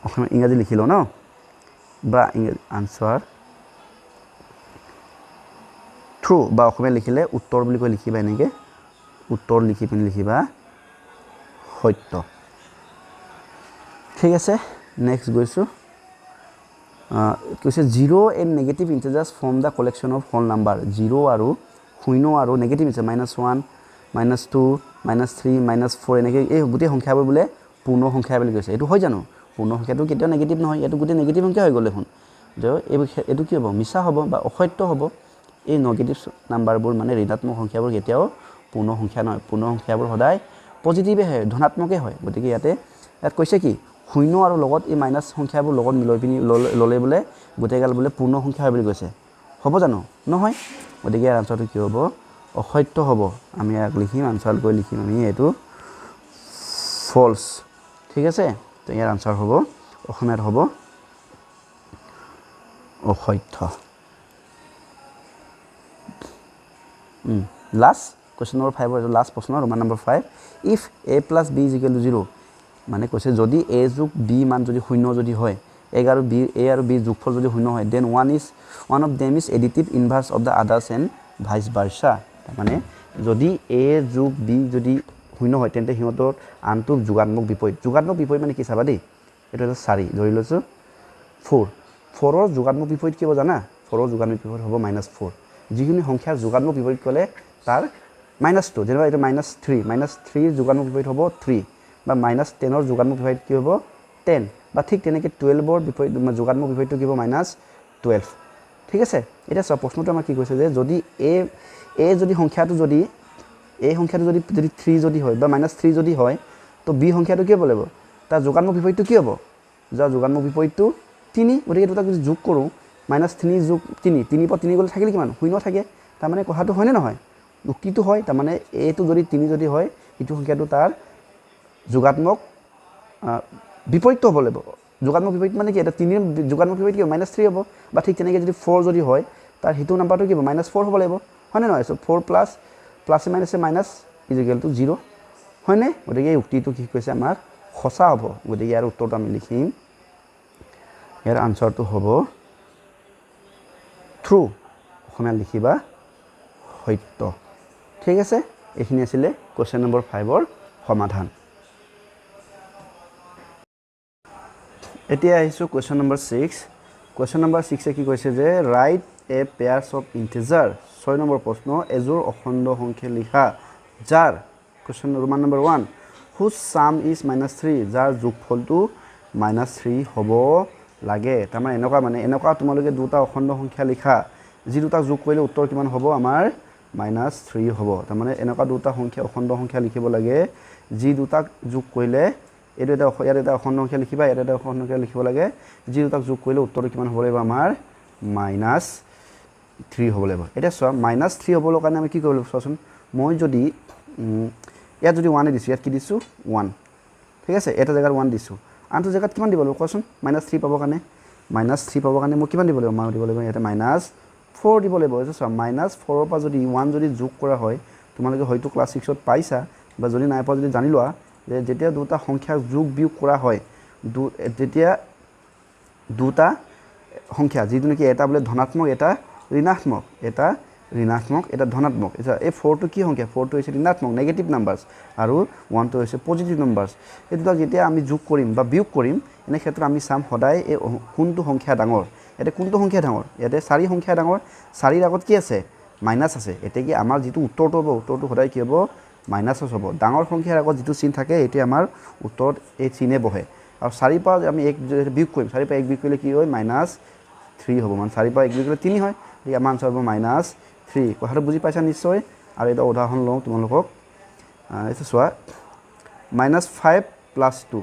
অসমীয়া ইংৰাজী লিখি লওঁ ন বা ইংৰাজী আনসাৰ ট্ৰু বা অসমীয়া লিখিলে উত্তৰ বুলি কৈ লিখিবা এনেকৈ উত্তৰ লিখি পিনি লিখিবা সত্য ঠিক আছে নেক্সট গৈছোঁ কৈছে 0 and negative integers from the collection of whole number 0 আৰু শূন্য আৰু নেগেটিভ আছে -1 -2 -3 -4 এনেকৈ এই গোটেই সংখ্যাবোৰ বোলে পূৰ্ণ সংখ্যা বুলি কৈছে এইটো হয় জানো পূৰ্ণ সংখ্যাটো কেতিয়াও নেগেটিভ নহয় এইটো গোটেই নেগেটিভ সংখ্যা হৈ গ'ল দেখোন যে এইটো কি হ'ব মিছা হ'ব বা অসত্য হ'ব এই নেগেটিভ নাম্বাৰবোৰ মানে ঋণাত্মক সংখ্যাবোৰ কেতিয়াও পূৰ্ণ সংখ্যা নহয় পূৰ্ণ সংখ্যাবোৰ সদায় পজিটিভে হয় ধনাত্মকে হয় গতিকে ইয়াত কৈছে কি শূন্য আৰু লগত এই মাইনাছ সংখ্যাবোৰ লগত মিলাই পিনি ল'লে বোলে গোটেইগাল বোলে পূৰ্ণ সংখ্যা হয় বুলি কৈছে হ'ব জানো নহয় গতিকে ইয়াৰ আনসাৰটো কি হ'ব অসত্য হ'ব আমি ইয়াক লিখিম আনসাৰ গৈ লিখিম আমি এইটো ফলছ ঠিক আছে তো ইয়াৰ আনসাৰ হ'ব অসমীয়াত হ'ব অসত্য লাষ্ট কুৱেশ্যন নম্বৰ 5 এইটো লাষ্ট প্ৰশ্ন Roman number 5 if a + b = 0 মানে কৈছে যদি a যোগ b মান যদি শূন্য যদি হয় a আৰু b যোগফল যদি শূন্য হয় then one of them is additive inverse of the others and vice versa মানে যদি a যোগ b যদি শূন্য হয় তেন্তে সিহঁতৰ আনটো যোগাত্মক বিপৰীত মানে কি চাবা দেই এইটো এটা 4 ধৰি লৈছোঁ 4 ৰ যোগাত্মক বিপৰীত কি হ'ব জানা 4 ৰ যোগাত্মক বিপৰীত হ'ব -4 যিকোনো সংখ্যাৰ যোগাত্মক বিপৰীত ক'লে তাৰ -2 যেনেবা এটা -3 যোগাত্মক বিপৰীত হ'ব 3 বা -10 ৰ যোগাত্মক বিপৰীত কি হ'ব 10 বা ঠিক তেনেকৈ 12 ৰ বিপৰীত যোগাত্মক বিপৰীতটো কি হ'ব -12 ঠিক আছে এতিয়া চোৱা প্ৰশ্নটো আমাৰ কি কৈছে যে যদি a যদি সংখ্যাটো যদি যদি 3 যদি হয় বা -3 যদি হয় তো b সংখ্যাটো কি হ'ব লাগিব তাৰ যোগাত্মক বিপৰীতটো কি হ'ব যাৰ যোগাত্মক বিপৰীতটো 3 গতিকে দুটা যদি যোগ কৰোঁ -3 যোগ 3 পৰা 3 গ'লে থাকিলে কিমান শূন্য থাকে তাৰমানে কথাটো হয়নে নহয় উক্তিটো হয় তাৰমানে এটো যদি 3 যদি হয় ইটো সংখ্যাটো তাৰ যোগাত্মক বিপৰীত হ'ব লাগিব যোগাত্মক বিপৰীত মানে কি এটা 3 যোগাত্মক বিপৰীত কি -3 হ'ব বা ঠিক তেনেকৈ যদি 4 যদি হয় তাৰ হিটো নাম্বাৰটো কি হ'ব -4 হ'ব লাগিব হয়নে নহয় সো 4 প্লাছ মাইনাছ = 0 হয়নে গতিকে এই উক্তিটো কি কৈছে আমাৰ সঁচা হ'ব গতিকে ইয়াৰ উত্তৰটো আমি লিখিম ইয়াৰ আনসাৰটো হ'ব ট্ৰু অসমীয়া লিখিবা সত্য ঠিক আছে এইখিনি আছিলে কোৱেশ্চন নম্বৰ 5 ৰ সমাধান এতিয়া আহিছো কোৱেশ্চন নম্বৰ 6 কোৱেশ্চন নম্বৰ 6 এ কি কৈছে যে write a pairs of integer 6 number প্ৰশ্ন এজোৰ অখণ্ড সংখ্যা লিখা যাৰ কোৱেশ্চন ৰোমান নম্বৰ 1 হুজ সাম ইজ -3 যাৰ যোগফলটো -3 হ'ব লাগে তাৰমানে এনেকুৱা তোমালোকে দুটা অখণ্ড সংখ্যা লিখা যি দুটাক যোগ কৰিলে উত্তৰ কিমান হ'ব আমাৰ -3 হ'ব তাৰমানে এনেকুৱা দুটা সংখ্যা অখণ্ড সংখ্যা লিখিব লাগে যি দুটাক যোগ কৰিলে এইটো ইয়াত এটা অখণ্ড সংখ্যা লিখিবা ইয়াত এটা অখণ্ড সংখ্যা লিখিব লাগে যি দুটাক যোগ কৰিলে উত্তৰটো কিমান হ'ব লাগিব আমাৰ -3 হ'ব লাগিব এতিয়া চোৱা -3 হ'বৰ কাৰণে আমি কি কৰিব লাগিব চোৱাচোন মই যদি ইয়াত যদি 1 দিছোঁ ইয়াত কি দিছোঁ 1 ঠিক আছে এটা জেগাত 1 দিছোঁ আনটো জেগাত কিমান দিব লাগিব কোৱাচোন -3 পাবৰ কাৰণে -3 পাবৰ কাৰণে মই কিমান দিব লাগিব মই দিব লাগিব ইয়াতে -4 দিব লাগিব এইটো চোৱা -4ৰ পৰা যদি 1 যদি যোগ কৰা হয় তোমালোকে হয়তো ক্লাছ 6ত পাইছা বা যদি নাই পোৱা যদি জানি লোৱা যে যেতিয়া দুটা সংখ্যা যোগ বিয়োগ কৰা হয় তেতিয়া দুটা সংখ্যা যিটো নেকি এটা বোলে ধনাত্মক এটা ঋণাত্মক এটা ধনাত্মক এতিয়া এই 4টো কি সংখ্যা 4টো হৈছে ঋণাত্মক নেগেটিভ নাম্বাৰছ আৰু 1টো হৈছে পজিটিভ নাম্বাৰছ এই দুটা যেতিয়া আমি যোগ কৰিম বা বিয়োগ কৰিম এনে ক্ষেত্ৰত আমি চাম সদায় এই কোনটো সংখ্যা ডাঙৰ ইয়াতে কোনটো সংখ্যা ডাঙৰ ইয়াতে 4 সংখ্যা ডাঙৰ 4ৰ আগত কি আছে মাইনাছ আছে এতিয়া কি আমাৰ যিটো উত্তৰটো হ'ব উত্তৰটো সদায় কি হ'ব মাইনাছ হ'ব ডাঙৰ সংখ্যাৰ আগত যিটো চিন থাকে এইটো আমাৰ উত্তৰত এই চিনে বহে আৰু 4 পৰা আমি 1 বিয়োগ কৰিম 4 পৰা 1 বিয়োগ কৰিলে কি হয় -3 হ'ব মানে 4 পৰা 1 বিয়োগ কৰিলে 3 হয় গতিকে আমাৰ আনচাৰ হ'ব -3 কথাটো বুজি পাইছা নিশ্চয় আৰু এটা উদাহৰণ লওঁ তোমালোকক এইটো চোৱা -5 + 2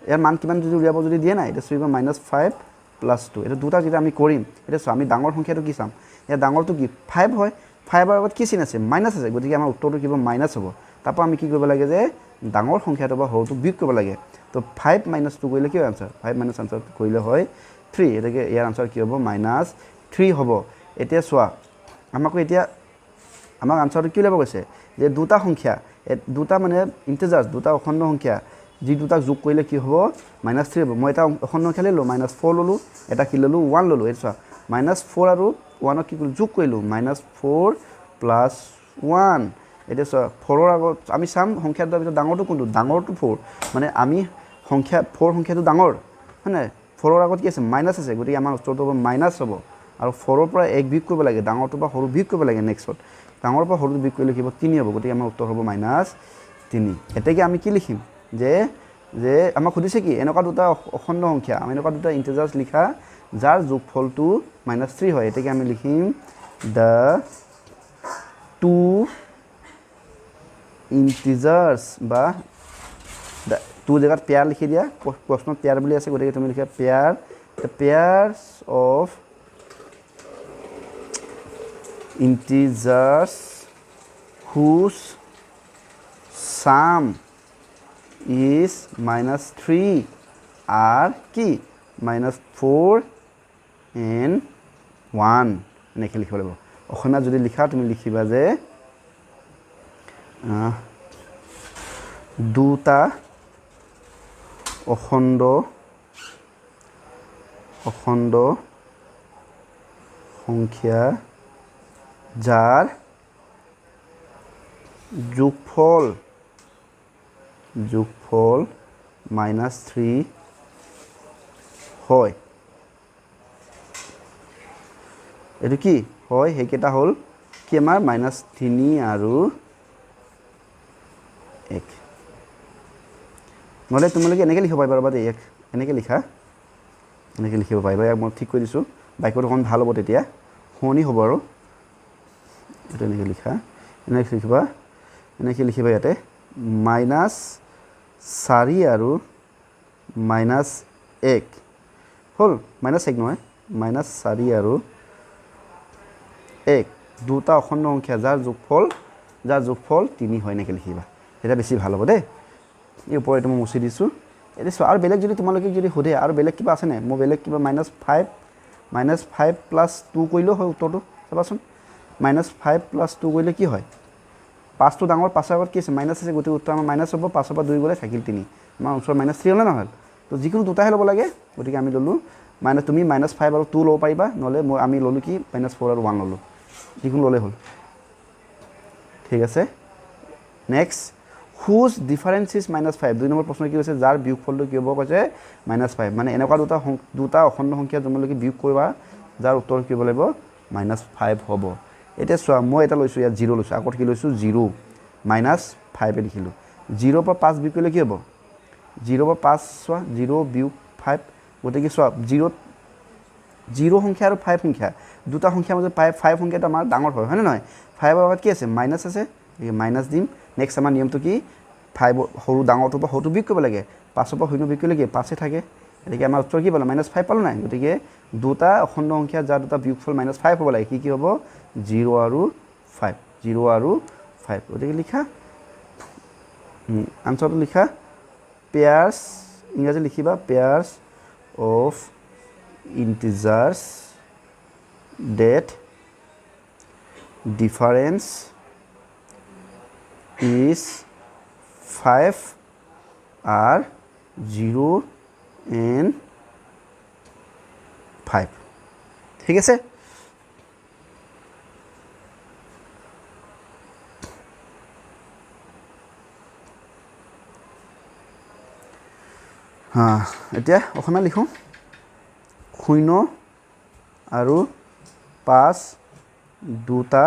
ইয়াৰ মান কিমান যদি উলিয়াব যদি দিয়ে নাই এতিয়া চোৱা -5 + 2 এইটো দুটা যেতিয়া আমি কৰিম এতিয়া চোৱা আমি ডাঙৰ সংখ্যাটো কি চাম ইয়াৰ ডাঙৰটো কি 5 হয় 5ৰ আগত কি চিন আছে মাইনাছ আছে গতিকে আমাৰ উত্তৰটো কি হ'ব মাইনাছ হ'ব তাৰপৰা আমি কি কৰিব লাগে যে ডাঙৰ সংখ্যাটো বা সৰুটো বিয়োগ কৰিব লাগে তো 5 - 2 কৰিলে কি হয় আনচাৰ 5 - আনচাৰ কৰিলে হয় 3 এটাকে ইয়াৰ আনচাৰ কি হ'ব -3 হ'ব এতিয়া চোৱা আমাক আনচাৰটো কি উলিয়াব কৈছে যে দুটা সংখ্যা দুটা মানে ইণ্টিজাৰ্ছ দুটা অখণ্ড সংখ্যা যি দুটাক যোগ কৰিলে কি হ'ব -3 হ'ব মই এটা অখণ্ড সংখ্যা ল'লোঁ -4 ল'লোঁ এটা কি ল'লোঁ 1 ল'লোঁ এইটো চোৱা -4 আৰু 1ক কি কৰিলোঁ যোগ কৰিলোঁ -4 + 1 এতিয়া চোৱা 4ৰ আগত আমি চাম সংখ্যা দুটাৰ ভিতৰত ডাঙৰটো কোনটো ডাঙৰটো 4 মানে আমি 4 সংখ্যাটো ডাঙৰ হয় নাই 4ৰ আগত কি আছে মাইনাছ আছে গতিকে আমাৰ উত্তৰটো হ'ব মাইনাছ হ'ব আৰু 4ৰ পৰা 1 বিয়োগ কৰিব লাগে ডাঙৰটো পৰা সৰু বিয়োগ কৰিব লাগে নেক্সটত ডাঙৰৰ পৰা সৰুটো বিয়োগ কৰিলে কি হ'ব 3 হ'ব গতিকে আমাৰ উত্তৰ হ'ব -3 এতেকে আমি কি লিখিম যে আমাক সুধিছে কি এনেকুৱা দুটা অখণ্ড সংখ্যা আমি এনেকুৱা দুটা ইণ্টিজাৰ্ছ লিখা যাৰ যোগফলটো -3 হয় এতেকে আমি লিখিম দ্য টু ইণ্টিজাৰ্ছ বা টু জেগাত পেয়াৰ লিখি দিয়া প্ৰশ্নত পেয়াৰ বুলি আছে গতিকে তুমি লিখা pair the pairs of integers whose sum is -3 are কি -4 and 1 এনেকৈ লিখিব লাগিব অসমীয়া যদি লিখা তুমি লিখিবা যে দুটা অখণ্ড সংখ্যা যাৰ যোগফল -3 হয় এইটো কি হয় সেইকেইটা হ'ল কি আমাৰ -3 আৰু 1 নহ'লে তোমালোকে এনেকৈ লিখিব পাৰিবা ৰ'বা দেই এনেকৈ লিখিব পাৰিবা ইয়াক মই ঠিক কৰি দিছোঁ বাক্যটো অকণ ভাল হ'ব তেতিয়া শুৱনি হ'ব আৰু এইটো এনেকৈ লিখা এনেকৈ লিখিবা ইয়াতে -4 আৰু -1 হ'ল -1 নহয় -4 আৰু 1 দুটা অখণ্ড সংখ্যা যাৰ যোগফল 3 হয় এনেকৈ লিখিবা তেতিয়া বেছি ভাল হ'ব দেই এই ওপৰত মই মুচি দিছোঁ এতিয়া চোৱা আৰু বেলেগ যদি তোমালোকে যদি সোধে আৰু বেলেগ কিবা আছেনে মই বেলেগ কিবা -5 + 2 কৰিলেও হয় উত্তৰটো চাবাচোন -5 + 2 কৰিলে কি হয় 5টো ডাঙৰ 5ৰ আগত কি আছে মাইনাছ আছে গতিকে উত্তৰ আমাৰ মাইনাছ হ'ব 5ৰ পৰা 2 গ'লে থাকিল 3 আমাৰ ওচৰত -3 হ'লে নহয় তো যিকোনো দুটাহে ল'ব লাগে গতিকে আমি ল'লোঁ তুমি -5 আৰু 2 ল'ব পাৰিবা নহ'লে আমি ল'লোঁ কি -4 আৰু 1 ল'লোঁ যিকোনো ল'লে হ'ল ঠিক আছে নেক্সট হুজ ডিফাৰেঞ্চ ইজ -5 2 নম্বৰ প্ৰশ্ন কি কৈছে যাৰ বিয়োগফলটো কি হ'ব কৈছে -5 মানে এনেকুৱা দুটা অখণ্ড সংখ্যা তোমালোকে বিয়োগ কৰিবা যাৰ উত্তৰ কি হ'ব লাগিব -5 হ'ব এতিয়া চোৱা মই এটা লৈছোঁ ইয়াত 0 লৈছোঁ আগত কি লৈছোঁ 0 -5 লিখিলোঁ 0ৰ পৰা 5 বিয়োগ কৰিলে কি হ'ব 0ৰ পৰা 5 চোৱা 0 বিয়োগ 5 গতিকে চোৱা 0ত 0 সংখ্যা আৰু 5 সংখ্যা দুটা সংখ্যাৰ মাজত 5 সংখ্যাটো আমাৰ ডাঙৰ হয় হয়নে নহয় 5ৰ আগত কি আছে মাইনাছ আছে এই মাইনাছ দিম নেক্সট আমাৰ নিয়মটো কি 5 সৰু ডাঙৰটো পৰা সৰুটো বিয়োগ কৰিব লাগে 5ৰ পৰা 0 বিয়োগ কৰিলে কি 5 থাকে গতিকে আমাৰ উত্তৰ কি পালো -5 পালো নাই গতিকে দুটা অখণ্ড সংখ্যা যাৰ দুটা বিয়োগফল -5 হ'ব লাগে কি হ'ব 0 আৰু 5 0 আৰু 5 গতিকে লিখা আনসাৰটো লিখা পেয়াৰ্স ইংৰাজী লিখিবা পেয়াৰ্স of integers that difference is 5 are 0 and 5 ঠিক আছে এতিয়া অসমীয়া লিখোঁ 0 আৰু 5 দুটা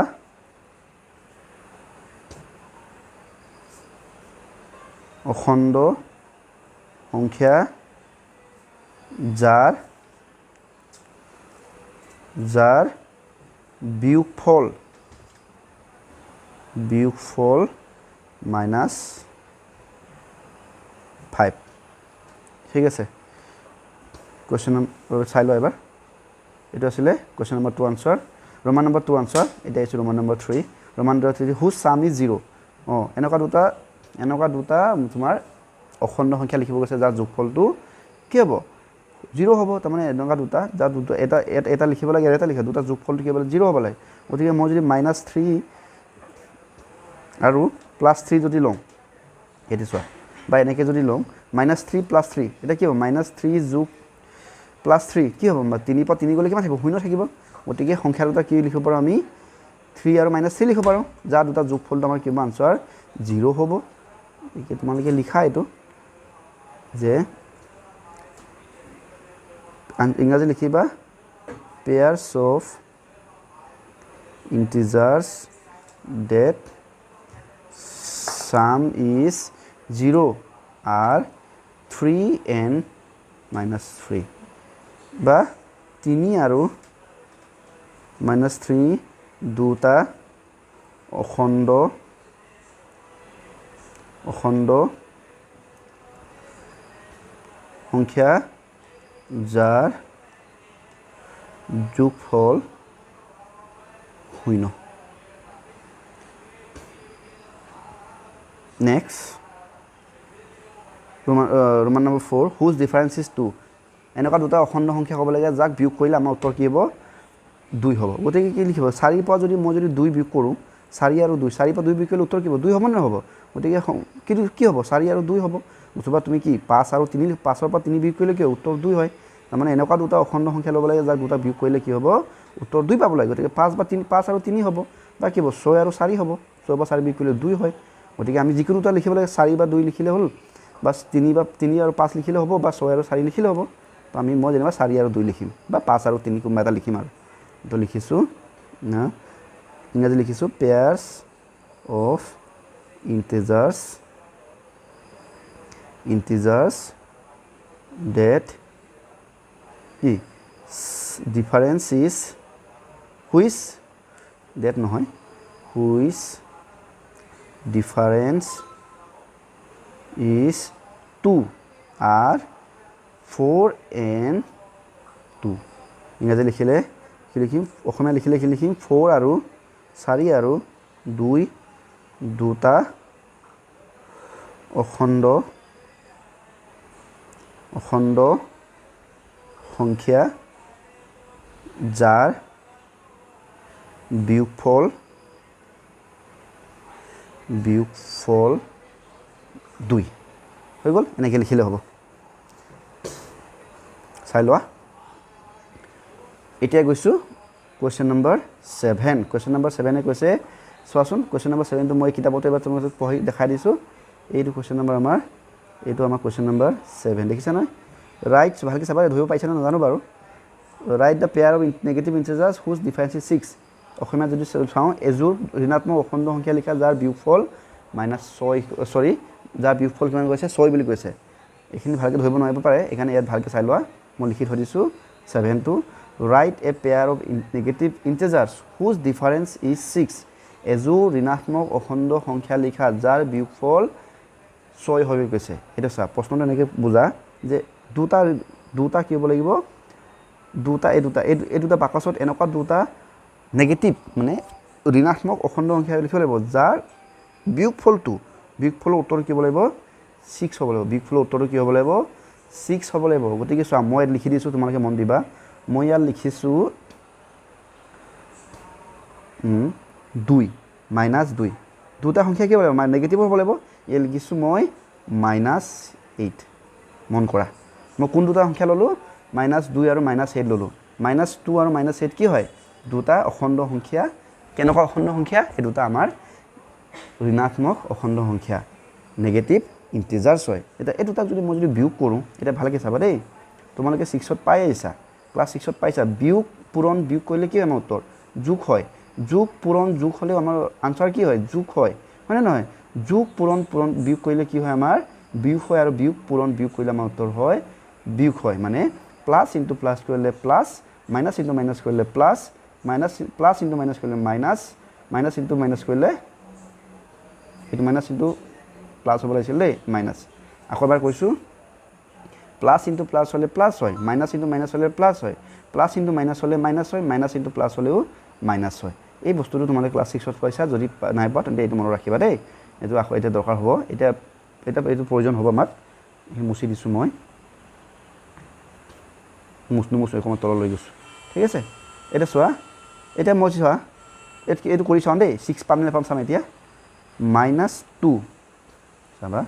অখণ্ড সংখ্যা যাৰ বিয়োগফল -5 ঠিক আছে কোৱেশ্চন নম্বৰ চাই লওঁ এবাৰ এইটো আছিলে question number 2 answer Roman number 2 answer এটা আছে ৰোমান নম্বৰ 3 ৰোমান নম্বৰ 3 হুজ সাম ইজ 0 এনেকুৱা দুটা তোমাৰ অখণ্ড সংখ্যা লিখিব গৈছে যাৰ যোগফলটো কি হ'ব 0 হ'ব তাৰমানে এনেকুৱা দুটা যাৰ দুটা এটা লিখিব লাগে এটা লিখা দুটা যোগফলটো কি হ'ব 0 হ'ব লাগে গতিকে মই যদি -3 আৰু +3 যদি লওঁ এটি চোৱা বা এনেকৈ যদি লওঁ -3 + 3 এটা কি হ'ব -3 যোগ +3 কি হ'ব 3 পৰা 3 গ'লে কিমান থাকিব 0 থাকিব গতিকে সংখ্যা দুটা কি লিখিব পাৰোঁ আমি 3 আৰু -3 লিখিব পাৰোঁ যাৰ দুটা যোগফলটো আমাৰ কিমান আনসাৰ 0 হ'ব গতিকে তোমালোকে লিখা এইটো যে ইংৰাজী লিখিবা পেয়াৰ্স of integers that sum is 0 are 3 and -3 বা 3 আৰু -3 দুটা অখণ্ড সংখ্যা যাৰ যোগফল 0 নেক্সট ৰোমান নম্বৰ 4 হুজ ডিফাৰেন্স ইজ 2 এনেকুৱা দুটা অখণ্ড সংখ্যা হ'ব লাগে যাক বিয়োগ কৰিলে আমাৰ উত্তৰ কি হ'ব 2 হ'ব গতিকে কি লিখিব 4 পৰা যদি মই 2 বিয়োগ কৰোঁ 4 আৰু 2 4 পৰা 2 বিয়োগ কৰিলে উত্তৰ কি হ'ব 2 হ'ব নে নহ'ব গতিকে কি হ'ব 4 আৰু 2 হ'ব অথবা তুমি কি 5 আৰু 3 5ৰ পৰা 3 বিয়োগ কৰিলে কি উত্তৰ 2 হয় তাৰমানে এনেকুৱা দুটা অখণ্ড সংখ্যা ল'ব লাগে যাক দুটা বিয়োগ কৰিলে কি হ'ব উত্তৰ 2 পাব লাগে গতিকে 5 আৰু 3 হ'ব বা কি হ'ব 6 আৰু 4 হ'ব 6 পৰা 4 বিয়োগ কৰিলে 2 হয় গতিকে আমি যিকোনো দুটা লিখিব লাগে 4 বা 2 লিখিলে হ'ল বা 3 আৰু 5 লিখিলে হ'ব বা 6 আৰু 4 লিখিলে হ'ব তো মই যেনিবা 4 আৰু 2 লিখিম বা 5 আৰু 3 কোনোবা এটা লিখিম আৰু তো লিখিছোঁ ইংৰাজী লিখিছোঁ পেয়াৰ্স অফ integers that কি difference is which that নহয় which difference is 2 are 4 and 2 ইংৰাজী লিখিলে কি লিখিম অসমীয়া লিখিলে কি লিখিম 4 আৰু 4 আৰু 2 দুটা অখণ্ড সংখ্যা যাৰ বিয়োগফল 2 হৈ গ'ল এনেকৈ লিখিলে হ'ব চাই লোৱা এতিয়া গৈছোঁ কুৱেশ্যন নম্বৰ 7 কুৱেশ্যন নম্বৰ 7 কৈছে চোৱাচোন কুৱেশ্যন নম্বৰ 7টো মই কিতাপতে এবাৰ তোমালোকক পঢ়ি দেখাই দিছোঁ এইটো কুৱেশ্যন নম্বৰ আমাৰ কুৱেশ্যন নম্বৰ 7 দেখিছা নহয় ৰাইট ভালকৈ চাবা ধৰিব পাইছা নে নাজানো বাৰু write the pair of negative integers whose difference is 6 অসমীয়া যদি চাওঁ এযোৰ ঋণাত্মক অখণ্ড সংখ্যা লিখা যাৰ বিয়োগফল যাৰ বিয়োগফল কিমান কৈছে 6 বুলি কৈছে এইখিনি ভালকৈ ধৰিব নোৱাৰিব পাৰে এইকাৰণে ইয়াত ভালকৈ চাই লোৱা মই লিখি থৈ দিছোঁ 7টো write a pair of negative integers whose difference is 6 এযোৰ ঋণাত্মক অখণ্ড সংখ্যা লিখা যাৰ বিয়োগফল 6 হৈ গৈছে এটা চা প্ৰশ্নটো এনেকৈ বুজা যে দুটা কি হ'ব লাগিব এই দুটা বাকচত এনেকুৱা দুটা নেগেটিভ মানে ঋণাত্মক অখণ্ড সংখ্যা লিখিব লাগিব যাৰ বিয়োগফলৰ উত্তৰটো কি হ'ব লাগিব 6 হ'ব লাগিব বিয়োগফলৰ উত্তৰটো কি হ'ব লাগিব 6 হ'ব লাগিব গতিকে চোৱা মই লিখি দিছোঁ তোমালোকে মন দিবা মই ইয়াত লিখিছোঁ 2 -2 দুটা সংখ্যা কি হ'ব লাগিব নেগেটিভ হ'ব লাগিব এই লিখিছোঁ মই -8 মন কৰা মই কোন দুটা সংখ্যা ল'লোঁ -2 আৰু -8 ল'লোঁ -2 আৰু -8 কি হয় দুটা অখণ্ড সংখ্যা কেনেকুৱা অখণ্ড সংখ্যা এই দুটা আমাৰ ঋণাত্মক অখণ্ড সংখ্যা নেগেটিভ ইন্টিজাৰ্ছ হয় এতিয়া এই দুটাক যদি মই যদি বিয়োগ কৰোঁ এটা ভালকৈ চাবা দেই তোমালোকে 6ত পাই আহিছা ক্লাছ 6ত পাইছা বিয়োগ পূৰণ বিয়োগ কৰিলে কি হয় আমাৰ উত্তৰ যোগ হয় যোগ পূৰণ যোগ হ'লেও আমাৰ আনচাৰ কি হয় যোগ হয় হয়নে নহয় যোগ পূৰণ বিয়োগ কৰিলে কি হয় আমাৰ বিয়োগ হয় আৰু বিয়োগ পূৰণ বিয়োগ কৰিলে আমাৰ উত্তৰ হয় বিয়োগ হয় মানে প্লাছ ইনটু প্লাছ কৰিলে প্লাছ মাইনাছ ইনটু মাইনাছ কৰিলে প্লাছ প্লাছ ইনটু মাইনাছ কৰিলে মাইনাছ মাইনাছ ইনটু মাইনাছ কৰিলে এইটো মাইনাছ ইনটু প্লাছ হ'ব লাগিছিল দেই মাইনাছ আকৌ এবাৰ কৈছোঁ প্লাছ ইনটু প্লাছ হ'লে প্লাছ হয় মাইনাছ ইনটু মাইনাছ হ'লে প্লাছ হয় প্লাছ ইনটু মাইনাছ হ'লে মাইনাছ হয় মাইনাছ ইনটু প্লাছ হ'লেও মাইনাছ হয় এই বস্তুটো তোমালোকে ক্লাছ 6ত পাইছা যদি নাই পোৱা তেন্তে এইটো মনত ৰাখিবা দেই এইটো আকৌ এতিয়া দৰকাৰ হ'ব এতিয়া এইটো প্ৰয়োজন হ'ব আমাক মুচি দিছোঁ মই মুচি অকণমান তলত লৈ গৈছোঁ ঠিক আছে এতিয়া চোৱা এতিয়া মই চোৱা এইটো কৰি চাওঁ দেই 6 পাম নাপাম চাম এতিয়া -2 চাবা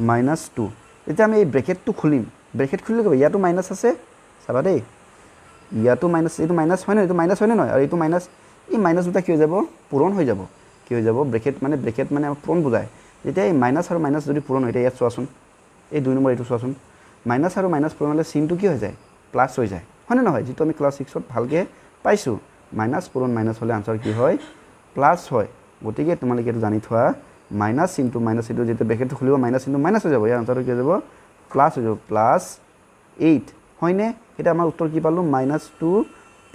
-2 এতিয়া আমি এই ব্ৰেকেটটো খুলিম ব্ৰেকেট খুলিলে ক'ব ইয়াতো মাইনাছ আছে চাবা দেই ইয়াতো মাইনাছ এইটো মাইনাছ হয় নে এইটো মাইনাছ হয়নে নহয় আৰু এইটো মাইনাছ এই মাইনাছ দুটা কি হৈ যাব পূৰণ হৈ যাব কি হৈ যাব ব্ৰেকেট মানে আমাক পূৰণ বুজায় যেতিয়া এই মাইনাছ আৰু মাইনাছ যদি পূৰণ হয় এতিয়া ইয়াত চোৱাচোন এই 2 নম্বৰ এইটো চোৱাচোন মাইনাছ আৰু মাইনাছ পূৰণ হ'লে চিনটো কি হৈ যায় প্লাছ হৈ যায় হয়নে নহয় যিটো আমি ক্লাছ 6ত ভালকৈ পাইছোঁ মাইনাছ পূৰণ মাইনাছ হ'লে আনচাৰ কি হয় প্লাছ হয় গতিকে তোমালোকে এইটো জানি থোৱা মাইনাছ ইনটু মাইনাছ এইটো যেতিয়া ব্ৰেকেটটো খুলিব মাইনাছ ইনটু মাইনাছ হৈ যাব ইয়াৰ আনচাৰটো কি হৈ যাব প্লাছ হৈ যাব +8 হয়নে এতিয়া আমাৰ উত্তৰ কি পালোঁ -2 +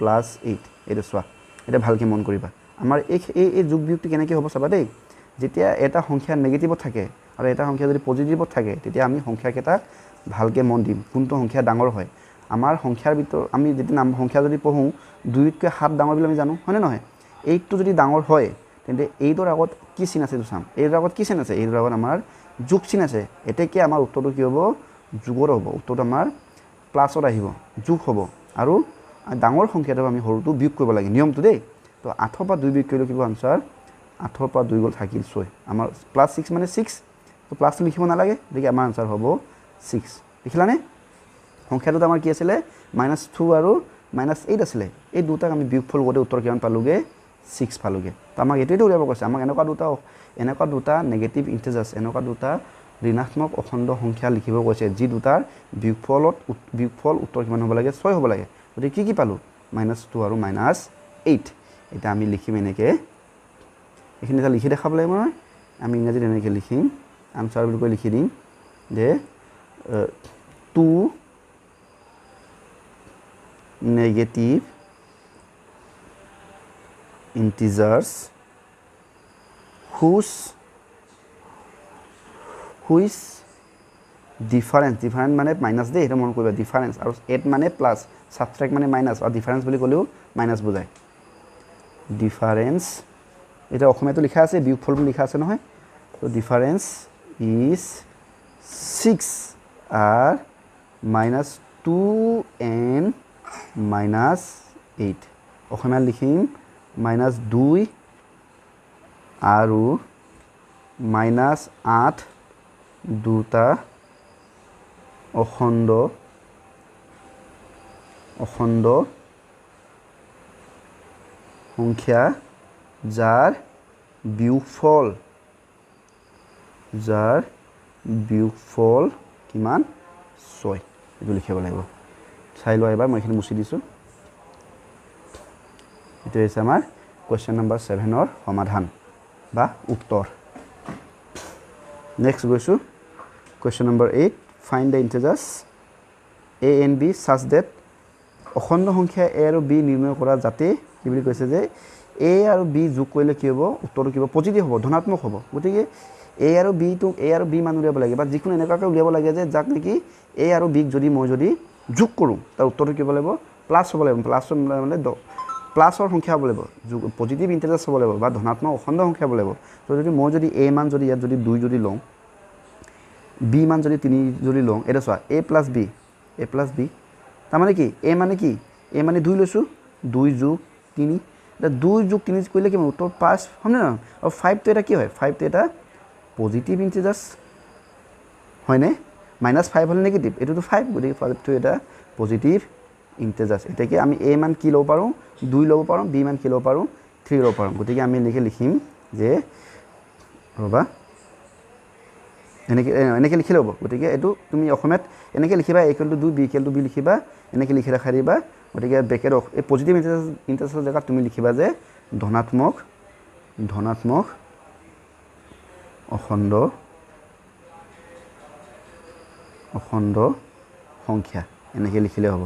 8 এইটো চোৱা এতিয়া ভালকৈ মন কৰিবা আমাৰ এই যোগ বিয়োগটো কেনেকৈ হ'ব চাবা দেই যেতিয়া এটা সংখ্যা নেগেটিভত থাকে আৰু এটা সংখ্যা যদি পজিটিভত থাকে তেতিয়া আমি সংখ্যাকেইটাক ভালকৈ মন দিম কোনটো সংখ্যা ডাঙৰ হয় আমাৰ সংখ্যাৰ ভিতৰত আমি যেতিয়া সংখ্যা যদি পঢ়োঁ 2তকৈ 7 ডাঙৰ বুলি আমি জানো হয়নে নহয় 8টো যদি ডাঙৰ হয় তেন্তে 8ৰ আগত কি চিন আছে এইটো চাম 8ৰ আগত কি চিন আছে 8ৰ আগত আমাৰ যোগ চিন আছে এতেকে আমাৰ উত্তৰটো কি হ'ব যোগৰ হ'ব উত্তৰটো আমাৰ প্লাছত আহিব যোগ হ'ব আৰু ডাঙৰ সংখ্যাটো আমি সৰুটো বিয়োগ কৰিব লাগে নিয়মটো দেই তো 8ৰ পৰা 2 বিয়োগ কৰিলে কি হ'ব আনচাৰ 8ৰ পৰা 2 গ'ল থাকিল 6 আমাৰ +6 মানে 6 তো প্লাছটো লিখিব নালাগে গতিকে আমাৰ আনচাৰ হ'ব 6 লিখিলানে সংখ্যাটোত আমাৰ কি আছিলে -2 আৰু -8 আছিলে এই দুটাক আমি বিয়োগফল কৰোঁতে উত্তৰ কিমান পালোঁগৈ 6 পালোঁগৈ তো আমাক এইটোৱেতো উলিয়াব কৈছে আমাক এনেকুৱা দুটা নেগেটিভ ইন্টিজাৰ্ছ এনেকুৱা দুটা ঋণাত্মক অখণ্ড সংখ্যা লিখিব কৈছে যি দুটাৰ বিয়োগফল উত্তৰ কিমান হ'ব লাগে 6 হ'ব লাগে গতিকে কি পালোঁ -2 আৰু -8 এতিয়া আমি লিখিম এনেকৈ এইখিনি এটা লিখি দেখাব লাগিব নহয় আমি ইংৰাজীত এনেকৈ লিখিম আনচাৰ বুলি কৈ লিখি দিম যে 2 negative integers whose difference মানে মাইনাছ দেই সেইটো মন কৰিবা ডিফাৰেঞ্চ আৰু 8 মানে প্লাছ সাবট্ৰেক্ট মানে মাইনাছ আৰু ডিফাৰেঞ্চ বুলি ক'লেও মাইনাছ বুজায় ডিফাৰেঞ্চ এটা অসমীয়াটো লিখা আছে বিয়োগফল বুলি লিখা আছে নহয় তো ডিফাৰেঞ্চ ইজ 6 আৰ -2 and -8 অসমীয়া লিখিম -2 আৰু -8 দুটা অখণ্ড সংখ্যা যাৰ বিয়োগফল কিমান 6 এইটো লিখিব লাগিব চাই লোৱা এবাৰ মই এইখিনি মুচি দিছোঁ এইটো হৈছে আমাৰ কুৱেশ্যন নম্বৰ 7ৰ সমাধান বা উত্তৰ নেক্সট গৈছোঁ question number 8 find the integers a and b such that অখণ্ড সংখ্যা এ আৰু বি নিৰ্ণয় কৰা যাতে কি বুলি কৈছে যে এ আৰু বি যোগ কৰিলে কি হ'ব উত্তৰটো কি হ'ব পজিটিভ হ'ব ধনাত্মক হ'ব গতিকে এ আৰু বি মান উলিয়াব লাগে বা যিকোনো এনেকুৱাকৈ উলিয়াব লাগে যে যাক নেকি এ আৰু বিক যদি মই যদি যোগ কৰোঁ তাৰ উত্তৰটো কি হ'ব লাগিব প্লাছ হ'ব লাগিব মানে প্লাছৰ সংখ্যা হ'ব লাগিব পজিটিভ ইণ্টিজাৰ্ছ হ'ব লাগিব বা ধনাত্মক অখণ্ড সংখ্যা হ'ব লাগিব তো যদি মই যদি এ মান যদি ইয়াত যদি 2 যদি লওঁ বি মান যদি 3 যদি লওঁ এটা চোৱা এ প্লাছ বি তাৰমানে কি এ মানে 2 লৈছোঁ 2 যোগ 3 এটা 2 যোগ 3 কৰিলে কি উত্তৰ 5 হয়নে নহয় আৰু 5টো এটা কি হয় 5টো এটা পজিটিভ ইণ্টিজাৰ্ছ হয়নে -5 হ'লে নেগেটিভ এইটোতো 5 গতিকে 5টো এটা পজিটিভ ইণ্টিজাৰ্ছ এতিয়া কি আমি এ মান কি ল'ব পাৰোঁ 2 ল'ব পাৰোঁ বি মান কি ল'ব পাৰোঁ 3 ল'ব পাৰোঁ গতিকে আমি লিখিম যে ৰ'বা এনেকৈ লিখি ল'ব গতিকে এইটো তুমি অসমীয়াত এনেকৈ লিখিবা এ = 2 বি = বি লিখিবা এনেকৈ লিখি ৰাখা দিবা গতিকে ব্ৰেকেট এই পজিটিভ ইণ্টিজাৰ্ছৰ জেগাত তুমি লিখিবা যে ধনাত্মক অখণ্ড সংখ্যা এনেকৈ লিখিলে হ'ব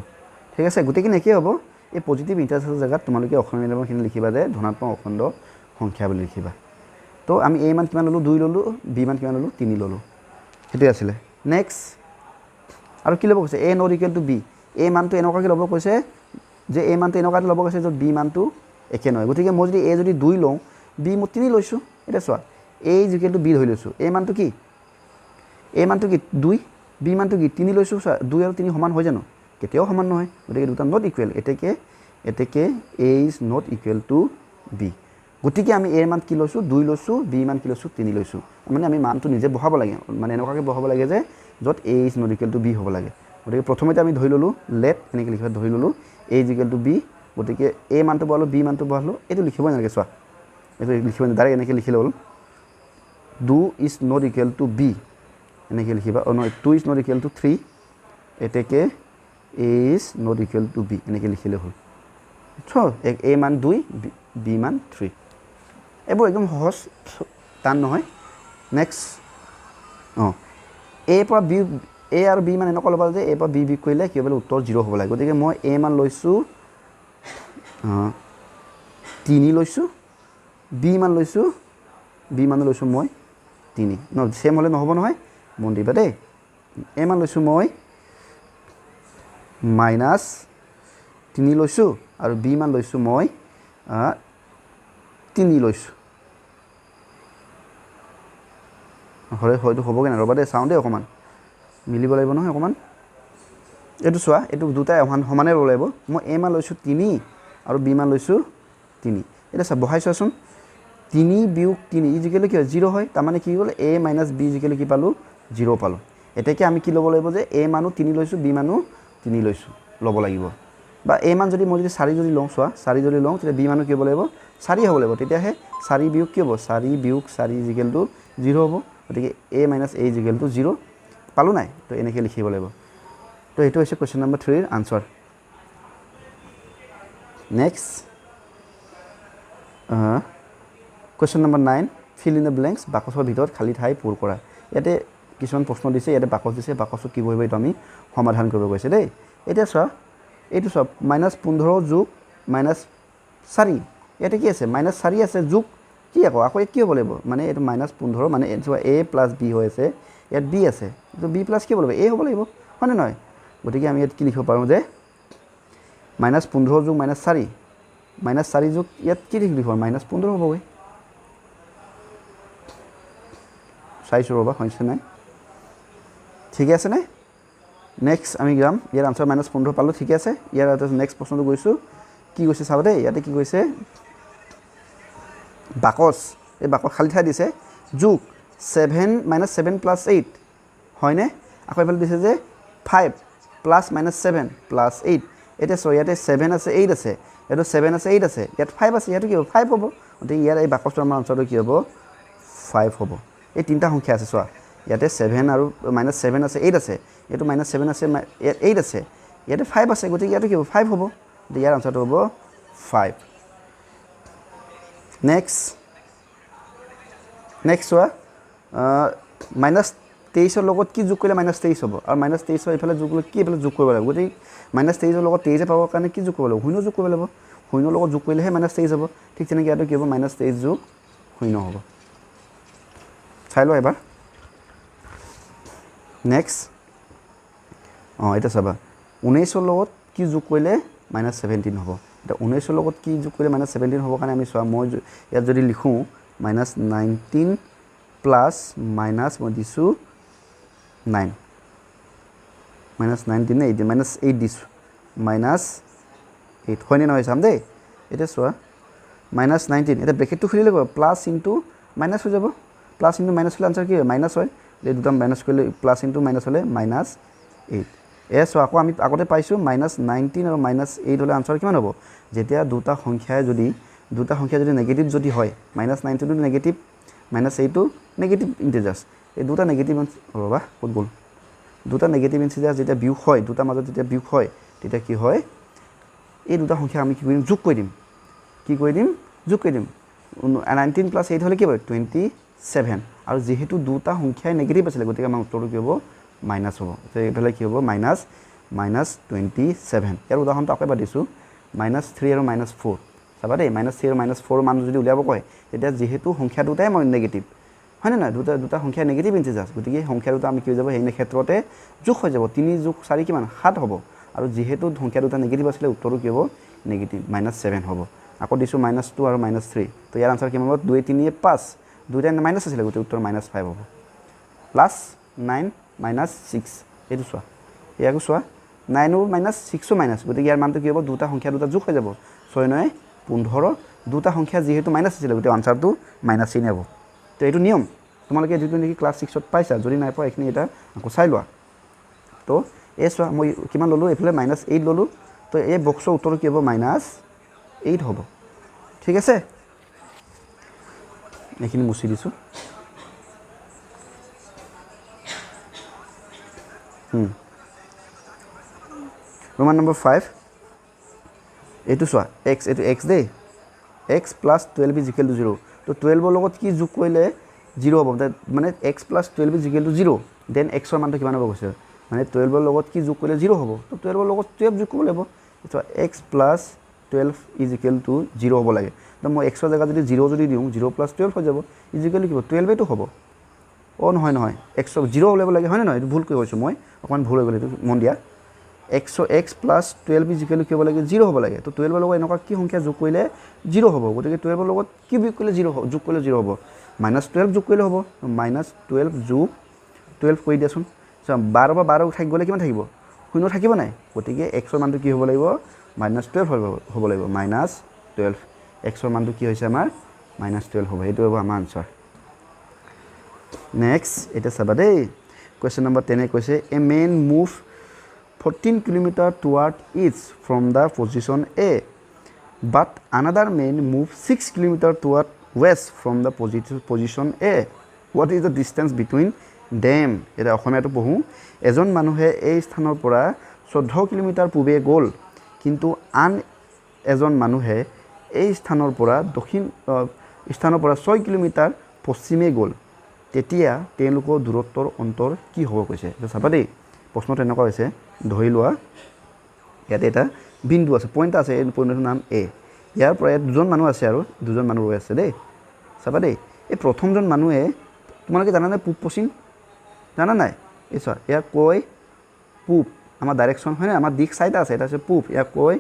ঠিক আছে গোটেইখিনি একেই হ'ব এই পজিটিভ ইণ্টিজাৰ্ছৰ জেগাত তোমালোকে অসমীয়া মিডিয়ামৰখিনি লিখিবা যে ধনাত্মক অখণ্ড সংখ্যা বুলি লিখিবা তো আমি এ মান কিমান ল'লোঁ 2 ল'লোঁ বি মান কিমান ল'লোঁ 3 ল'লোঁ সেইটোৱে আছিলে নেক্সট আৰু কি ল'ব কৈছে এ not equal to B A মানটো এনেকুৱাকৈ ল'ব কৈছে যে এ মানটো এনেকুৱাকৈ ল'ব কৈছে য'ত বি মানটো একে নহয় গতিকে মই যদি এ যদি 2 লওঁ বি মই 3 লৈছোঁ এতিয়া চোৱা এ ইকুৱেল টু বি ধৰি লৈছোঁ এ মানটো কি 2 বি মানটো কি 3 লৈছোঁ চোৱা 2 আৰু 3 সমান হয় জানো কেতিয়াও সমান নহয় গতিকে দুটা নট ইকুৱেল এতেকে a is not equal to b গতিকে আমি এৰ মান কি লৈছোঁ 2 লৈছোঁ বি মান কি লৈছোঁ 3 লৈছোঁ মানে আমি মানটো নিজে বহাব লাগে মানে এনেকুৱাকৈ বহাব লাগে যে য'ত a is not equal to b হ'ব লাগে গতিকে প্ৰথমতে আমি ধৰি ল'লোঁ লেট এনেকৈ লিখিব ধৰি ল'লোঁ এ ইজ ইকুৱেল টু বি গতিকে এ মানটো বহালোঁ বি মানটো বহালোঁ এইটো লিখিব নালাগে চোৱা এইটো লিখিব ডাইৰেক্ট এনেকৈ লিখি ল'লোঁ 2 is not equal to B এনেকৈ লিখিবা নহয় 2 ইজ নট ইকুৱেল টু 3 এতেকে a is not equal to B এনেকৈ লিখিলে হ'ল এ মান 2 বি মান 3 এইবোৰ একদম সহজ টান নহয় নেক্সট এ পৰা বি এ আৰু বি মান এনেকুৱা ল'বা যে এ পৰা বি কৰিলে কি হ'ব উত্তৰ 0 হ'ব লাগে গতিকে মই এ মান লৈছোঁ 3 লৈছোঁ বি মান লৈছোঁ মই 3 ছেম হ'লে নহ'ব নহয় মন দিবা দেই এ মান লৈছোঁ মই -3 লৈছোঁ আৰু বি মান লৈছোঁ মই 3 লৈছোঁ হয়তো হ'বগৈ নাই ৰ'বা দেই চাওঁ দেই অকণমান মিলিব লাগিব নহয় অকণমান এইটো চোৱা এইটো দুটাই সমানে ল'ব লাগিব মই এ মান লৈছোঁ 3 আৰু বি মান লৈছোঁ 3 এতিয়া চোৱা বহাই চোৱাচোন 3 বিয়োগ 3 ইজিকেলি কি হয় 0 হয় তাৰমানে কি হ'ল এ মাইনাছ বি ইজিকেলি কি পালোঁ 0 পালোঁ এতিয়াকে আমি কি ল'ব লাগিব যে এ মানো 3 লৈছোঁ বি মানো 3 লৈছোঁ ল'ব লাগিব বা এ মান যদি মই যদি 4 যদি লওঁ চোৱা 4 যদি লওঁ তেতিয়া বি মানো কি হ'ব লাগিব 4 হ'ব লাগিব তেতিয়াহে 4 বিয়োগ কি হ'ব 4 বিয়োগ 4 ইজিকেল টু 0 হ'ব গতিকে এ মাইনাছ এ ইজিকেল টু 0 পালোঁ নাই তো এনেকৈ লিখিব লাগিব তো এইটো হৈছে কুৱেশ্যন নম্বৰ 3 ৰ answer next question number 9 fill in the blanks বাকচৰ ভিতৰত খালী ঠাই পূৰ কৰা ইয়াতে কিছুমান প্ৰশ্ন দিছে ইয়াতে বাকচ দিছে বাকচত কি কৰিব এইটো আমি সমাধান কৰিব গৈছে দেই এতিয়া চোৱা এইটো চোৱা -15 যোগ -4 ইয়াতে কি আছে -4 আছে যোগ কি আকৌ কি হ'ব লাগিব মানে এইটো -15 মানে এইটো এ প্লাছ বি হৈ আছে ইয়াত বি আছে এইটো বি প্লাছ কি হ'ব লাগিব এ হ'ব লাগিব হয়নে নহয় গতিকে আমি ইয়াত কি লিখিব পাৰোঁ যে -15 যোগ -4 যোগ ইয়াত কি লিখিব -15 হ'বগৈ চাইছোঁ ৰ'বা হৈছে নাই ঠিকে আছেনে নেক্সট আমি যাম ইয়াৰ আনচাৰ -15 পালোঁ ঠিকে আছে ইয়াৰ নেক্সট প্ৰশ্নটো গৈছোঁ কি কৈছে চাব দেই ইয়াতে কি কৈছে বাকচ এই বাকচ খালী ঠাই দিছে যোগ 7 -7 + 8 হয়নে আকৌ এইফালে দিছে যে 5 + -7 + 8 এতিয়া চোৱা ইয়াতে 7 আছে 8 আছে এইটো 7 আছে 8 আছে ইয়াত 5 আছে ইয়াতো কি হ'ব 5 হ'ব গতিকে ইয়াৰ এই বাকচটোৰ আমাৰ আনচাৰটো কি হ'ব 5 হ'ব এই তিনিটা সংখ্যা আছে চোৱা ইয়াতে 7 আৰু -7 আছে 8 আছে এইটো -7 আছে 8 আছে ইয়াতে 5 আছে গতিকে ইয়াতো কি হ'ব 5 হ'ব গতিকে ইয়াৰ আনচাৰটো হ'ব 5 নেক্সট চোৱা 23 ৰ লগত কি যোগ কৰিলে -23 হ'ব আৰু -23 ৰ এইফালে যোগ কৰিলে কি এইফালে যোগ কৰিব লাগিব গতিকে -23 ৰ লগত 23 পাবৰ কাৰণে কি যোগ কৰিব লাগিব শূন্য যোগ কৰিব লাগিব শূন্যৰ লগত যোগ কৰিলেহে -23 হ'ব ঠিক তেনেকৈ ইয়াতো কি হ'ব -23 যোগ শূন্য হ'ব চাই লোৱা এবাৰ নেক্সট এটা চাবা 19 ৰ লগত কি যোগ কৰিলে -17 হ'ব এটা 19 ৰ লগত কি যোগ কৰিলে -17 হ'ব কাৰণে আমি চোৱা মই ইয়াত যদি লিখোঁ -19 প্লাছ মাইনাছ মই দিছোঁ 9 -19 নে 18 -8 দিছোঁ -8 হয়নে নহয় চাম দেই এতিয়া চোৱা -19 এতিয়া ব্ৰেকেটটো খুলি ল'ব প্লাছ ইনটু মাইনাছ হৈ যাব প্লাছ ইনটু মাইনাছ হ'লে আনচাৰ কি হয় মাইনাছ হয় এই দুটা মাইনাছ কৰিলে প্লাছ ইনটু মাইনাছ হ'লে -8 চোৱা আকৌ আমি আগতে পাইছোঁ -19 আৰু -8 হ'লে আনচাৰ কিমান হ'ব যেতিয়া দুটা সংখ্যাই যদি নেগেটিভ যদি হয় -19টো নেগেটিভ -8টো নেগেটিভ ইণ্টিজাৰ্ছ এই দুটা নেগেটিভ ৰ'বা ক'ত গ'ল দুটা নেগেটিভ ইণ্টিজাৰ্ছ যেতিয়া বিয়োগ হয় দুটাৰ মাজত যেতিয়া বিয়োগ হয় তেতিয়া কি হয় এই দুটা সংখ্যা আমি কি কৰিম যোগ কৰি দিম যোগ কৰি দিম 19 + 8 হ'লে কি হ'ব 27 আৰু যিহেতু দুটা সংখ্যাই নেগেটিভ আছিলে গতিকে আমাৰ উত্তৰটো কি হ'ব মাইনাছ হ'ব এইফালে কি হ'ব -27 ইয়াৰ উদাহৰণটো আকৌ এবাৰ দিছোঁ -3 আৰু -4 চাবা দেই -3 আৰু -4 মান যদি উলিয়াব কয় তেতিয়া যিহেতু সংখ্যা দুটাই মই নেগেটিভ হয়নে নহয় দুটা সংখ্যা নেগেটিভ ইণ্টিজাৰ্ছ গতিকে সংখ্যা দুটা আমি কি হৈ যাব সেই ক্ষেত্ৰতে যোগ হৈ যাব 3 যোগ 4 কিমান 7 হ'ব আৰু যিহেতু সংখ্যা দুটা নেগেটিভ আছিলে উত্তৰটো কি হ'ব নেগেটিভ -7 হ'ব আকৌ দিছোঁ -2 আৰু -3 তো ইয়াৰ আনচাৰ কিমান হ'ব 2 3 5 দুইটা মাইনাছ আছিলে গতিকে উত্তৰ -5 হ'ব প্লাছ 9 -6 এইটো চোৱা ইয়াকো চোৱা 9 -6 মাইনাছ গতিকে ইয়াৰ মানটো কি হ'ব দুটা সংখ্যা দুটা যোগ হৈ যাব 6 9 15 দুটা সংখ্যা যিহেতু মাইনাছ আছিলে গতিকে আনচাৰটো -3 হ'ব তো এইটো নিয়ম তোমালোকে যিটো নেকি ক্লাছ 6ত পাইছা যদি নাই পোৱা এইখিনি এটা আকৌ চাই লোৱা তো এই চোৱা মই কিমান ল'লোঁ এইফালে -8 ল'লোঁ তো এই বক্সৰ উত্তৰটো কি হ'ব -8 হ'ব ঠিক আছে এইখিনি মুচি দিছোঁ ৰোমান নম্বৰ 5 এইটো চোৱা এইটো x দেই x + 12 = 0 তো 12ৰ লগত কি যোগ কৰিলে 0 হ'ব মানে x + 12 = 0 দেন x ৰ মানটো কিমান হ'ব কৈছে মানে 12ৰ লগত কি যোগ কৰিলে 0 হ'ব তো 12ৰ লগত 12 যোগ কৰিব লাগিব চোৱা x + 12 = 0 হ'ব লাগে তো মই x ৰ জেগাত যদি 0 যদি দিওঁ 0 + 12 হৈ যাব ইজিকেলি কি হ'ব 12 হ'ব নহয় x 0 ওলাব লাগে হয়নে নহয় এইটো ভুল কৰি কৈছোঁ মই অকণমান ভুল হৈ গ'ল এইটো মন দিয়া x + 12 = কি হ'ব লাগে 0 হ'ব লাগে তো 12ৰ লগত এনেকুৱা কি সংখ্যা যোগ কৰিলে 0 হ'ব গতিকে 12ৰ লগত কি যোগ কৰিলে 0 হ'ব যোগ কৰিলে 0 হ'ব -12 যোগ কৰিলে হ'ব -12 যোগ 12 কৰি দিয়াচোন 12 বা 12 থাকি গ'লে কিমান থাকিব শূন্য থাকিব নাই গতিকে x ৰ মানটো কি হ'ব লাগিব -12 হ'ব লাগিব -12 x ৰ মানটো কি হৈছে আমাৰ -12 হ'ব এইটো হ'ব আমাৰ আনচাৰ নেক্সট এটা চাবা দেই কুৱেশ্যন নম্বৰ 10 কৈছে এ man move 14 km toward east from the position A but another man move 6 km toward west from the position A what is the distance between them এটা অসমীয়াটো পঢ়োঁ এজন মানুহে এই স্থানৰ পৰা 14 কিলোমিটাৰ পূবে গ'ল কিন্তু আন এজন মানুহে এই স্থানৰ পৰা 6 কিলোমিটাৰ পশ্চিমে গ'ল তেতিয়া তেওঁলোকৰ দূৰত্বৰ অন্তৰ কি হ'ব কৈছে এটা চাবা দেই প্ৰশ্নটো এনেকুৱা হৈছে ধৰি লোৱা ইয়াতে এটা বিন্দু আছে পইণ্ট আছে এই পইণ্টটোৰ নাম A ইয়াৰ পৰা ইয়াত দুজন মানুহ আছে আৰু দুজন মানুহ ৰৈ আছে দেই চাবা দেই এই প্ৰথমজন মানুহে তোমালোকে জানানে পূব পশ্চিম জানা নাই এই চোৱা ইয়াক কৈ পূব আমাৰ ডাইৰেকশ্যন হয়নে আমাৰ দিশ চাৰিটা আছে এটা হৈছে পূব ইয়াক কৈ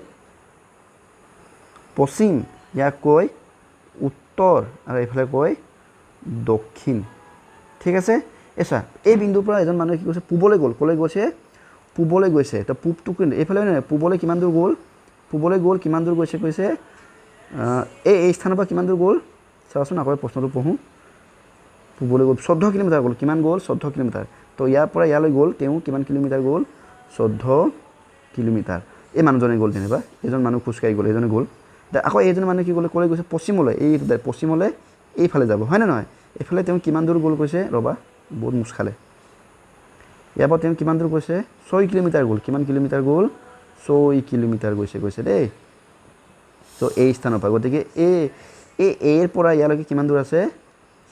পশ্চিম ইয়াক কৈ উত্তৰ আৰু এইফালে কৈ দক্ষিণ ঠিক আছে এই চোৱা এই বিন্দুৰ পৰা এজন মানুহে কি কৈছে পূবলৈ গ'ল ক'লৈ গৈছে পূবলৈ গৈছে তো পূবটো এইফালে পূবলৈ কিমান দূৰ গ'ল পূবলৈ গ'ল কিমান দূৰ গৈছে কৈছে এই স্থানৰ পৰা কিমান দূৰ গ'ল চাওঁচোন আকৌ প্ৰশ্নটো পঢ়োঁ পূবলৈ গ'ল 14 কিলোমিটাৰ গ'ল কিমান গ'ল 14 কিলোমিটাৰ তো ইয়াৰ পৰা ইয়ালৈ গ'ল তেওঁ কিমান কিলোমিটাৰ গ'ল 14 কিলোমিটাৰ এই মানুহজনে গ'ল যেনিবা এজন মানুহ খোজকাঢ়ি গ'ল এজনে গ'ল আকৌ এইজন মানুহে কি গ'লে ক'লৈ গৈছে পশ্চিমলৈ পশ্চিমলৈ এইফালে যাব হয়নে নহয় এইফালে তেওঁ কিমান দূৰ গ'ল কৈছে ৰ'বা বহুত মুচ খালে ইয়াৰ পৰা তেওঁ কিমান দূৰ গৈছে 6 কিলোমিটাৰ গ'ল কিমান কিলোমিটাৰ গ'ল 6 কিলোমিটাৰ গৈছে দেই তো এই স্থানৰ পৰা গতিকে এৰ পৰা ইয়ালৈকে কিমান দূৰ আছে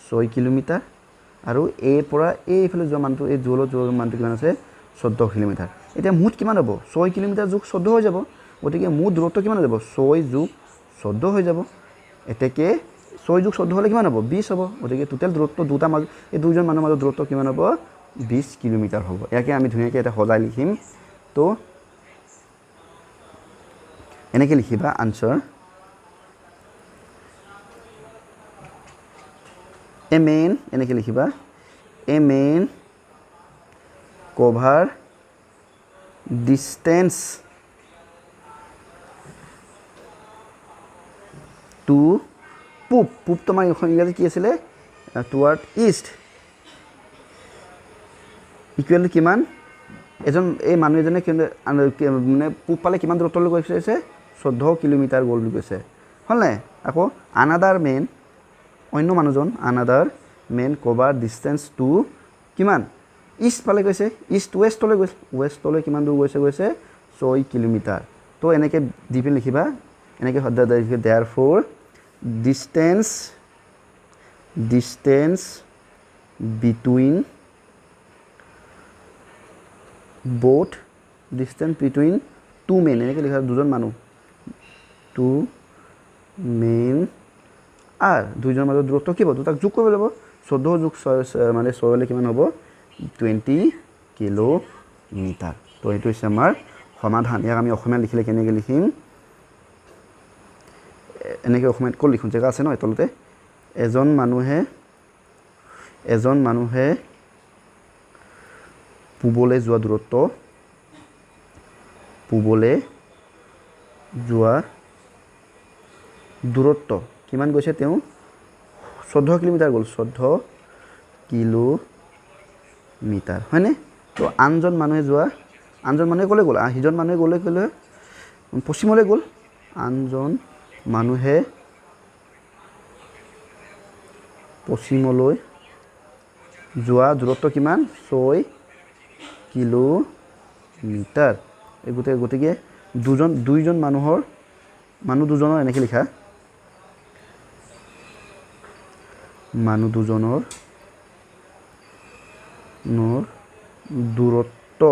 6 কিলোমিটাৰ আৰু এৰ পৰা এইফালে যোৱা মানটো এই যোৱা মানটো কিমান আছে 14 কিলোমিটাৰ এতিয়া মুঠ কিমান হ'ব 6 কিলোমিটাৰ যোগ 14 হৈ যাব গতিকে মুঠ দূৰত্ব কিমান হৈ যাব 6 যোগ 14 হৈ যাব এতেকে 6 যোগ 14 হ'লে কিমান হ'ব 20 হ'ব গতিকে টোটাল দূৰত্ব দুটা মাজ এই দুইজন মানুহৰ মাজৰ দূৰত্ব কিমান হ'ব 20 কিলোমিটাৰ হ'ব ইয়াকে আমি ধুনীয়াকৈ এটা সজাই লিখিম তো এনেকৈ লিখিবা আনসাৰ a man এনেকৈ লিখিবা a man cover distance to পূব তোমাৰ ইংৰাজী কি আছিলে টুৱাৰ্ড ইষ্ট ইকুৱেল কিমান এজন এই মানুহ এজনে মানে পূব পালে কিমান দূৰত্বলৈ গৈছে 14 কিলোমিটাৰ গ'ল বুলি কৈছে হ'ল নাই আকৌ আনাদাৰ মেন অন্য মানুহজন another man cover distance to কিমান ইষ্ট পালে গৈছে ইষ্ট ৱেষ্টলৈ গৈছে ৱেষ্টলৈ কিমান দূৰ গৈছে 6 কিলোমিটাৰ তো এনেকৈ দি পিনে লিখিবা এনেকৈ therefore distance between both distance between two men এনেকৈ লিখা দুজন মানুহ two men আর দুইজনৰ মাজত দূৰত্ব কি হ'ব দুটাক যোগ কৰিব লাগিব 14 যোগ 6 মানে 6 হলে কিমান হ'ব 20 কিলোমিটাৰ তো এইটো হৈছে আমাৰ সমাধান ইয়াক আমি অসমীয়া লিখিলে কেনেকৈ লিখিম এনেকৈ অসমীয়াত ক'ত লিখোঁ জেগা আছে ন তলতে এজন মানুহে পূবলৈ যোৱা দূৰত্ব কিমান গৈছে তেওঁ 14 কিলোমিটাৰ গ'ল 14 কিলোমিটাৰ হয়নে তো আনজন মানুহে ক'লৈ গ'ল সিজন মানুহে ক'লৈ পশ্চিমলৈ গ'ল আনজন মানুহে পশ্চিমলৈ যোৱা দূৰত্ব কিমান 6 কিলোমিটাৰ এই গতিকে দুইজন মানুহ দুজনৰ এনেকৈ লিখা মানুহ দুজনৰ দূৰত্ব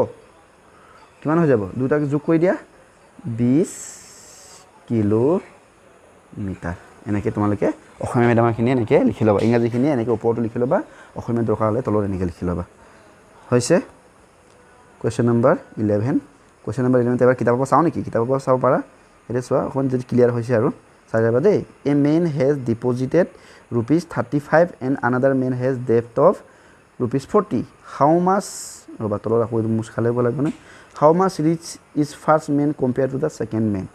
কিমান হৈ যাব দুটাক যোগ কৰি দিয়া 20 কিলোমিটাৰ এনেকৈ তোমালোকে অসমীয়া মেডামৰখিনি এনেকৈ লিখি ল'বা ইংৰাজীখিনি এনেকৈ ওপৰতো লিখি ল'বা অসমীয়া দৰকাৰ হ'লে তলত এনেকৈ লিখি ল'বা হৈছে কুৱেশ্যন নম্বৰ 11 কুৱেশ্যন নম্বৰ 11 এবাৰ কিতাপৰ পৰা চাওঁ নেকি কিতাপৰ পৰা চাব পাৰা এতিয়া চোৱা অকণ যদি ক্লিয়াৰ হৈছে আৰু চাই যাবা দেই a man has deposited ₹35 and another man has ডেপ্ট অফ ₹40 হাউ মাছ ৰ'বা তলত আকৌ মুচ খালে লাগিব নহয় how much rich is first man compare to the second man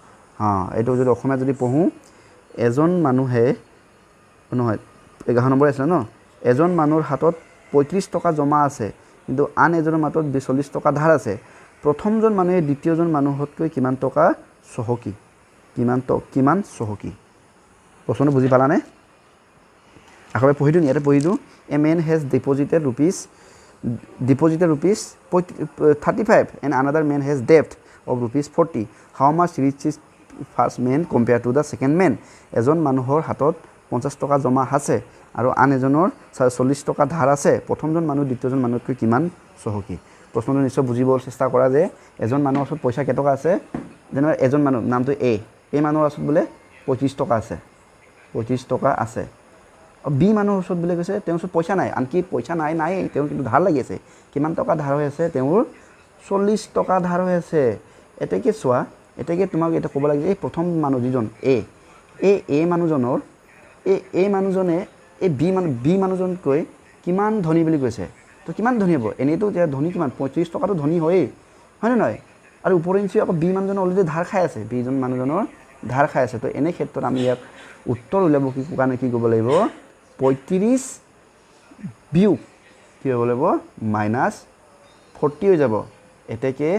এইটো যদি অসমীয়া যদি পঢ়োঁ এজন মানুহে নহয় 11 নম্বৰ আছিলে ন এজন মানুহৰ হাতত 35 টকা জমা আছে কিন্তু আন এজনৰ হাতত 40 টকা ধাৰ আছে প্ৰথমজন মানুহে দ্বিতীয়জন মানুহতকৈ কিমান টকা চহকী কিমান চহকী প্ৰশ্নটো বুজি পালানে আকৌ পঢ়ি দিওঁ ইয়াতে পঢ়ি দিওঁ এ man has ডিপজিটেড rupees 35 and another man has debt of ₹40 how much rich is first man compared to the second man এজন মানুহৰ হাতত 50 টকা জমা আছে আৰু আন এজনৰ 40 টকা ধাৰ আছে প্ৰথমজন মানুহ দ্বিতীয়জন মানুহতকৈ কিমান চহকী প্ৰশ্নটো নিশ্চয় বুজিবলৈ চেষ্টা কৰা যে এজন মানুহৰ ওচৰত পইচা কেটকা আছে যেনে এজন মানুহ নামটো এই মানুহৰ ওচৰত বোলে 25 টকা আছে বি মানুহৰ ওচৰত বোলে কৈছে তেওঁৰ ওচৰত পইচা নাই আনকি পইচা নাই তেওঁ কিন্তু ধাৰ লাগি আছে কিমান টকা ধাৰ হৈ আছে তেওঁৰ 40 টকা ধাৰ হৈ আছে এতেকে চোৱা এতেকে তোমাক এটা ক'ব লাগে এই প্ৰথম মানুহ যিজন এই মানুহজনৰ এই মানুহজনে এই বি মানুহজনকৈ কিমান ধনী বুলি কৈছে তো কিমান ধনী হ'ব এনেইতো এতিয়া ধনী কিমান 35 টকাটো ধনী হয়েই হয়নে নহয় আৰু ওপৰিঞ্চি আকৌ বি মানুহজনৰ অলৰেডি ধাৰ খাই আছে বিজন মানুহজনৰ ধাৰ খাই আছে তো এনে ক্ষেত্ৰত আমি ইয়াক উত্তৰ উলিয়াব কাৰণে কি কৰিব লাগিব 35 বিয়োগ কি হ'ব লাগিব -40 হৈ যাব এতেকে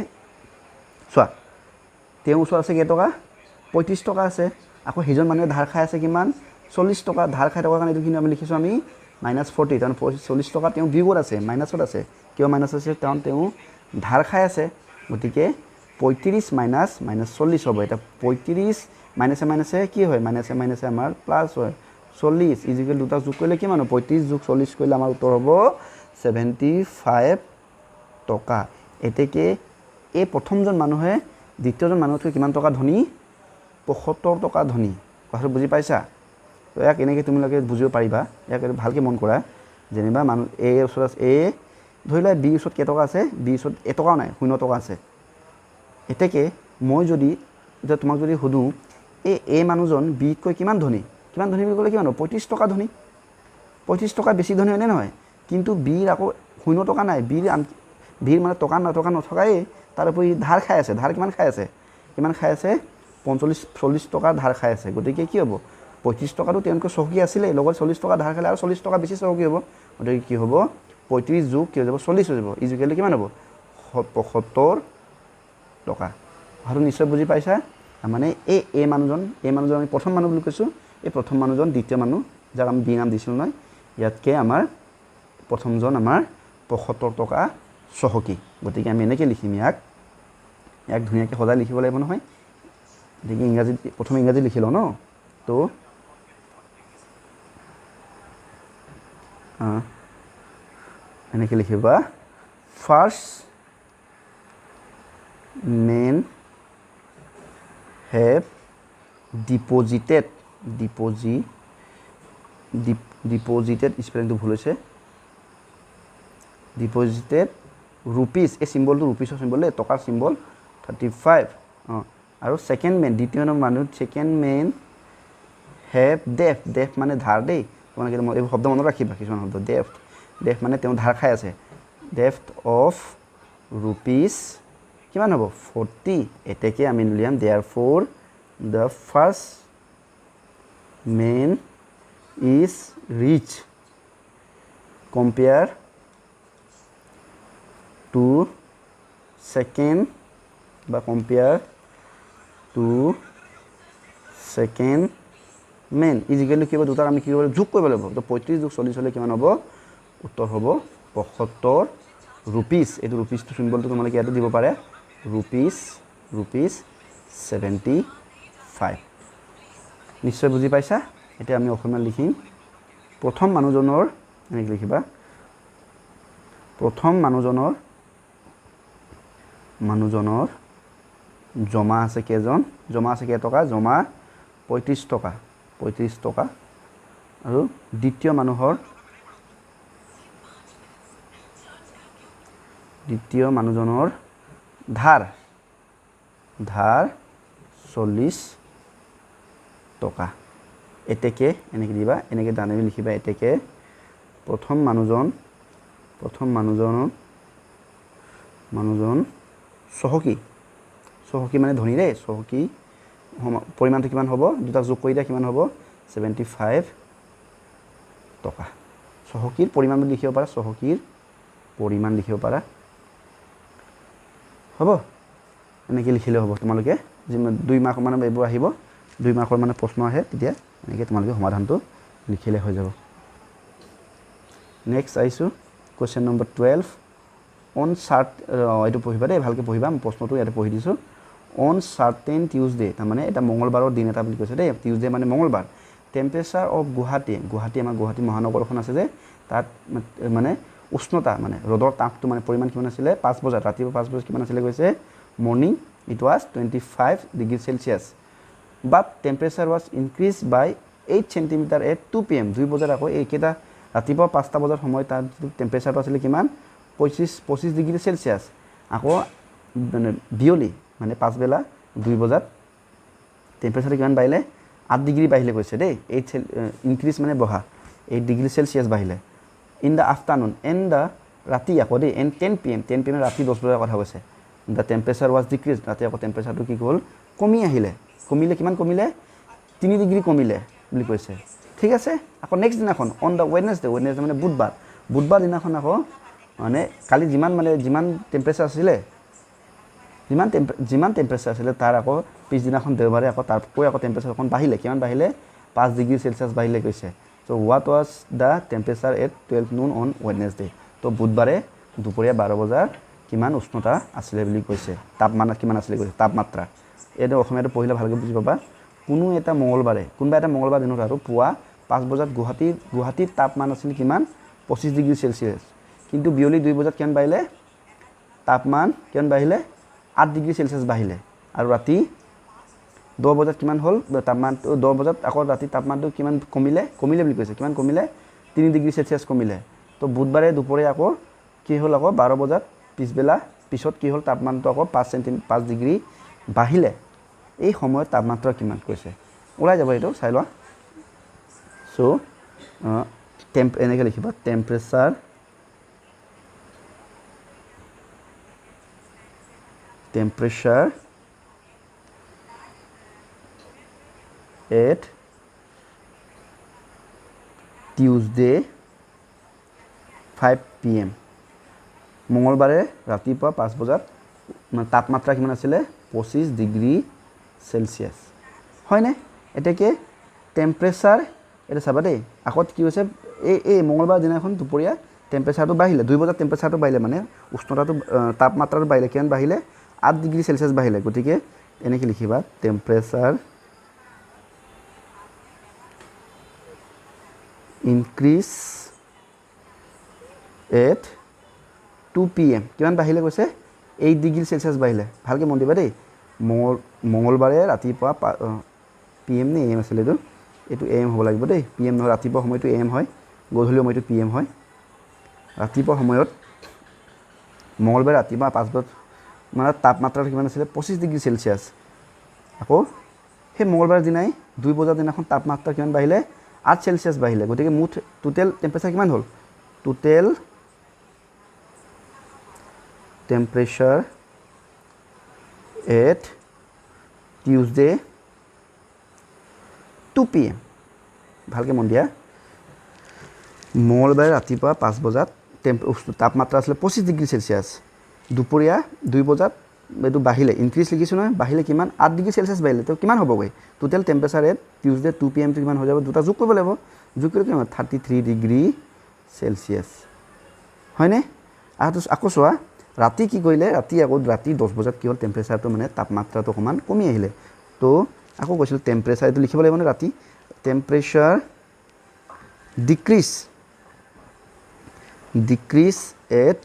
চোৱা তেওঁৰ ওচৰত আছে কেইটকা 35 টকা আছে আকৌ সিজন মানুহে ধাৰ খাই আছে কিমান 40 টকা ধাৰ খাই টকাৰ কাৰণে এইটোখিনি আমি লিখিছোঁ আমি -40 কাৰণ 40 টকা তেওঁ বিয়োগত আছে মাইনাছত আছে কিয় মাইনাছ আছে কাৰণ তেওঁ ধাৰ খাই আছে গতিকে 35 -40 হ'ব এটা 35 মাইনাছে কি হয় মাইনাছে আমাৰ প্লাছ হয় 40 ইজিকেল দুটা যোগ কৰিলে কিমান হ'ব 35 যোগ 40 কৰিলে আমাৰ উত্তৰ হ'ব 75 টকা এতেকে এই প্ৰথমজন মানুহে দ্বিতীয়জন মানুহতকৈ কিমান টকা ধনী 75 টকা ধনী কথাটো বুজি পাইছা তো ইয়াক এনেকৈ তোমালোকে বুজিব পাৰিবা ইয়াক ভালকৈ মন কৰা যেনিবা মানুহ এ ওচৰত এ ধৰি লোৱা বি ওচৰত কেইটকা আছে বি ওচৰত এটকাও নাই 0 টকা আছে এতেকে মই যদি এতিয়া তোমাক যদি সুধো এই মানুহজন বিতকৈ কিমান ধনী বুলি ক'লে কিমান হ'ব 35 টকা ধনী 35 টকা বেছি ধনী হয়নে নহয় কিন্তু বিৰ আকৌ 0 টকা নাই বিৰ মানে টকা নথকাই তাৰ উপৰি ধাৰ খাই আছে ধাৰ কিমান খাই আছে 45-40 টকা ধাৰ খাই আছে গতিকে কি হ'ব 35 টকাটো তেওঁলোকে চহকী আছিলে লগত 40 টকা ধাৰ খালে আৰু 40 টকা বেছি চহকী হ'ব গতিকে কি হ'ব 35 যোগ কি হৈ যাব 40 হৈ যাব ইজিকেলি কিমান হ'ব 75 টকা আৰু নিশ্চয় বুজি পাইছা মানে এই মানুহজন আমি প্ৰথম মানুহ বুলি কৈছোঁ এই প্ৰথম মানুহজন দ্বিতীয় মানুহ যাক আমি বি নাম দিছিলোঁ নহয় ইয়াতকৈ আমাৰ প্ৰথমজন আমাৰ 75 টকা চহকী গতিকে আমি এনেকৈ লিখিম ইয়াক ধুনীয়াকৈ সদায় লিখিব লাগিব নহয় গতিকে প্ৰথম ইংৰাজী লিখি লওঁ ন তো এনেকৈ লিখিবা ফাৰ্ষ্ট মেন have deposited স্পেলিংটো ভুল হৈছে deposited rupees এই চিম্বলটো ৰুপিছৰ চিম্বল দেই টকাৰ চিম্বল 35 আৰু সেকেন্ড মেন দ্বিতীয় মানুহ সেকেন্ড মেন have debt মানে ধাৰ দেই তোমালোকে এই শব্দ মনত ৰাখিবা কিছুমান শব্দ debt মানে তেওঁ ধাৰ খাই আছে debt of rupees কিমান হ'ব 40 এতেকে আমি Liam therefore the first man is rich compare to second বা compare to second man ইজিকেলি কি হ'ব দুটাৰ আমি কি কৰিব যোগ কৰিব লাগিব তো 35 যোগ 40 হ'লে কিমান হ'ব উত্তৰ হ'ব 75 rupees এইটো rupeesটো চিম্বলটো তোমালোকে ইয়াতে দিব পাৰে rupees 75 নিশ্চয় বুজি পাইছা এতিয়া আমি অসমীয়া লিখিম প্ৰথম মানুহজনৰ এনেকৈ লিখিবা প্ৰথম মানুহজনৰ জমা আছে কেইটকা জমা 35 টকা আৰু দ্বিতীয় মানুহজনৰ ধাৰ 40 টকা এতেকে এনেকৈ দিবা এনেকৈ দানেবি লিখিবা এতেকে প্ৰথম মানুহজন চহকী মানে ধনী দেই চহকী পৰিমাণটো কিমান হ'ব দুটা যোগ কৰি দিয়া কিমান হ'ব 75 টকা চহকীৰ পৰিমাণ লিখিব পাৰা চহকীৰ পৰিমাণ লিখিব পাৰা হ'ব এনেকৈ লিখিলে হ'ব তোমালোকে যি 2 মাৰ্ক মানে এইবোৰ আহিব 2 মাৰ্কৰ মানে প্ৰশ্ন আহে তেতিয়া এনেকৈ তোমালোকে সমাধানটো লিখিলে হৈ যাব নেক্সট আহিছোঁ কুৱেশ্যন নম্বৰ 12 অন এইটো পঢ়িবা দেই ভালকৈ পঢ়িবা মই প্ৰশ্নটো ইয়াতে পঢ়ি দিছোঁ অন চাৰ্টেন টিউজডে তাৰমানে এটা মঙলবাৰৰ দিন এটা বুলি কৈছে দেই টিউজডে মানে মঙলবাৰ টেম্পাৰেচাৰ অফ গুৱাহাটী আমাৰ গুৱাহাটী মহানগৰখন আছে যে তাত মানে উষ্ণতা মানে ৰ'দৰ তাপটো মানে পৰিমাণ কিমান আছিলে 5 বজাত ৰাতিপুৱা 5 বজাত কিমান আছিলে কৈছে morning it was 25 degree Celsius but temperature was increase by 8 centimetre at 2 PM 2 বজাত আকৌ এইকেইটা ৰাতিপুৱা 5টা বজাৰ সময় তাত টেম্পাৰেচাৰটো আছিলে কিমান 25 ডিগ্ৰী চেলচিয়াছ আকৌ মানে বিয়লি মানে পাছবেলা 2 বজাত টেম্পাৰেচাৰটো কিমান বাঢ়িলে 8 ডিগ্ৰী বাঢ়িলে কৈছে দেই 8 ইনক্ৰিজ মানে বঢ়া 8 ডিগ্ৰী চেলচিয়াছ বাঢ়িলে in the afternoon and the ৰাতি আকৌ দেই এণ্ড 10 PM ৰাতি 10 বজাৰ কথা কৈছে দ্য টেম্পাৰেচাৰ ৱাজ ডিক্ৰিজ ৰাতি আকৌ টেম্পাৰেচাৰটো কি হ'ল কমিলে কিমান কমিলে 3 ডিগ্ৰী কমিলে বুলি কৈছে ঠিক আছে আকৌ নেক্সট দিনাখন অন দ্য ৱেডনেছডে মানে বুধবাৰ দিনাখন আকৌ মানে কালি যিমান টেম্পাৰেচাৰ আছিলে যিমান টেম্পাৰেচাৰ আছিলে তাৰ আকৌ পিছদিনাখন দেওবাৰে আকৌ তাৰকৈ আকৌ টেম্পাৰেচাৰ অকণ বাঢ়িলে কিমান বাঢ়িলে 5 ডিগ্ৰী চেলচিয়াছ বাঢ়িলে কৈছে so' what was the temperature at 12 noon on Wednesday তো বুধবাৰে দুপৰীয়া 12 বজাৰ কিমান উষ্ণতা আছিলে বুলি কৈছে তাপমাত্ৰা কিমান আছিলে কৈছে তাপমাত্ৰা এইটো অসমীয়াটো পঢ়িলে ভালকৈ বুজি পাবা কোনোবা এটা মঙলবাৰ দিনত আৰু পুৱা 5 বজাত গুৱাহাটীৰ তাপমান আছিল কিমান 25 ডিগ্ৰী সেলসিয়াস কিন্তু বিয়লি 2 বজাত কিমান বাঢ়িলে তাপমান কিমান বাঢ়িলে 8 ডিগ্ৰী সেলসিয়াস বাঢ়িলে আৰু ৰাতি 10 বজাত কিমান হ'ল তাপমান 10 বজাত আকৌ ৰাতি তাপমানটো কিমান কমিলে বুলি কৈছে কিমান কমিলে 3 ডিগ্ৰী সেলসিয়াস কমিলে তো বুধবাৰে দুপৰীয়া আকৌ কি হ'ল আকৌ 12 বজাত পিছত কি হ'ল তাপমানটো আকৌ 5 ডিগ্ৰী বাঢ়িলে এই সময়ত তাপমাত্ৰা কিমান কৈছে ওলাই যাব এইটো চাই লোৱা সো এনেকৈ লিখিবা টেম্পাৰেচাৰ at Tuesday 5 PM মঙ্গলবাৰে ৰাতিপুৱা 5 বজাত তাপমাত্ৰা কিমান আছিলে 25 ডিগ্ৰী সেলসিয়াস হয়নে এটাকে টেম্পাৰেচাৰ এটা চাবা দেই আগত কি হৈছে এই মঙ্গলবাৰ দিনাখন দুপৰীয়া টেম্পাৰেচাৰটো বাঢ়িলে 2 বজাত টেম্পাৰেচাৰটো বাঢ়িলে মানে উষ্ণতাটো তাপমাত্ৰাটো বাঢ়িলে কিমান বাঢ়িলে 8 ডিগ্ৰী সেলসিয়াস বাঢ়িলে গতিকে এনেকৈ লিখিবা টেম্পাৰেচাৰ increase at 2 PM কিমান বাঢ়িলে কৈছে 8 ডিগ্ৰী সেলসিয়াস বাঢ়িলে ভালকে মন দিবা দেই মঙ্গলবাৰে ৰাতিপুৱা PM নে AM আছিল এইটো AM হ'ব লাগিব দেই PM নহয় ৰাতিপুৱা সময়টো AM হয় গধূলি সময়টো PM হয় ৰাতিপুৱা সময়ত মঙ্গলবাৰে ৰাতিপুৱা 5 বজাত মানে তাপমাত্ৰা কিমান আছিল 25 ডিগ্ৰী সেলসিয়াস আকৌ সেই মঙ্গলবাৰ দিনাই 2 বজাৰ দিনাখন তাপমাত্ৰা কিমান বাঢ়িলে 8 সেলসিয়াস বাঢ়িলে গতিকে মুঠ টোটাল টেম্পাৰেচাৰ কিমান হ'ল total temperature at Tuesday 2 PM ভালকে মন দিয়া মঙ্গলবাৰে ৰাতিপুৱা 5 বজাত তাপমাত্ৰা আছিল 25 ডিগ্ৰী সেলসিয়াস দুপৰীয়া 2 বজাত এটো বাঢ়িলে ইনক্ৰিজ লিখিছো না বাঢ়িলে কিমান 8 ডিগ্ৰী সেলসিয়াস বাঢ়িলে তো কিমান হ'ব গৈ total temperature at Tuesday 2 PM টো কিমান হৈ যাব দুটা যোগ কৰিব লাগিব যোগ কৰিলে কিমান 33 ডিগ্ৰী সেলসিয়াস হয়নে আকৌ চোৱা ৰাতি কি কৰিলে ৰাতি 10 বজাত কি হ'ল টেম্পাৰেচাৰটো মানে তাপমাত্ৰাটো অকমান কমি আহিলে তো আকৌ কৈছিল টেম্পাৰেচাৰ এটো লিখিব লাগিব না ৰাতি টেম্পাৰেচাৰ ডিক্ৰিজ এট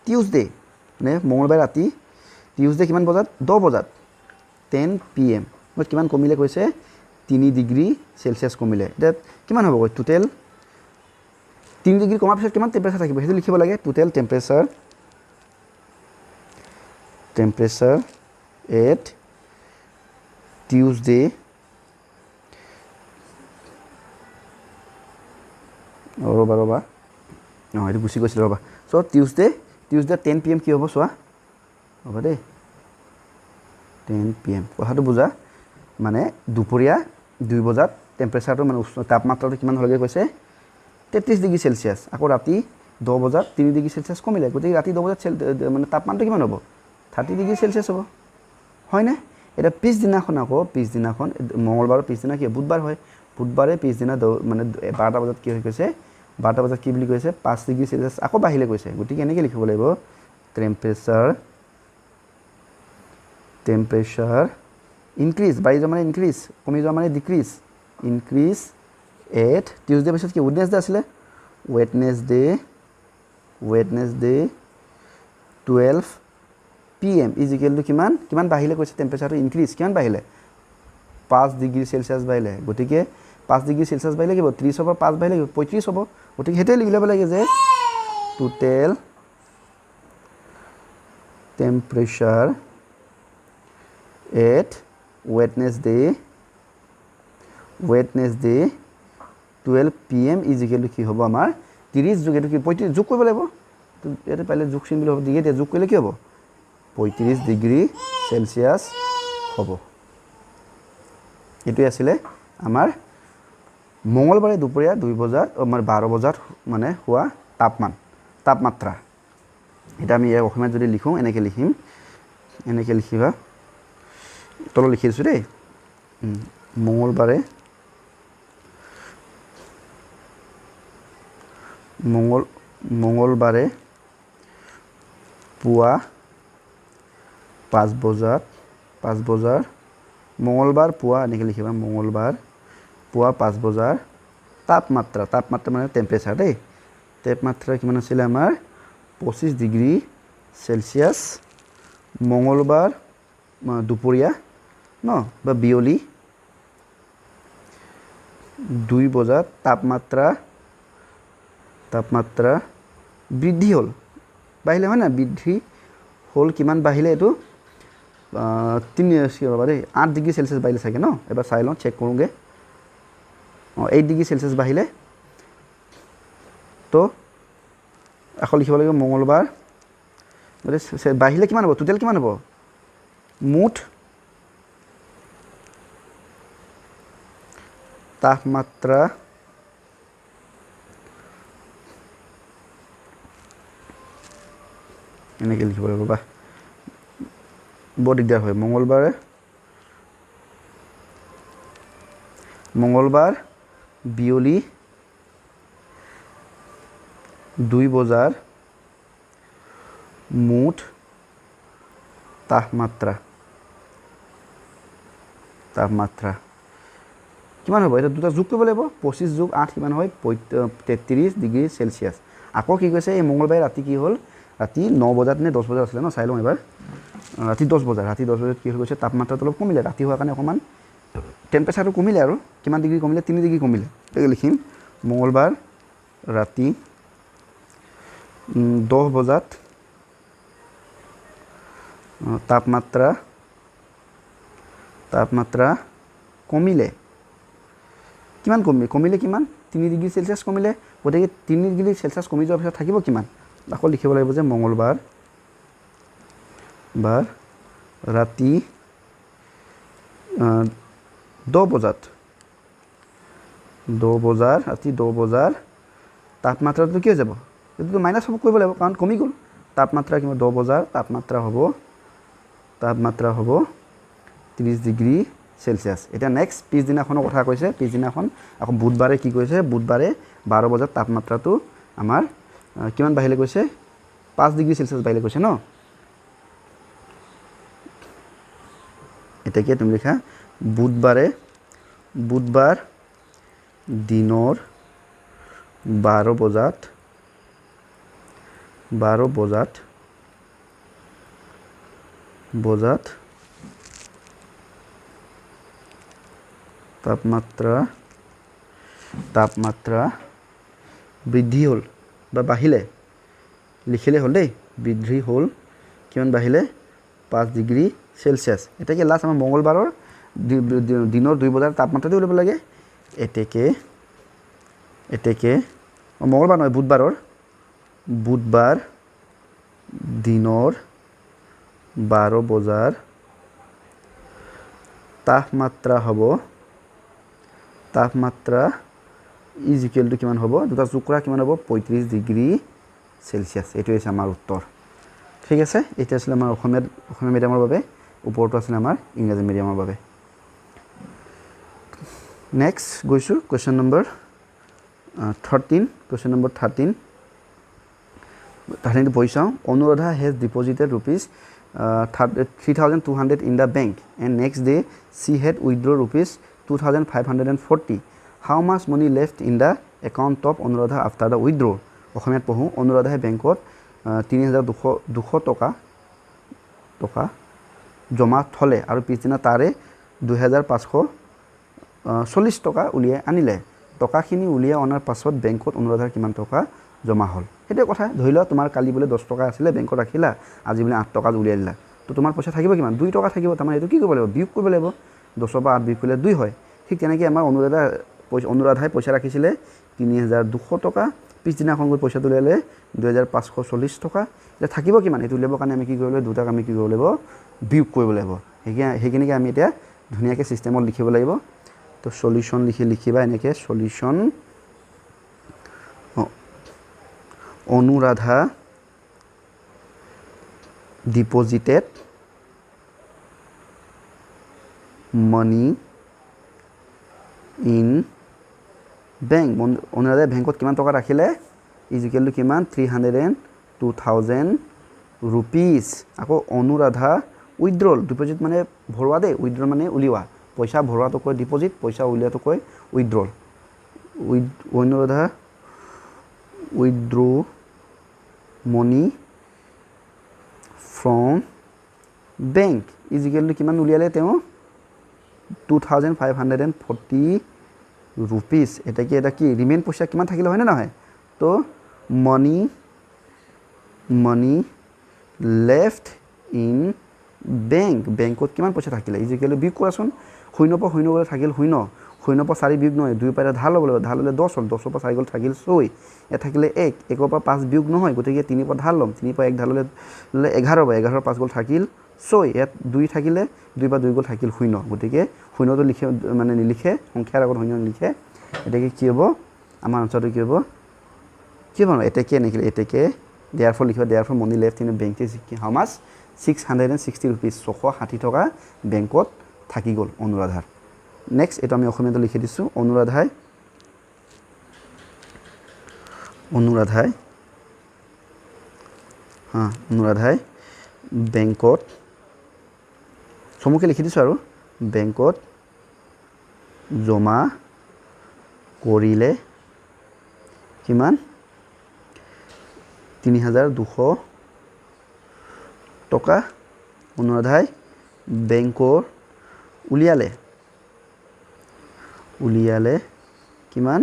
টিউজডে মানে মঙ্গলবাৰ ৰাতি টিউজডে কিমান বজাত 10 বজাত 10 PM মই কিমান কমিলে কৈছে 3 ডিগ্ৰী সেলসিয়াস কমিলে এটা কিমান হ'ব টোটাল 3 ডিগ্ৰী কমাৰ পিছত কিমান টেম্পাৰেচাৰ থাকিব হেতু লিখিব লাগে টোটাল টেম্পাৰেচাৰ at Tuesday ৰবা এইটো গুছি গৈছিল ৰবা সো টিউজডে 10 PM কি হ'ব চোৱা হ'ব দেই 10 PM কথাটো বুজা মানে দুপৰীয়া 2 বজাত টেম্পাৰেচাৰটো মানে তাপমাত্ৰাটো কিমান হ'লগে কৈছে 33 ডিগ্ৰী সেলসিয়াস আকৌ ৰাতি 10 বজাত 3 ডিগ্ৰী সেলসিয়াস কমিলে গতিকে ৰাতি 10 বজাত মানে তাপমানটো কিমান হ'ব 30 ডিগ্ৰী সেলসিয়াস হ'ব হয়নে এটা পিছদিনাখন মঙ্গলবাৰৰ পিছদিনা কি বুধবাৰ হয় বুধবাৰে পিছদিনা মানে 12টা বজাত কি হৈ গৈছে 12টা বজাত কি বুলি কৈছে 5 ডিগ্ৰী সেলসিয়াস আকৌ বাঢ়িলে কৈছে গতিকে এনেকৈ লিখিব লাগিব টেম্পাৰেচাৰ ইনক্ৰিজ বাঢ়ি যোৱা মানে ইনক্ৰিজ কমি যোৱা মানে ডিক্ৰিজ ইনক্ৰিজ এট টিউজডে পিছত কি ওয়েডনেসডে আছিলে Wednesday 12 PM is equal to কিমান বাঢ়িলে কৈছে টেম্পাৰেচাৰটো ইনক্ৰিজ কিমান বাঢ়িলে 5 ডিগ্ৰী সেলসিয়াস বাঢ়িলে গতিকে 5 ডিগ্ৰী সেলসিয়াস বাঢ়িলে কি হ'ব 30 ৰ পৰা 5 বাঢ়িলে 35 হ'ব গতিকে হেতে লিখি ল'ব লাগে যে total temperature at Wednesday 12 PM is equal to কি হ'ব আমাৰ 30 যোগ এটো কি 35 যোগ কৰিব লাগিব তো এতে পাইলে যোগ চিম্বল হ'ব দিগে যোগ কৰিলে কি হ'ব 35 ডিগ্ৰী সেলসিয়াস হ'ব এটো আছিল আমাৰ মঙ্গলবাৰে দুপৰীয়া 2 বজাত আমাৰ 12 বজাত মানে হোৱা তাপমাত্ৰা এটা আমি অসমীয়াত যদি লিখো এনেকৈ লিখিম এনেকৈ লিখিবা তল লিখি দিছো দেই মঙ্গলবাৰে পুৱা 5 বজাৰ মঙ্গলবাৰ পুৱা এনেকৈ লিখিবা মঙ্গলবাৰ পুৱা 5 বজাৰ তাপমাত্ৰা মানে টেম্পাৰেচাৰ দেই তাপমাত্ৰা কিমান আছিলে আমাৰ 25 ডিগ্ৰী সেলসিয়াস মঙ্গলবাৰ দুপৰীয়া ন বা বিয়লি 2 বজাত তাপমাত্ৰা বৃদ্ধি হ'ল বাঢ়িলে হয় না বৃদ্ধি হ'ল কিমান বাঢ়িলে এটো 8 ডিগ্ৰী সেলসিয়াস বাঢ়িলে চাগে ন এবাৰ চাই লওঁ চেক কৰোঁগে 8 ডিগ্ৰী সেলসিয়াস বাঢ়িলে তো আকৌ লিখিব লাগিব মঙ্গলবাৰ বাঢ়িলে কিমান হ'ব টোটাল কিমান হ'ব মুঠ তাপমাত্ৰা এনেকৈ লিখিব লাগিব বা বৰ দিগদাৰ হয় মঙ্গলবাৰ বিয়লি 2 বজাৰ মুঠ তাপমাত্ৰা কিমান হ'ব এটা দুটা যোগ কৰিব লাগিব 25 যোগ 8 কিমান হয় 33 ডিগ্ৰী সেলসিয়াস আকৌ কি কৈছে এই মঙ্গলবাৰে ৰাতি কি হ'ল ৰাতি 9 বজাত নে 10 বজাত আছিলে ন চাই লওঁ এবাৰ ৰাতি 10 বজাত কি হৈ গৈছে তাপমাত্ৰাটো অলপ কমিলে ৰাতি হোৱাৰ কাৰণে অকমান টেম্পাৰেচাৰটো কমিলে আৰু কিমান ডিগ্ৰী কমিলে 3 ডিগ্ৰী কমিলে এই লিখিম মঙ্গলবাৰ ৰাতি 10 বজাত তাপমাত্ৰা কমিলে কিমান কমিলে কিমান 3 ডিগ্ৰী সেলসিয়াস কমিলে গতিকে 3 ডিগ্ৰী সেলসিয়াস কমি যোৱাৰ পিছত থাকিব কিমান আকৌ লিখিব লাগিব যে মঙ্গলবাৰ ৰাতি 10 বজাত ৰাতি 10 বজাৰ তাপমাত্ৰাটো কি হৈ যাব এটো মাইনাস হ'ব কৰিব লাগিব কাৰণ কমি গ'ল তাপমাত্ৰা কিমান 10 বজাৰ তাপমাত্ৰা হ'ব 30 ডিগ্ৰী সেলসিয়াস এটা নেক্সট পিছদিনাখনৰ কথা কৈছে পিছদিনাখন আকৌ বুধবাৰে কি কৈছে বুধবাৰে 12 বজাত তাপমাত্ৰাটো আমাৰ কিমান বাঢ়িলে কৈছে 5 ডিগ্ৰী সেলসিয়াস বাঢ়িলে কৈছে ন এটাকে তুমি লিখা বুধবাৰ দিনৰ 12 বজাত তাপমাত্ৰা বৃদ্ধি হ'ল বা বাঢ়িলে লিখিলে হ'ল দেই বৃদ্ধি হ'ল কিমান বাঢ়িলে 5 ডিগ্ৰী সেলসিয়াস এটা কি লাষ্ট আমাৰ মঙ্গলবাৰৰ দিনৰ 2 বজাৰ তাপমাত্ৰাটো উলিয়াব লাগে এতেকে মঙ্গলবাৰ নহয় বুধবাৰ দিনৰ 12 বজাৰ তাপমাত্ৰা ইজ ইকুৱেল টু কিমান হ'ব দুটা যোগ কৰা কিমান হ'ব 35 ডিগ্ৰী সেলসিয়াস এটো হৈছে আমাৰ উত্তৰ ঠিক আছে এটা আছিল আমাৰ অসমীয়া মিডিয়ামৰ বাবে ওপৰটো আছিল আমাৰ ইংৰাজী মিডিয়ামৰ বাবে নেক্সট গৈছো কোৱেশ্চন নম্বৰ 13 13 পইচাও Anuradha has ডিপজিটেড rupees 3200 in the bank and next day she had withdrawn rupees 2540 how much money left in the account of Anuradha after the withdrawal অসমীয়াত পঢ়ো অনুৰাধাই বেংকত 3200 টকা জমা থলে আৰু পিছদিনা তাৰে 2540 টকা উলিয়াই আনিলে টকাখিনি উলিয়াই অনাৰ পাছত বেংকত অনুৰাধাৰ কিমান টকা জমা হ'ল এটা কথা ধৰি লোৱা তোমাৰ কালি বলে 10 টকা আছিল বেংকত ৰাখিলা আজি বলে 8 টকা উলিয়াই দিলা তো তোমাৰ পইচা থাকিব কিমান 2 টকা থাকিব তাৰমানে এটো কি কৰিব লাগিব বিয়োগ কৰিব লাগিব 10 বা 8 বিয়োগ কৰিলে 2 হয় ঠিক তেনেকৈ আমাৰ অনুৰাধাই পইচা ৰাখিছিলে 3200 টকা পিছদিনাখন গৈ পইচা উলিয়ালে 2540 টকা এটা থাকিব কিমান এটো উলিয়াবৰ কাৰণে আমি কি কৰিব লাগিব দুটাক আমি কি কৰিব লাগিব বিয়োগ কৰিব লাগিব হেকিনিকে আমি এতিয়া ধুনিয়াকৈ সিস্টেমত লিখিব লাগিব তো সলিউশন লিখিবা এনেকে solution Anuradha deposited money in bank অনুৰাধাই বেংকত কিমান টকা ৰাখিলে ইজ ইকুৱেল টু কিমান 302,000 rupees আকৌ অনুৰাধা উইথড্ৰল ডিপজিট মানে ভৰোৱা দে উইথড্ৰল মানে উলিওৱা পইচা ভৰোৱাটো কয় ডিপজিট পইচা উলিওৱাটো কয় withdrawal Anuradha withdraw money from bank is equal to কিমান উলিয়ালে তেওঁ 2540 rupees এটা কি রিমেইন পইচা কিমান থাকিলে হয় না নহয় তো money left in বেংকত কিমান পইচা থাকিলে is equal to বিয়োগ কৰাচোন শূন্য পৰা শূন্য গলে থাকিল শূন্য শূন্য পৰা 4 বিয়োগ নহয় 2 পৰা ধাৰ ল'ব লাগিব ধাৰ ল'লে 10 হ'ল 10 পৰা 4 গ'ল থাকিল 6 এ থাকিলে 1 1 পৰা 5 বিয়োগ নহয় গতিকে 3 পৰা ধাৰ ল'ম 3 পৰা 1 ধাৰ ল'লে 11 পৰা 11 পৰা 5 গ'ল থাকিল 6 ইয়াত 2 থাকিলে 2 পৰা 2 গ'ল থাকিল শূন্য গতিকে শূন্যটো লিখে মানে নিলিখে সংখ্যাৰ আগত শূন্য নিলিখে এটাকে কি হ'ব আমাৰ আনসাৰটো কি হ'ব এটাকে নিকিলে এটাকে therefore লিখিব therefore money left in the bank is how much 660 rupees 660 টকা বেংকত থাকি গ'ল অনুৰাধাৰ নেক্সট এটা আমি অসমীয়াটো লিখি দিছো অনুৰাধাই বেংকত সমুখে লিখি দিছো আৰু বেংকত জমা কৰিলে কিমান 3200 টকা অনুৰাধাই বেংকৰ উলিয়ালে কিমান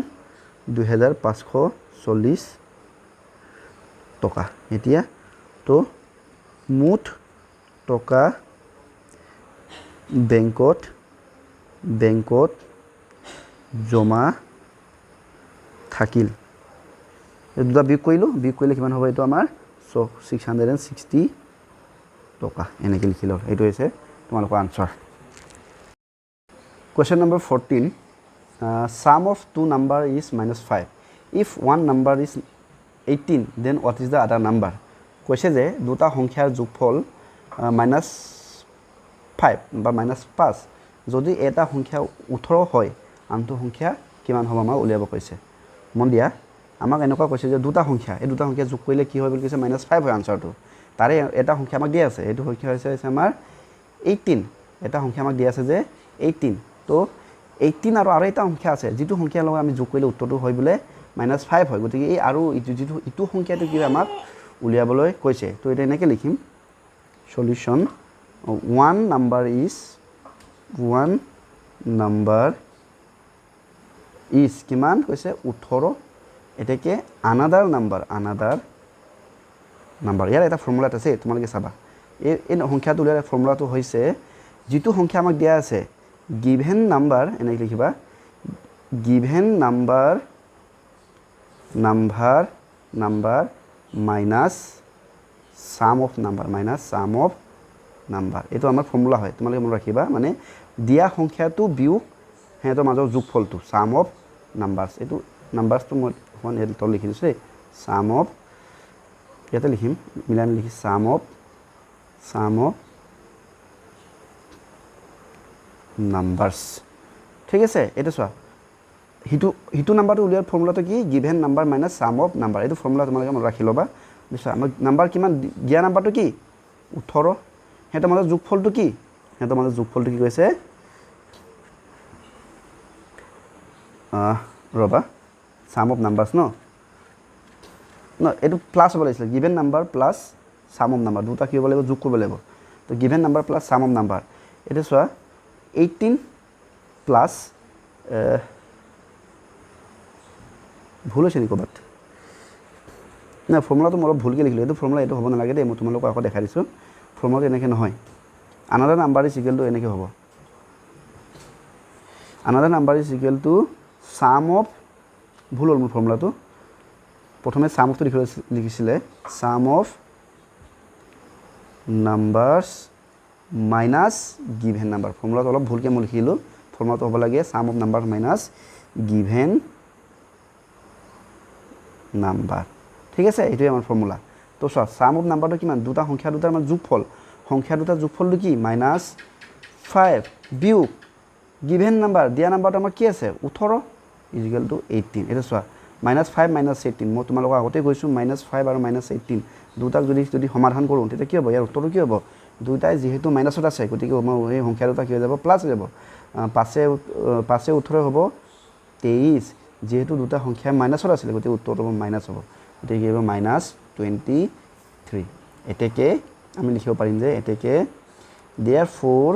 2540 টকা এতিয়া তো মুঠ টকা বেংকত জমা থাকিল দুটা বিয়োগ কৰিলে কিমান হ'ব এইটো আমাৰ 660 টকা এনেকৈ লিখিল এইটো হৈছে তোমালোকৰ answer Question number 14 sum of two number is -5 if one number is 18 then what is the other number কৈছে যে দুটা সংখ্যাৰ যোগফল -5 বা -5 যদি এটা সংখ্যা 18 হয় আনটো সংখ্যা কিমান হ'ব আমাৰ উলিয়াব কৈছে মন দিয়া আমাক এনেকুৱা কৈছে যে দুটা সংখ্যা এই দুটা সংখ্যা যোগ কৰিলে কি হয় বুলি কৈছে -5 হয় আনসাৰটো তাৰে এটা সংখ্যা আমাক দিয়া আছে এইটো সংখ্যা হৈছে আমাৰ 18 এটা সংখ্যা আমাক দিয়া আছে যে 18 তো 18 আৰু এটা সংখ্যা আছে যেটো সংখ্যাৰ লগত আমি যোগ কৰিলে উত্তৰটো হয় বোলে -5 হয় গতিকে এই আৰু ইটো সংখ্যাটো কি আমাক উলিয়াবলৈ কৈছে তো এটা এনেকৈ লিখিম সলিউশন one number is কিমান কৈছে 18 এটাকে another number ইয়াৰ এটা ফৰ্মুলা আছে তোমালোকে চাবা এই সংখ্যাটো উলিয়াৰ ফৰ্মুলাটো হৈছে যেটো সংখ্যা আমাক দিয়া আছে given number এনেকৈ লিখিবা given number minus sum of number এইটো আমাৰ ফৰ্মুলা হয় তোমালোকে মনত ৰাখিবা মানে দিয়া সংখ্যাটো বিয়োগ হেতৰ মাজৰ যোগফলটো sum of numbers এইটো নাম্বাৰটো মই এখন এটো লিখি দিছো sum of ইয়াতে লিখিম মিলাই লিখি sum of numbers ঠিক আছে এটা চোৱা হিটো নাম্বাৰটো উলিয়াৰ ফৰ্মুলাটো কি given number minus sum of number এইটো ফৰ্মুলা তোমালোকে মনত ৰাখি লবা বুজিছা আমাৰ নাম্বাৰ কিমান দিয়া নাম্বাৰটো কি 18 হেতৰ মাজৰ যোগফলটো কি কৈছে ৰবা sum of numbers no এটো প্লাস হ'ব লাগিছিল given number plus sum of number দুটা কি হ'ব লাগিব যোগ কৰিব লাগিব তো given number plus sum of number এটা চোৱা 18 plus ভুল হৈছে নেকি ক'বাত না ফৰ্মুলাটো মই ভুলকৈ লিখিলোঁ এইটো ফৰ্মুলা এইটো হ'ব নালাগে দেই মই তোমালোকক আকৌ দেখাই দিছোঁ ফৰ্মুলাটো এনেকৈ নহয় another number is equal to এনেকৈ হ'ব another number is equal to sum of ভুল হ'ল মোৰ ফৰ্মুলাটো প্ৰথমে sum of টো লিখিছিলে sum of numbers minus given number ফৰ্মুলাটো অলপ ভুলকৈ মই লিখিলোঁ ফৰ্মুলাটো হ'ব লাগে sum of numbers minus given number ঠিক আছে এইটোৱে আমাৰ ফৰ্মুলা তো চোৱা sum of numberটো কিমান দুটা সংখ্যা দুটাৰ মানে যোগফল সংখ্যা দুটাৰ যোগফলটো কি -5 বিয়োগ given number দিয়া নাম্বাৰটো আমাৰ কি আছে 18 ইকুৱেল টু 18 এটা চোৱা -5 -18 মই তোমালোকক আগতে কৈছোঁ -5 আৰু -18 দুটাক যদি সমাধান কৰোঁ তেতিয়া কি হ'ব ইয়াৰ উত্তৰটো কি হ'ব দুটাই যেহেতু মাইনাছত আছে গতিকে এই সংখ্যা দুটা কি হৈ যাব প্লাছ হৈ যাব 5 18 হ'ব 23 যেহেতু দুটা সংখ্যা মাইনাছত আছিলে গতিকে উত্তৰটো মাইনাছ হ'ব গতিকে কি হ'ব -23 এতেকে আমি লিখিব পাৰিম যে এতেকে therefore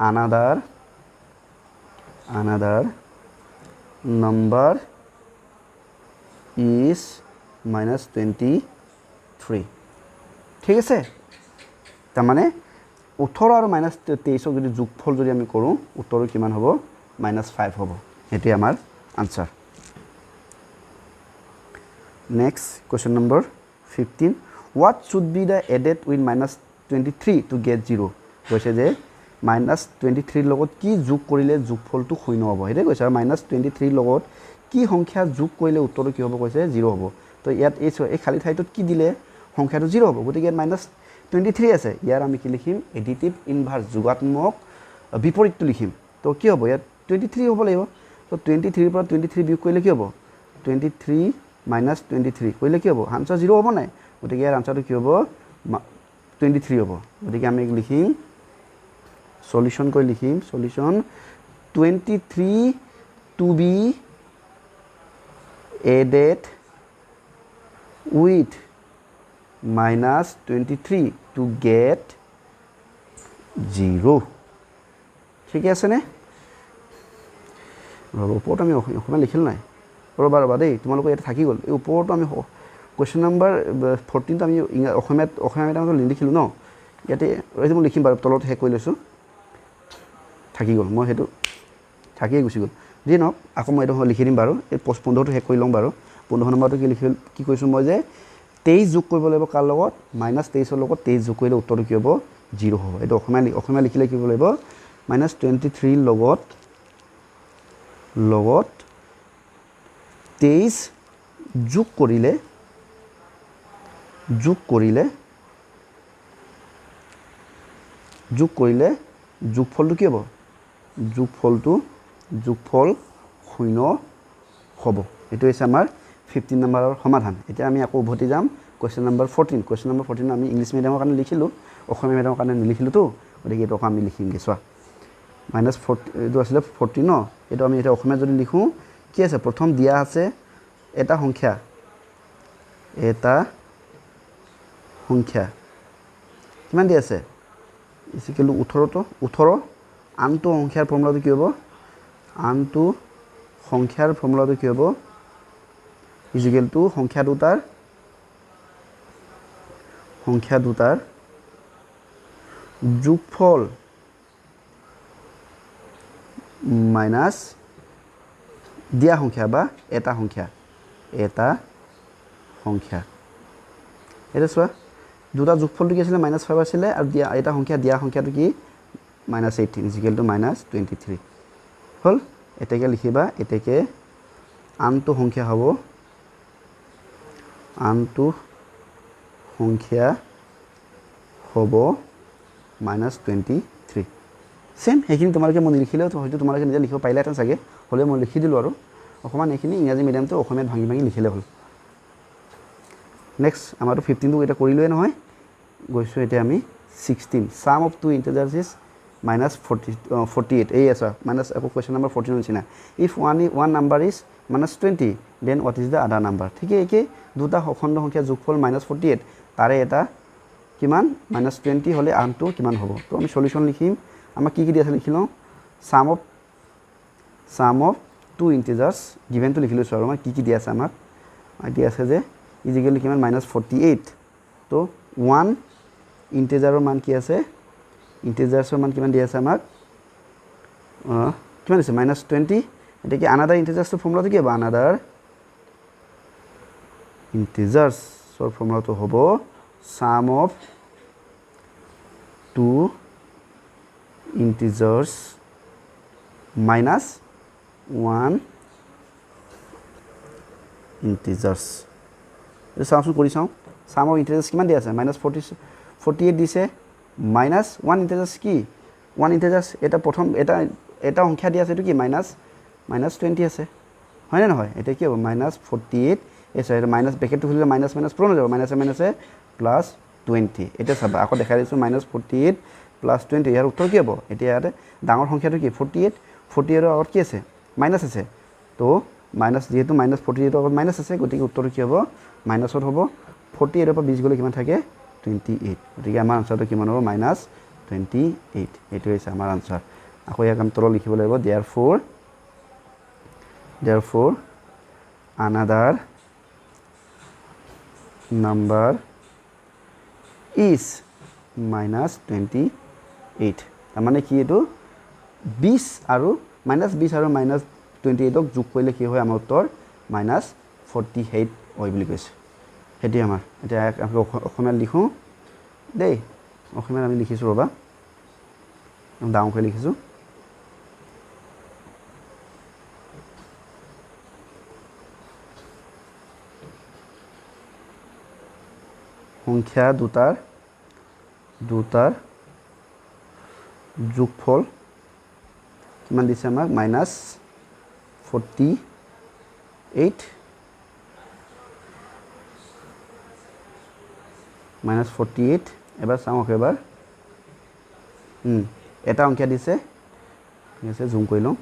another number is -23 ঠিক আছে তাৰ মানে 18 আৰু -23 যদি যোগফল যদি আমি কৰোঁ উত্তৰটো কিমান হ'ব -5 হ'ব এটি আমাৰ answer next question number 15 what should be the added with -23 to get 0 কৈছে যে -23 লগত কি যোগ কৰিলে যোগফলটো শূন্য হ'ব এটা কৈছে আৰু -23 লগত কি সংখ্যা যোগ কৰিলে উত্তৰটো কি হ'ব কৈছে 0 হ'ব তো ইয়াত এই খালি ঠাইটোত কি দিলে সংখ্যাটো 0 হ'ব গতিকে -23 আছে ইয়াৰ আমি কি লিখিম এডিটিভ ইনভাৰ্স যোগাত্মক বিপৰীতটো লিখিম তো কি হ'ব ইয়াত 23 হ'ব লাগিব তো 23 পৰা 23 বিয়োগ কৰিলে কি হ'ব 23 -23 কৰিলে কি হ'ব আনসাৰ 0 হ'ব নাই গতিকে ইয়াৰ আনসারটো কি হ'ব 23 হ'ব গতিকে আমি লিখিম সলিউশন কৰি লিখিম solution 23 to be added with -23 to get 0 ঠিক আছে নে ওপৰত আমি অসমীয়া লিখিল নাই ৰবা দেই তোমালোকৰ এটা থাকি গ'ল এই ওপৰটো আমি কোয়েশ্চন নম্বৰ 14 টো আমি অসমীয়াত লিখিলো ন ইয়াতে মই লিখিম বাৰু তলত হে কৈ লৈছো থাকি গ'ল মই হেতু থাকিয়ে গুছি গ'ল যি নহওক আকৌ মই এটা লিখি দিম বাৰু এই 15টো হে কৈ লম বাৰু 15 নম্বৰটো কি লিখিল কি কৈছো মই যে 23 যোগ কৰিব লাগিব কাৰ লগত -23 ৰ লগত 23 যোগ কৰিলে উত্তৰটো কি হ'ব 0 হ'ব এটা অসমীয়া লিখিলে কি হ'ব লাগিব -23 লগত 23 যোগ কৰিলে যোগফলটো কি হ'ব যোগফল 0 হ'ব এটো হৈছে আমাৰ 15 নম্বৰৰ সমাধান এতিয়া আমি আকৌ উভতি যাম কোয়েশ্চন নম্বৰ 14 আমি ইংলিশ মিডিয়ামৰ কাৰণে লিখিলো অসমীয়া মিডিয়ামৰ কাৰণে নিলিখিলো তো গতিকে এটো আমি লিখিম গেছৱা -40 এটো আছিল 14 ন এটো আমি এটা অসমীয়া যদি লিখো কি আছে প্ৰথম দিয়া আছে এটা সংখ্যা কিমান দিয়া আছে ইকুয়াল টু 18 আনটো সংখ্যাৰ ফৰ্মুলাটো কি হ'ব আনটো সংখ্যাৰ ফৰ্মুলাটো কি হ'ব ইকুয়াল টু সংখ্যা দুটাৰ যোগফল মাইনাস দিয়া সংখ্যা বা এটা সংখ্যা এটা চোৱা দুটা যোগফলটো কি আছিল -5 আছিল আৰু দিয়া এটা সংখ্যা দিয়া সংখ্যাটো কি -18 ইকুয়াল টু -23 হল এতেকে লিখিবা এতেকে আনটো সংখ্যা হ'ব -23 সেম হেখিনি তোমালোকে মই লিখিলেও তো হয়তো তোমালোকে নিজে লিখিব পাৰিলা চাগে হলে মই লিখি দিলো আৰু অকমান এখিনি ইংৰাজী মিডিয়ামটো অসমীয়াত ভাঙি লিখিলে হ'ল নেক্সট আমাৰটো 15 টো এটা কৰিলোৱে নহয় গৈছো এতিয়া আমি 16 sum of two integers is -48 এই আছে মাইনাস আকৌ কোয়েশ্চন নম্বৰ 14 নিচিনা if one number is -20 then what is the other number ঠিক একে দুটা অখণ্ড সংখ্যা যোগফল -48 তাৰে এটা কিমান -20 হলে আনটো কিমান হ'ব তো আমি সলিউশন লিখিম আমাক কি দিয়া আছে লিখিলো sum of two integers given to লিখিলো আৰু মই কি দিয়া আছে আমাক দিয়া আছে যে ইকুয়াল কিমান -48 তো 1 ইন্টিজাৰৰ মান কি আছে ইন্টিজাৰছৰ মান কিমান দিয়া আছে আমাক কিমান আছে -20 এটা কি আনাদাৰ ইন্টিজাৰছৰ ফৰ্মুলাটো কি হ'ব আনাদাৰ ইন্টিজাৰছৰ ফৰ্মুলাটো হ'ব sum of two integers minus 1 integers এটা সামসুন কৰি চাও sum of integers কিমান দিয়া আছে -48 দিছে -1 integers কি 1 integers এটা প্ৰথম এটা সংখ্যা দিয়া আছে এটো কি -20 আছে হয় না নহয় এটা কি হ'ব -48 এসে এটা মাইনাস ব্র্যাকেটটো খুলিলে মাইনাস পুরো যাব মাইনাসে +20 এটা চাবা আকৌ দেখাই দিছো -48 +20 ইয়াৰ উত্তৰ কি হ'ব এতিয়া ইয়াতে ডাঙৰ সংখ্যাটো কি 48 48 ৰ আগত কি আছে মাইনাস আছে তো মাইনাছ যিহেতু মাইনাছ 48 আগত মাইনাছ আছে গতিকে উত্তৰটো কি হ'ব মাইনাছত হ'ব 48 পৰা 20 গ'লে কিমান থাকে 28 গতিকে আমাৰ আনসাৰটো কিমান হ'ব -28 এইটো হৈছে আমাৰ আনসাৰ আকৌ ইয়াক আমি তলত লিখিব লাগিব therefore another number is -28 তাৰ মানে কি এইটো 20 আৰু -20 আৰু -28 ক যোগ কৰিলে কি হয় আমাৰ উত্তৰ -48 হয় বুলি কৈছে হেতি আমাৰ এটা আমি অসমীয়াত লিখো দেই অসমীয়াত আমি লিখিছো ৰবা ডাঙৰকৈ লিখিছো সংখ্যা দুটাৰ যোগফল কিমান দিছে আমাক -48 এবাৰ চাওঁ এবাৰ এটা সংখ্যা দিছে ঠিক আছে জুম কৰি লওঁ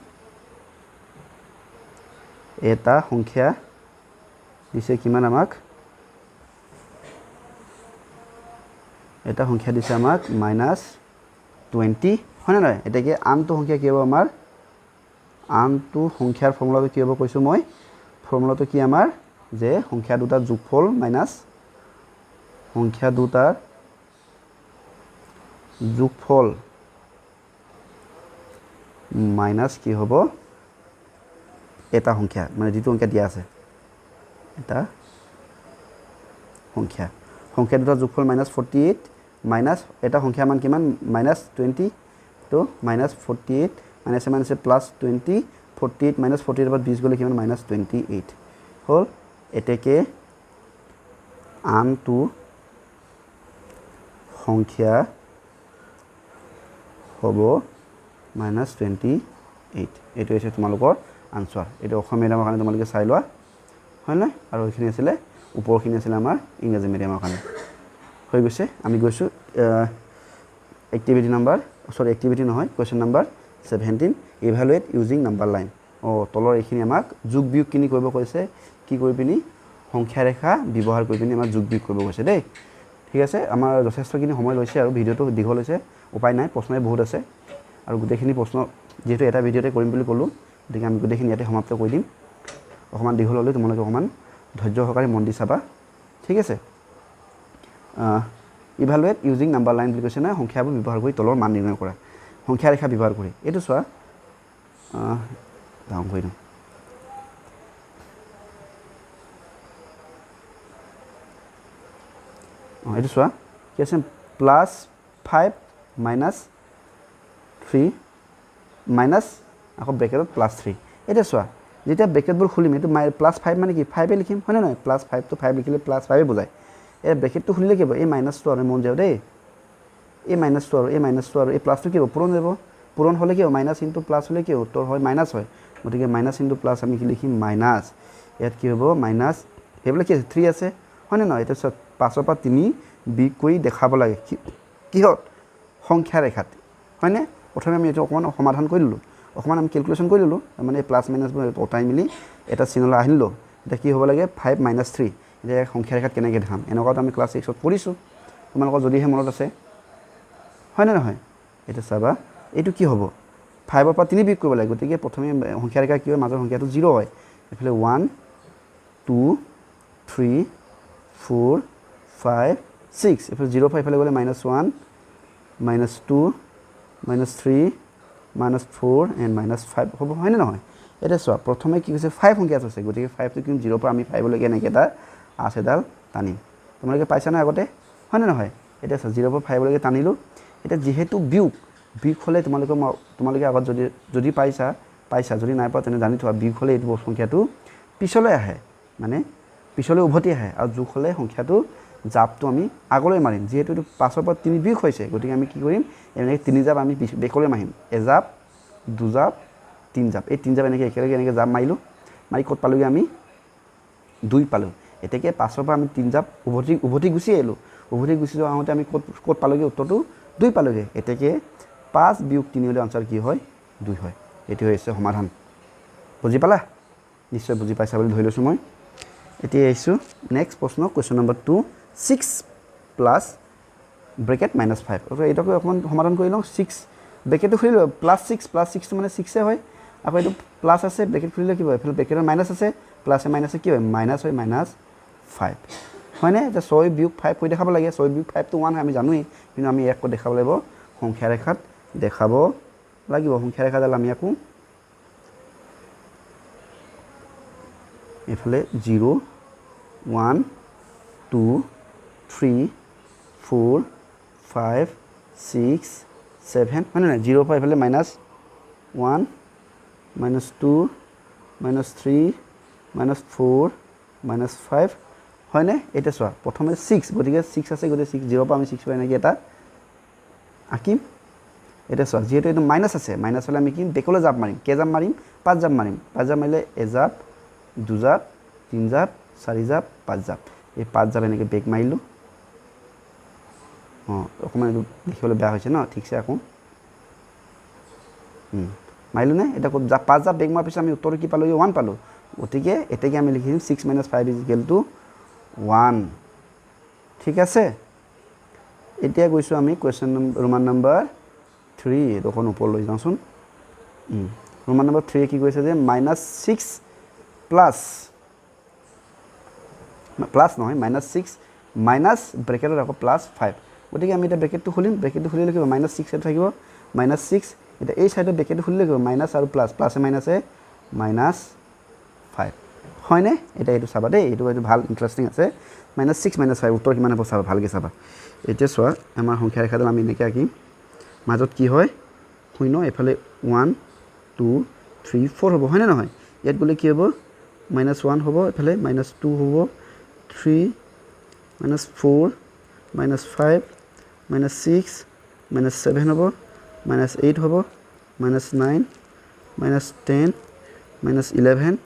এটা সংখ্যা দিছে কিমান আমাক এটা সংখ্যা দিছে আমাক -20 হয় না এটাকে আনটো সংখ্যা কি হ'ব আমাৰ আনটো সংখ্যাৰ ফৰ্মুলাটো কি হ'ব কৈছো মই ফৰ্মুলাটো কি আমাৰ যে সংখ্যা দুটাৰ যোগফল মাইনাছ সংখ্যা দুটাৰ যোগফল মাইনাছ কি হ'ব এটা সংখ্যা মানে যেটো সংখ্যা দিয়া আছে এটা সংখ্যা দুটাৰ যোগফল -48 মাইনাছ এটা সংখ্যা মান কিমান -20 তো -48 মাইনাছ মাইনাছে +20 48 -48 পৰা 20 গ'লে কিমান -28 হ'ল এতেকে আনটো সংখ্যা হ'ব -28 এইটো হৈছে তোমালোকৰ আনসাৰ এইটো অসমীয়া মিডিয়ামৰ কাৰণে তোমালোকে চাই লোৱা হয় না আৰু এইখিনি আছিল ওপৰখিনি আছিল আমাৰ ইংৰাজী মিডিয়ামৰ কাৰণে হৈ গৈছে আমি গৈছো এক্টিভিটি নহয় question number 17 evaluate using number line তলৰ এইখিনি আমাক যোগ বিয়োগ কিনি কৰিব কৈছে কি কৰি পিনি সংখ্যা ৰেখা ব্যৱহাৰ কৰি পিনি আমাৰ যোগ বিয়োগ কৰিব কৈছে দেই ঠিক আছে আমাৰ যথেষ্টখিনি সময় লৈছে আৰু ভিডিওটো দীঘল হৈছে উপায় নাই প্ৰশ্নই বহুত আছে আৰু গোটেইখিনি প্ৰশ্ন যেহেতু এটা ভিডিওতে কৰিম বুলি ক'লো গতিকে আমি গোটেইখিনি ইয়াতে সমাপ্ত কৰি দিম অকমান দীঘল হ'লে তোমালোকে অকমান ধৈৰ্য সহকাৰে মন দি চাবা ঠিক আছে ইভালুৱেট ইউজিং নাম্বাৰ লাইন বুলি কৈছে না সংখ্যাবোৰ ব্যৱহাৰ কৰি তলৰ মান নিৰ্ণয় কৰা সংখ্যা ৰেখা ব্যৱহাৰ কৰি এইটো চোৱা ডাউন কৰি দিওঁ এইটো চোৱা কি আছে +5 -3 মাইনাছ আকৌ ব্ৰেকেটত +3 এতিয়া চোৱা যেতিয়া ব্ৰেকেটবোৰ খুলিম এইটো +5 মানে কি 5 এ লিখিম হয় নহয় +5 তো 5 লিখিলে +5 এ বুজায় এই ব্ৰেকেটটো খুলিলে কি হ'ব এই মাইনাছটো আৰু মন যাও দেই এই মাইনাছটো আৰু এই প্লাছটো কি হ'ব পূৰণ যাব পূৰণ হ'লে কি হ'ব মাইনাছ ইনটু প্লাছ হ'লে কি উত্তৰ হয় মাইনাছ হয় গতিকে মাইনাছ ইনটু প্লাছ আমি কি লিখিম মাইনাছ ইয়াত কি হ'ব মাইনাছ সেইবিলাক কি আছে 3 আছে হয় নে নহয় এটা 5 পৰা 3 বিয়োগ কৰি দেখাব লাগে কিহত সংখ্যা ৰেখাত হয়নে প্ৰথমে আমি এইটো অকমান সমাধান কৰি ললো অকমান আমি ক্যালকুলেশন কৰি ললো মানে প্লাস মাইনাসবোৰ অটাই মিলি এটা চিনলৈ আহিলো এটা কি হ'ব লাগে 5 - 3 এটা সংখ্যা ৰেখাত কেনেকৈ দেখাম এনেকুৱাটো আমি ক্লাস 6ত পঢ়িছো তোমালোকৰ যদিহে মনত আছে হয় না নহয় এটা চাবা এইটো কি হ'ব 5 পৰা 3 বিয়োগ কৰিব লাগে গতিকে প্ৰথমে সংখ্যা ৰেখা কি হয় মাজৰ সংখ্যাটো 0 হয় এফালে 1 2 3 4 5 6 এফালে 0 পৰা এফালে গ'লে -1 -2 -3 -4 and -5 হ'ব হয় না নহয় এটা চোৱা প্ৰথমে কি হৈছে 5 সংখ্যা আছে গতিকে 5 টো কিম 0 পৰা আমি 5 লৈকে এনেকৈ এটা আছেডাল টানিম তোমালোকে পাইছা না আগতে হয় না নহয় এটা 0 পৰা 5 লৈকে টানিলো এটা যেহেতু বিয়োগ হলে তোমালোকে আগত যদি পাইছা যদি নাই পোৱা তেনে জানি থোৱা বিয়োগ হলে এইটো সংখ্যাটো পিছলৈ আহে মানে পিছলৈ উভতি আহে আৰু যোগ হলে সংখ্যাটো জাপটো আমি আগলৈ মাৰিম যেহেতু 5 পৰা 3 বিয়োগ হৈছে গতিকে আমি কি কৰিম এনেকৈ 3 জাপ আমি বেকলৈ মাৰিম এজাপ দুজাপ 3 জাপ এই 3 জাপ এনেকৈ একেলগে জাপ মাৰিলো মাৰি কত পালোগে আমি 2 পালো এতেকে 5 পৰা আমি 3 জাপ উভতি গুছি আহিলো উভতি গুছি যোৱা আহোতে আমি কত পালোগে উত্তৰটো 2 পালোগে এতেকে 5 - 3 হলে আনসাৰ কি হয় 2 হয় এটি হৈছে সমাধান বুজি পালা নিশ্চয় বুজি পাইছা বুলি ধৰি লৈছোঁ মই এতিয়া আহিছোঁ নেক্সট প্ৰশ্ন কুৱেশ্যন নম্বৰ 2 6 প্লাছ ব্ৰেকেট -5 এইটোকে অকণমান সমাধান কৰি লওঁ 6 ব্ৰেকেটটো খুলি লওঁ +6 মানে 6 হয় আকৌ এইটো প্লাছ আছে ব্ৰেকেট খুলিলে কি হয় এইফালে ব্ৰেকেটৰ মাইনাছ আছে প্লাছে মাইনাছে কি হয় মাইনাছ হয় -5 হয়নে এতিয়া 6 বিয়োগ 5 কৈ দেখাব লাগে 6 বিয়োগ 5 টো 1 হয় আমি জানোৱেই কিন্তু আমি এক কৈ দেখাব লাগিব সংখ্যা ৰেখাত দেখাব লাগিব সংখ্যা ৰেখাডাল আমি আকৌ এইফালে 0 1 2 3 4 5 6 7 হয় নাই 0 পৰা এইফালে -1 -2 -3 -4 -5 হয়নে এতিয়া চোৱা প্ৰথমে 6 গতিকে 6 আছে গতিকে 6 0 পৰা আমি 6 পাই এনেকৈ এটা আঁকিম এতিয়া চোৱা যিহেতু এইটো মাইনাছ আছে মাইনাছ হ'লে আমি কি বেকলৈ জাপ মাৰিম কেইজাপ মাৰিম 5 জাপ মাৰিম 5 জাপ মাৰিলে এজাপ দুজাপ তিনিজাপ চাৰিজাপ 5 জাপ এই 5 জাপ এনেকৈ বেক মাৰিলোঁ অঁ অকণমান এইটো দেখিবলৈ বেয়া হৈছে ন ঠিকছে আকৌ মাৰিলোঁ নে এতিয়া 5 জাপ বেক মৰাৰ পিছত আমি উত্তৰটো কি পালোঁ 1 পালোঁ গতিকে এতেকে আমি লিখিম 6 - 5 = 1 ঠিক আছে এতিয়া গৈছোঁ আমি কুৱেশ্যন ৰোমান নম্বৰ 3 এইটো অকণ ওপৰ লৈ যাওঁচোন ৰোমান নম্বৰ 3 কি কৈছে যে -6 প্লাছ নহয় -6 মাইনাছ ব্ৰেকেটত আকৌ +5 গতিকে আমি এতিয়া ব্ৰেকেটটো খুলিম ব্ৰেকেটটো খুলিলে কি হ'ব -6 এটা থাকিব -6 এতিয়া এই চাইডত ব্ৰেকেটটো খুলিলে কি হ'ব মাইনাছ আৰু প্লাছে মাইনাছে -5 হয়নে এতিয়া এইটো চাবা দেই এইটো ভাল ইণ্টাৰেষ্টিং আছে -6 -5 উত্তৰ কিমান হ'ব চাবা ভালকৈ চাবা এতিয়া চোৱা আমাৰ সংখ্যা ৰেখাডাল আমি এনেকৈ আঁকিম মাজত কি হয় 0 এফালে 1 2 3 4 হ'ব হয়নে নহয় ইয়াত গ'লে কি হ'ব -1 হ'ব এফালে -2 হ'ব 3 -4 -5 -6 -7 হ'ব -8 হ'ব -9 -10 -11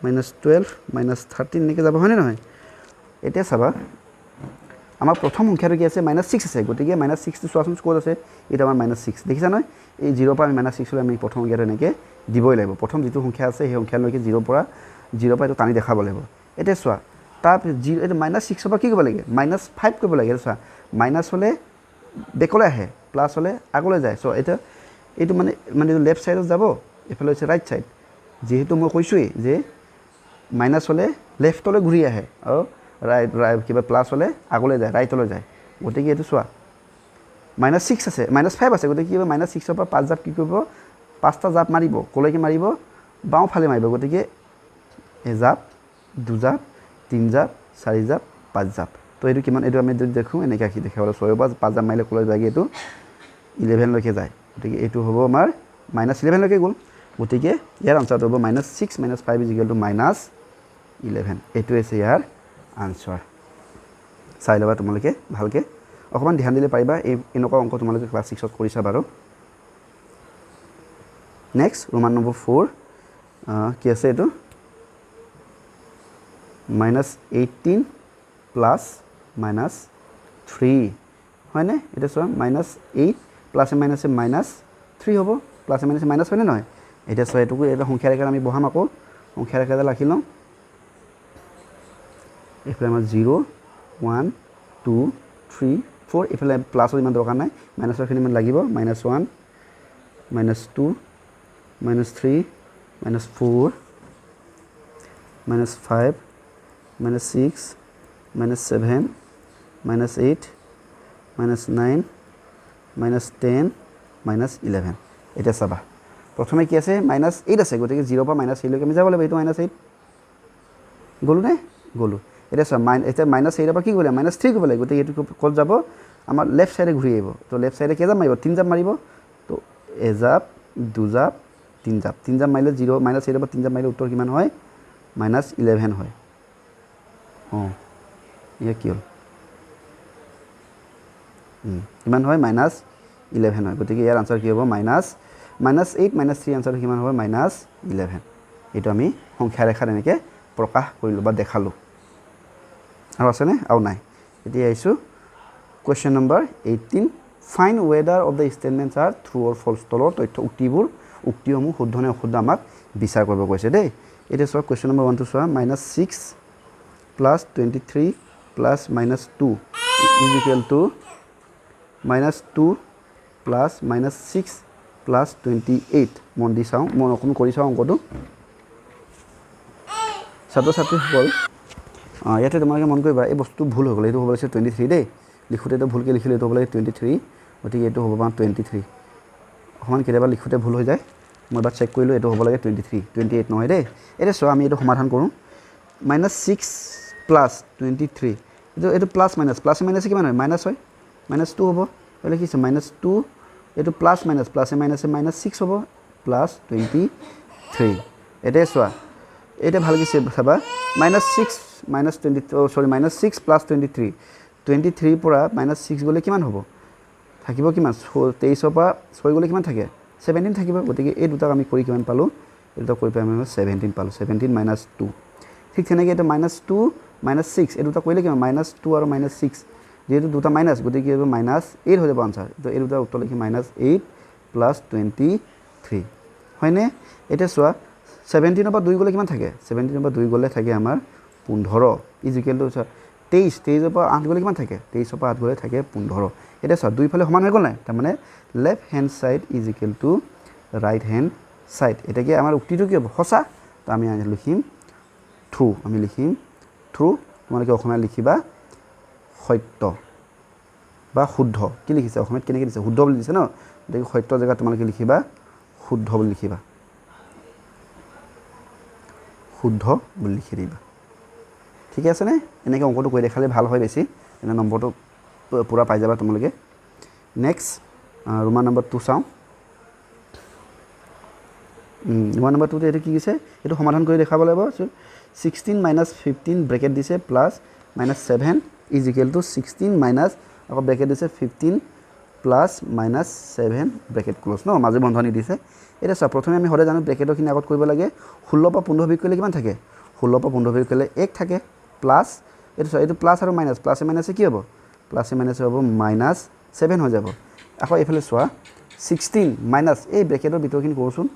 -12 -13 এনেকৈ যাব হয়নে নহয় এতিয়া চাবা আমাৰ প্ৰথম সংখ্যাটো কি আছে -6 আছে গতিকে -6টো চোৱাচোন ক'ত আছে এইটো আমাৰ -6 দেখিছা নহয় এই 0 পৰা আমি -6 হ'লে আমি প্ৰথম সংখ্যাটো এনেকৈ দিবই লাগিব প্ৰথম যিটো সংখ্যা আছে সেই সংখ্যালৈকে 0 পৰা এইটো টানি দেখাব লাগিব এতিয়া চোৱা তাৰ এইটো -6 পৰা কি কৰিব লাগে -5 কৰিব লাগে চোৱা মাইনাছ হ'লে বেকলৈ আহে প্লাছ হ'লে আগলৈ যায় চ' এতিয়া এইটো মানে এইটো লেফ্ট ছাইডত যাব এইফালে হৈছে ৰাইট ছাইড যিহেতু মই কৈছোঁৱেই যে মাইনাছ হ'লে লেফ্টলৈ ঘূৰি আহে আৰু কিবা প্লাছ হ'লে আগলৈ যায় ৰাইটলৈ যায় গতিকে এইটো চোৱা -6 আছে -5 আছে গতিকে কি হ'ব -6ৰ পৰা 5 জাপ কি কৰিব 5টা জাপ মাৰিব ক'লৈকে মাৰিব বাওঁফালে মাৰিব গতিকে এজাপ দুজাপ 3 জাপ 4 জাপ 5 জাপ তো এইটো কিমান এইটো আমি যদি দেখোঁ এনেকৈ আঁকি দেখাবলৈ 6 পৰা 5 জাপ মাৰিলে ক'লৈ যায়গৈ এইটো 11লৈকে যায় গতিকে এইটো হ'ব আমাৰ -11লৈকে গ'ল গতিকে ইয়াৰ আনচাৰটো হ'ব -6 - 5 = -11 এইটো হৈছে ইয়াৰ আনচাৰ চাই ল'বা তোমালোকে ভালকৈ অকণমান ধ্যান দিলে পাৰিবা এই এনেকুৱা অংক তোমালোকে ক্লাছ 6ত কৰিছা বাৰু নেক্সট ৰোমান নম্বৰ 4 কি আছে এইটো -18 প্লাছ -3 হয়নে এতিয়া চোৱা -8 প্লাছে মাইনাছে -3 হ'ব প্লাছে মাইনাছে মাইনাছ হয়নে নহয় এতিয়া চোৱা এইটোকো এটা সংখ্যা ৰেখাত আমি বহাম আকৌ সংখ্যা ৰেখাডাল ৰাখি লওঁ এইফালে আমাৰ 0 1 2 3 4 এইফালে প্লাছৰ ইমান দৰকাৰ নাই মাইনাছৰখিনি ইমান লাগিব -1 -2 -3 -4 -5 -6 -7 -8 -9 -10 -11 এতিয়া চাবা প্ৰথমে কি আছে -8 আছে গতিকে 0 পৰা -8লৈকে আমি যাব লাগিব এইটো -8 গ'লোঁ নে গ'লোঁ এতিয়া চোৱা এতিয়া -8ৰ পৰা কি কৰিব লাগিব -3 কৰিব লাগিব গতিকে এইটো ক'ত যাব আমাৰ লেফ্ট ছাইডে ঘূৰি আহিব তো লেফ্ট ছাইডে কেইজাপ মাৰিব 3 জাপ মাৰিব তো এজাপ দুজাপ 3 জাপ মাৰিলে 0 -8ৰ পৰা 3 জাপ মাৰিলে উত্তৰ কিমান হয় -11 হয় অঁ এয়া কি হ'ল কিমান হয় -11 হয় গতিকে ইয়াৰ আনচাৰ কি হ'ব -8 -3 আনচাৰটো কিমান হ'ব -11 এইটো আমি সংখ্যা ৰেখাত এনেকৈ প্ৰকাশ কৰিলোঁ বা দেখালোঁ আৰু আছেনে আৰু নাই এতিয়া আহিছোঁ question number 18 find whether of the statements are true or false তলৰ তথ্য উক্তিসমূহ শুদ্ধ নে অশুদ্ধ আমাক বিচাৰ কৰিব কৈছে দেই এতিয়া চোৱা কুৱেশ্যন নম্বৰ 1টো চোৱা -6 plus 23 plus -2 is equal to -2 plus -6 plus 28 মন দি চাওঁ মই অকণ কৰি চাওঁ অংকটো ছাত্ৰ ছাত্ৰীসকল ইয়াতে তোমালোকে মন কৰিবা এই বস্তুটো ভুল হৈ গ'ল এইটো হ'ব লাগিছে 23 দেই লিখোঁতেতো ভুলকৈ লিখিলোঁ এইটো হ'ব লাগে 23 গতিকে এইটো হ'ব পাওঁ 23 অকণমান কেতিয়াবা লিখোঁতে ভুল হৈ যায় মই এবাৰ চেক কৰিলোঁ এইটো হ'ব লাগে 23 28 নহয় দেই এতিয়া চোৱা আমি এইটো সমাধান কৰোঁ -6 প্লাছ 23 এইটো প্লাছ মাইনাছে কিমান হয় মাইনাছ হয় -2 হ'ব এইটো লিখিছোঁ -2 এইটো প্লাছ মাইনাছে -6 হ'ব প্লাছ 23 এতিয়া চোৱা এটা ভালকৈ চাবা -6 প্লাছ 23 পৰা -6 গ'লে কিমান হ'ব থাকিব কিমান 23 পৰা 6 গ'লে কিমান থাকে 17 থাকিব গতিকে এই দুটাক আমি কৰি কিমান পালোঁ এই দুটা কৰি পাই আমি 17 পালোঁ 17 -2 ঠিক তেনেকৈ এইটো -2 -6 এই দুটা কৰিলে কিমান -2 আৰু -6 যেহেতু দুটা মাইনাছ গতিকে এইটো -8 হৈ যাব আনচাৰ তো এই দুটা উত্তৰ লিখি -8 প্লাছ 23 হয়নে এতিয়া চোৱা 17 পৰা 2 গ'লে কিমান থাকে 17 পৰা 2 গ'লে থাকে আমাৰ 15 ইজ ইকুৱেল টু 23 পৰা 8 গ'লে কিমান থাকে 23 পৰা 8 গ'লে থাকে 15 এতিয়া চোৱা দুইফালে সমান হৈ গ'ল নাই তাৰমানে left hand side is equal to right hand side এতিয়া কি আমাৰ উক্তিটো কি হ'ব সঁচা তো আমি লিখিম ট্ৰু আমি লিখিম ট্ৰু তোমালোকে অসমীয়া লিখিবা সত্য বা শুদ্ধ কি লিখিছে অসমীয়াত কেনেকৈ দিছে শুদ্ধ বুলি দিছে ন গতিকে সত্য জেগাত তোমালোকে লিখিবা শুদ্ধ বুলি লিখিবা শুদ্ধ বুলি লিখি দিবা ঠিক আছেনে এনেকৈ অংকটো কৰি দেখালে ভাল হয় বেছি এনে নম্বৰটো পূৰা পাই যাবা তোমালোকে নেক্সট ৰোমান নম্বৰ 2 চাওঁ ৰোমান নম্বৰ 2তে এইটো কি দিছে এইটো সমাধান কৰি দেখাব লাগিব 16 - 15 ব্ৰেকেট দিছে plus -7 is equal to 16 minus আকৌ ব্ৰেকেট দিছে 15 প্লাছ -7 ব্ৰেকেট ক্ল'জ ন মাজে বন্ধনী দিছে এতিয়া চোৱা প্ৰথমে আমি সদায় জানো ব্ৰেকেটৰখিনি আগত কৰিব লাগে 16 পৰা 15 বিয়োগ কৰিলে কিমান থাকে 16 পৰা 15 বিয়োগ কৰিলে 1 থাকে প্লাছ এইটো চোৱা এইটো প্লাছ আৰু মাইনাছ প্লাছে মাইনাছে কি হ'ব প্লাছে মাইনাছে হ'ব -7 হৈ যাব আকৌ এইফালে চোৱা 16 মাইনাছ এই ব্ৰেকেটৰ ভিতৰখিনি কৰোঁচোন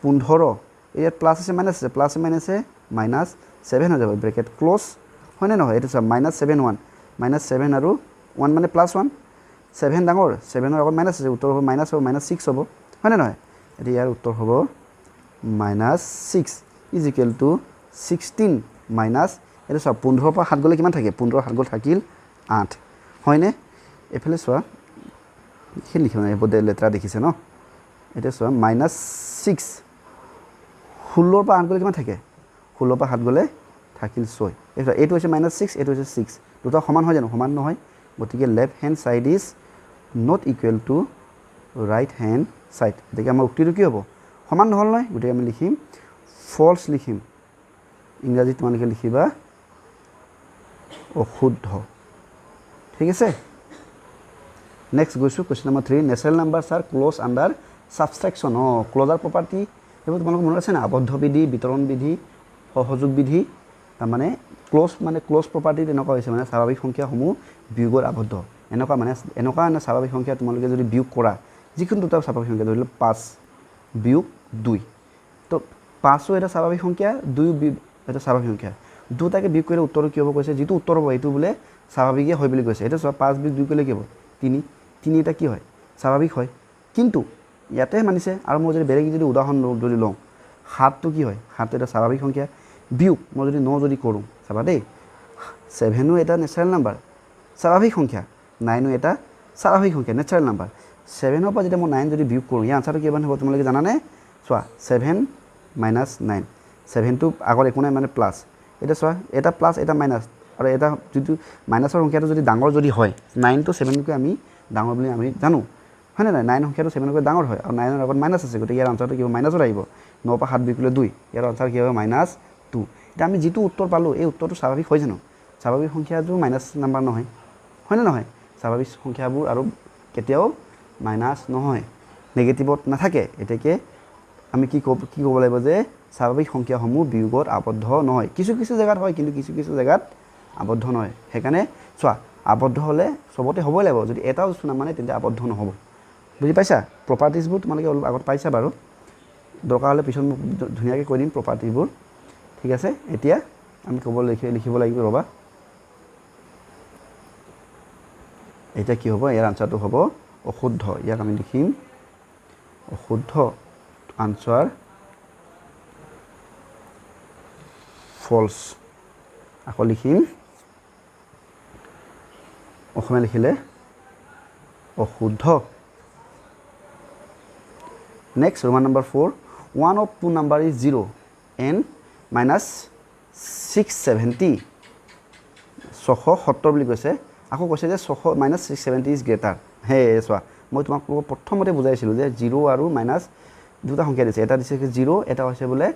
15 ইয়াত প্লাছ আছে মাইনাছ আছে প্লাছে মাইনাছে -7 হৈ যাব ব্ৰেকেট ক্ল'জ হয়নে নহয় এইটো চোৱা -7 1 -7 আৰু 1 মানে +1 7 ডাঙৰ 7ৰ আগত মাইনাছ আছে উত্তৰ হ'ব মাইনাছ হ'ব -6 হ'ব হয়নে নহয় এতিয়া ইয়াৰ উত্তৰ হ'ব -6 ইজ ইকুৱেল টু 16 মাইনাছ এইটো চোৱা 15 পৰা 7 গ'লে কিমান থাকে 15 7 গ'ল থাকিল 8 হয়নে এইফালে চোৱা এইখিনি লিখিব নাই লেটাৰ দেখিছে ন এতিয়া চোৱা -6 16 পৰা 8 গ'লে কিমান থাকে 16 পৰা 7 গ'লে থাকিল 6 এইটো হৈছে -6 এইটো হৈছে 6 দুটা সমান হয় জানো সমান নহয় গতিকে left hand side is not equal two right hand side গতিকে আমাৰ উক্তিটো কি হ'ব সমান নহ'ল নহয় গতিকে আমি লিখিম ফল্ছ লিখিম ইংৰাজীত তোমালোকে লিখিবা অশুদ্ধ ঠিক আছে নেক্সট গৈছোঁ question number 3 natural numbers are closed under subtraction closure property সেইবোৰ তোমালোকৰ মনত আছে না আবদ্ধ বিধি বিতৰণ বিধি সহযোগ বিধি তাৰমানে ক্ল'জ প্ৰপাৰ্টি তেনেকুৱা হৈছে মানে স্বাভাৱিক সংখ্যাসমূহ বিয়োগত আবদ্ধ এনেকুৱা স্বাভাৱিক সংখ্যা তোমালোকে যদি বিয়োগ কৰা যিকোনো দুটা স্বাভাৱিক সংখ্যা ধৰি লওক 5 বিয়োগ 2 তো 5ও এটা স্বাভাৱিক সংখ্যা 2 এটা স্বাভাৱিক সংখ্যা দুটাকে বিয়োগ কৰিলে উত্তৰটো কি হ'ব কৈছে যিটো উত্তৰ হ'ব এইটো বোলে স্বাভাৱিকেই হয় বুলি কৈছে এতিয়া চোৱা 5 বিয়োগ 2 কৰিলে কি হ'ব 3 এটা কি হয় স্বাভাৱিক হয় কিন্তু ইয়াতে মানিছে আৰু মই যদি বেলেগ যদি উদাহৰণ যদি লওঁ 7টো কি হয় 7টো এটা স্বাভাৱিক সংখ্যা বিয়োগ মই যদি 9 যদি কৰোঁ চাবা দেই 7ও এটা নেচাৰেল নাম্বাৰ স্বাভাৱিক সংখ্যা 9ও এটা স্বাভাৱিক সংখ্যা নেচাৰেল নাম্বাৰ 7ৰ পৰা যেতিয়া মই 9 যদি বিয়োগ কৰোঁ ইয়াৰ আনচাৰটো কিমান হ'ব তোমালোকে জানানে চোৱা 7 - 9 7টো আগত একো নাই মানে প্লাছ এতিয়া চোৱা এটা প্লাছ এটা মাইনাছ আৰু এটা যিটো মাইনাছৰ সংখ্যাটো যদি ডাঙৰ যদি হয় 9টো 7তকৈ আমি ডাঙৰ বুলি আমি জানো হয়নে নাই 9 সংখ্যাটো 7তকৈ ডাঙৰ হয় আৰু 9ৰ আগত মাইনাছ আছে গতিকে ইয়াৰ আনচাৰটো কি হ'ব মাইনাছত আহিব 9 পৰা 7 বিয়োগ কৰিলে 2 ইয়াৰ আনচাৰ কি হ'ব -2 এতিয়া আমি যিটো উত্তৰ পালোঁ এই উত্তৰটো স্বাভাৱিক হয় জানো স্বাভাৱিক সংখ্যাটো মাইনাছ নাম্বাৰ নহয় হয়নে নহয় স্বাভাৱিক সংখ্যাবোৰ আৰু কেতিয়াও মাইনাছ নহয় নেগেটিভত নাথাকে এতেকে আমি কি ক'ব লাগিব যে স্বাভাৱিক সংখ্যাসমূহ বিয়োগত আবদ্ধ নহয় কিছু জেগাত হয় কিন্তু কিছু জেগাত আবদ্ধ নহয় সেইকাৰণে চোৱা আবদ্ধ হ'লে চবতে হ'বই লাগিব যদি এটা বস্তু নামানে তেন্তে আবদ্ধ নহ'ব বুজি পাইছা প্ৰপাৰ্টিজবোৰ তোমালোকে অলপ আগত পাইছা বাৰু দৰকাৰ হ'লে পিছত ধুনীয়াকৈ কৈ দিম প্ৰপাৰ্টিবোৰ ঠিক আছে এতিয়া আমি লিখিব লাগিব ৰবা এতিয়া কি হ'ব ইয়াৰ আনসাৰটো হ'ব অশুদ্ধ ইয়াক আমি লিখিম অশুদ্ধ আনসাৰ ফলছ আকৌ লিখিম অসমীয়া লিখিলে অশুদ্ধ next Roman number 4 one of two number is 0 and minus 670 670 বুলি কৈছে আকৌ কৈছে যে 600 minus 670 is greater হে চোৱা মই তোমাক প্ৰথমতে বুজাইছিলো যে 0 আৰু মাইনাস দুটা সংখ্যা দিছে এটা দিছে 0 এটা হৈছে বোলে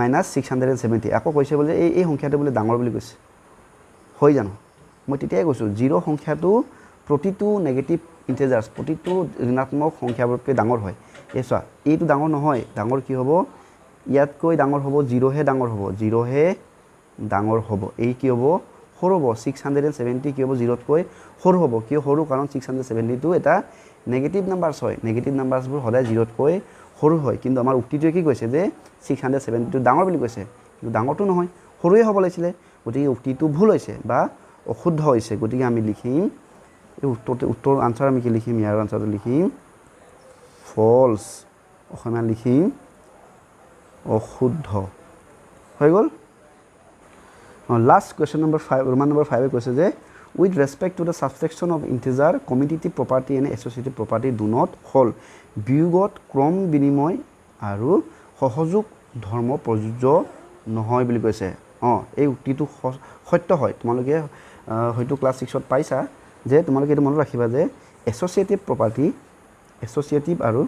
minus 670 আকৌ কৈছে বোলে এই সংখ্যাটো বোলে ডাঙৰ বুলি কৈছে হৈ জানো মই তেতিয়াই কৈছো 0 সংখ্যাটো প্ৰতিটো নেগেটিভ ইন্টিজাৰ্স প্ৰতিটো ঋণাত্মক সংখ্যাবোৰতকৈ ডাঙৰ হয় এসা এইটো ডাঙৰ নহয় ডাঙৰ কি হ'ব ইয়াতকৈ ডাঙৰ হ'ব 0 হে ডাঙৰ হ'ব 0 হে ডাঙৰ হ'ব এই কি হ'ব সৰু হ'ব 670 কি হ'ব 0 তকৈ সৰু হ'ব কিয় সৰু কাৰণ 670 টো এটা নেগেটিভ নাম্বাৰছ হয় নেগেটিভ নাম্বাৰছবোৰ সদায় 0 তকৈ সৰু হয় কিন্তু আমাৰ উক্তিটোৱে কি কৈছে যে 670 টো ডাঙৰ বুলি কৈছে কিন্তু ডাঙৰটো নহয় সৰুৱে হ'ব লাগিছিল গতিকে উক্তিটো ভুল হৈছে বা অশুদ্ধ হৈছে গতিকে আমি লিখিম এই উত্তৰ আনসাৰ আমি কি লিখিম ইয়াৰ আনসাৰটো লিখিম ফলছ অসমীয়া লিখিম অশুদ্ধ হৈ গ'ল last question number 5 Roman number 5 কৈছে যে with respect to the subtraction of integer commutative property and associative property do not hold বিয়োগত ক্ৰম বিনিময় আৰু সহযোগ ধৰ্ম প্ৰযোজ্য নহয় বুলি কৈছে এই উক্তিটো সত্য হয় তোমালোকে হয়তো ক্লাস 6 ত পাইছা যে তোমালোকে এটা মনত ৰাখিবা যে associative property associative আৰু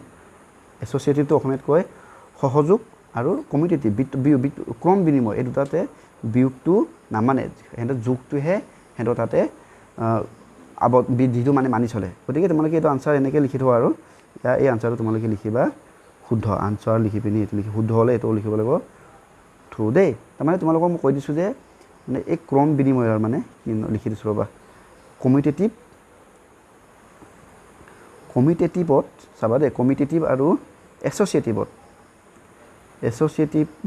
associative to অসমীয়াত কয় সহযোগ আৰু কমিউটেটিভ ক্ৰম বিনিময় এই দুটাতে বিয়োগটো নামানে হেঁতে যোগটোহে হেঁতে তাতে বিধিটো মানে মানি চলে গতিকে তোমালোকে এইটো আনসাৰ এনেকৈ লিখি থোৱা আৰু এই আনসাৰটো তোমালোকে লিখিবা শুদ্ধ আনসাৰ লিখি পিনি এইটো লিখি শুদ্ধ হ'লে এইটো লিখিব লাগিব ট্ৰু দেই তাৰমানে তোমালোকক মই কৈ দিছোঁ যে মানে এই ক্ৰম বিনিময়ৰ মানে লিখি দিছোঁ ৰ'বা কমিউটেটিভত চাবা দেই কমিউটেটিভ আৰু এছ'চিয়েটিভত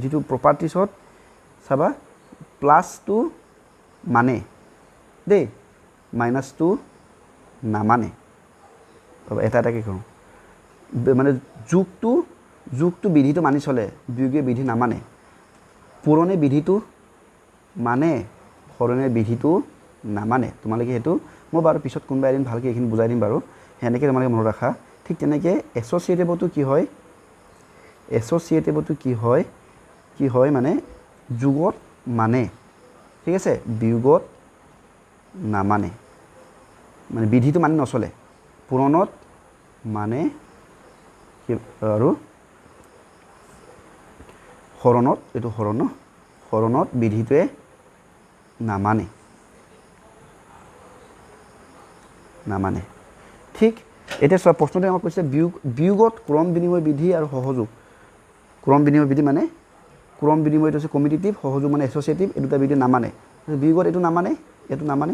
যিটো প্ৰপাৰ্টিছত চাবা প্লাছটো মানে দেই মাইনাছটো নামানে এটা এটাকৈ কৰোঁ মানে যোগটো বিধিটো মানি চলে বিয়োগীয় বিধি নামানে পুৰণি বিধিটো মানে সৰণীয় বিধিটো নামানে তোমালোকে সেইটো মই বাৰু পিছত কোনোবা এদিন ভালকৈ এইখিনি বুজাই দিম বাৰু সেনেকৈ তোমালোকে মনত ৰাখা ঠিক তেনেকৈ এছ'চিয়েটিভতো কি হয় মানে যোগত মানে ঠিক আছে বিয়োগত নামানে মানে বিধিটো মানি নচলে পুৰণত মানে আৰু হৰণত এইটো হৰণত বিধিটোৱে নামানে ঠিক এতিয়া চোৱা প্ৰশ্নতে আমাক কৈছে বিয়োগত ক্ৰম বিনিময় বিধি আৰু সহযোগ ক্ৰম বিনিময় বিধি মানে ক্ৰম বিনিময়টো হৈছে কমিউটেটিভ সহযোগ মানে এছ'চিয়েটিভ এই দুটা বিধি নামানে বিয়োগত এইটো নামানে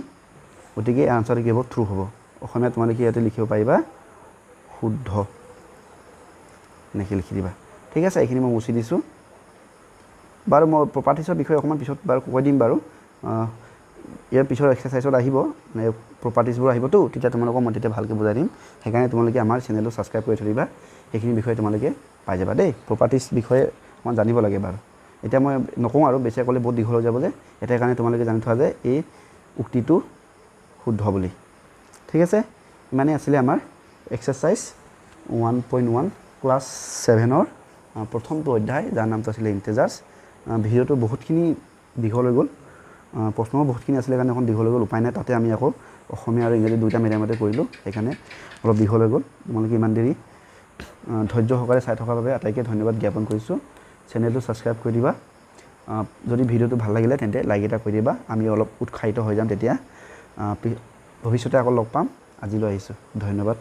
গতিকে আনসাৰটো কি হ'ব ট্ৰু হ'ব অসমীয়া তোমালোকে ইয়াতে লিখিব পাৰিবা শুদ্ধ এনেকৈ লিখি দিবা ঠিক আছে এইখিনি মই মুচি দিছোঁ বাৰু মই প্ৰপাৰ্টিছৰ বিষয়ে অকণমান পিছত বাৰু কৈ দিম বাৰু ইয়াৰ পিছৰ এক্সাৰচাইজত আহিব মানে প্ৰপাৰ্টিছবোৰ আহিবতো তেতিয়া তোমালোকক মই তেতিয়া ভালকৈ বুজাই দিম সেইকাৰণে তোমালোকে আমাৰ চেনেলটো ছাবস্ক্ৰাইব কৰি থৈ দিবা সেইখিনি বিষয়ে তোমালোকে পাই যাবা দেই প্ৰপাৰ্টিছ বিষয়ে অকণমান জানিব লাগে বাৰু এতিয়া মই নকওঁ আৰু বেছি ক'লে বহুত দীঘল হৈ যাব যে এটাৰ কাৰণে তোমালোকে জানি থোৱা যে এই উক্তিটো শুদ্ধ বুলি ঠিক আছে ইমানেই আছিলে আমাৰ এক্সাৰচাইজ 1.1 ক্লাছ 7ৰ প্ৰথমটো অধ্যায় যাৰ নামটো আছিলে ইণ্টিজাৰ্ছ ভিডিঅ'টো বহুতখিনি দীঘল হৈ গ'ল প্ৰশ্নও বহুতখিনি আছিলে কাৰণে এখন দীঘল হৈ গ'ল উপায় নাই তাতে আমি আকৌ অসমীয়া আৰু ইংৰাজী দুইটা মিডিয়ামতে কৰিলোঁ সেইকাৰণে অলপ দীঘল হৈ গ'ল তোমালোকে ইমান দেৰি ধৈৰ্য সহকাৰে চাই থকাৰ বাবে আটাইকে ধন্যবাদ জ্ঞাপন কৰিছোঁ চেনেলটো ছাবস্ক্ৰাইব কৰি দিবা যদি ভিডিঅ'টো ভাল লাগিলে তেন্তে লাইক এটা কৰি দিবা আমি অলপ উৎসাহিত হৈ যাম তেতিয়া ভৱিষ্যতে আকৌ লগ পাম আজিলৈ আহিছোঁ ধন্যবাদ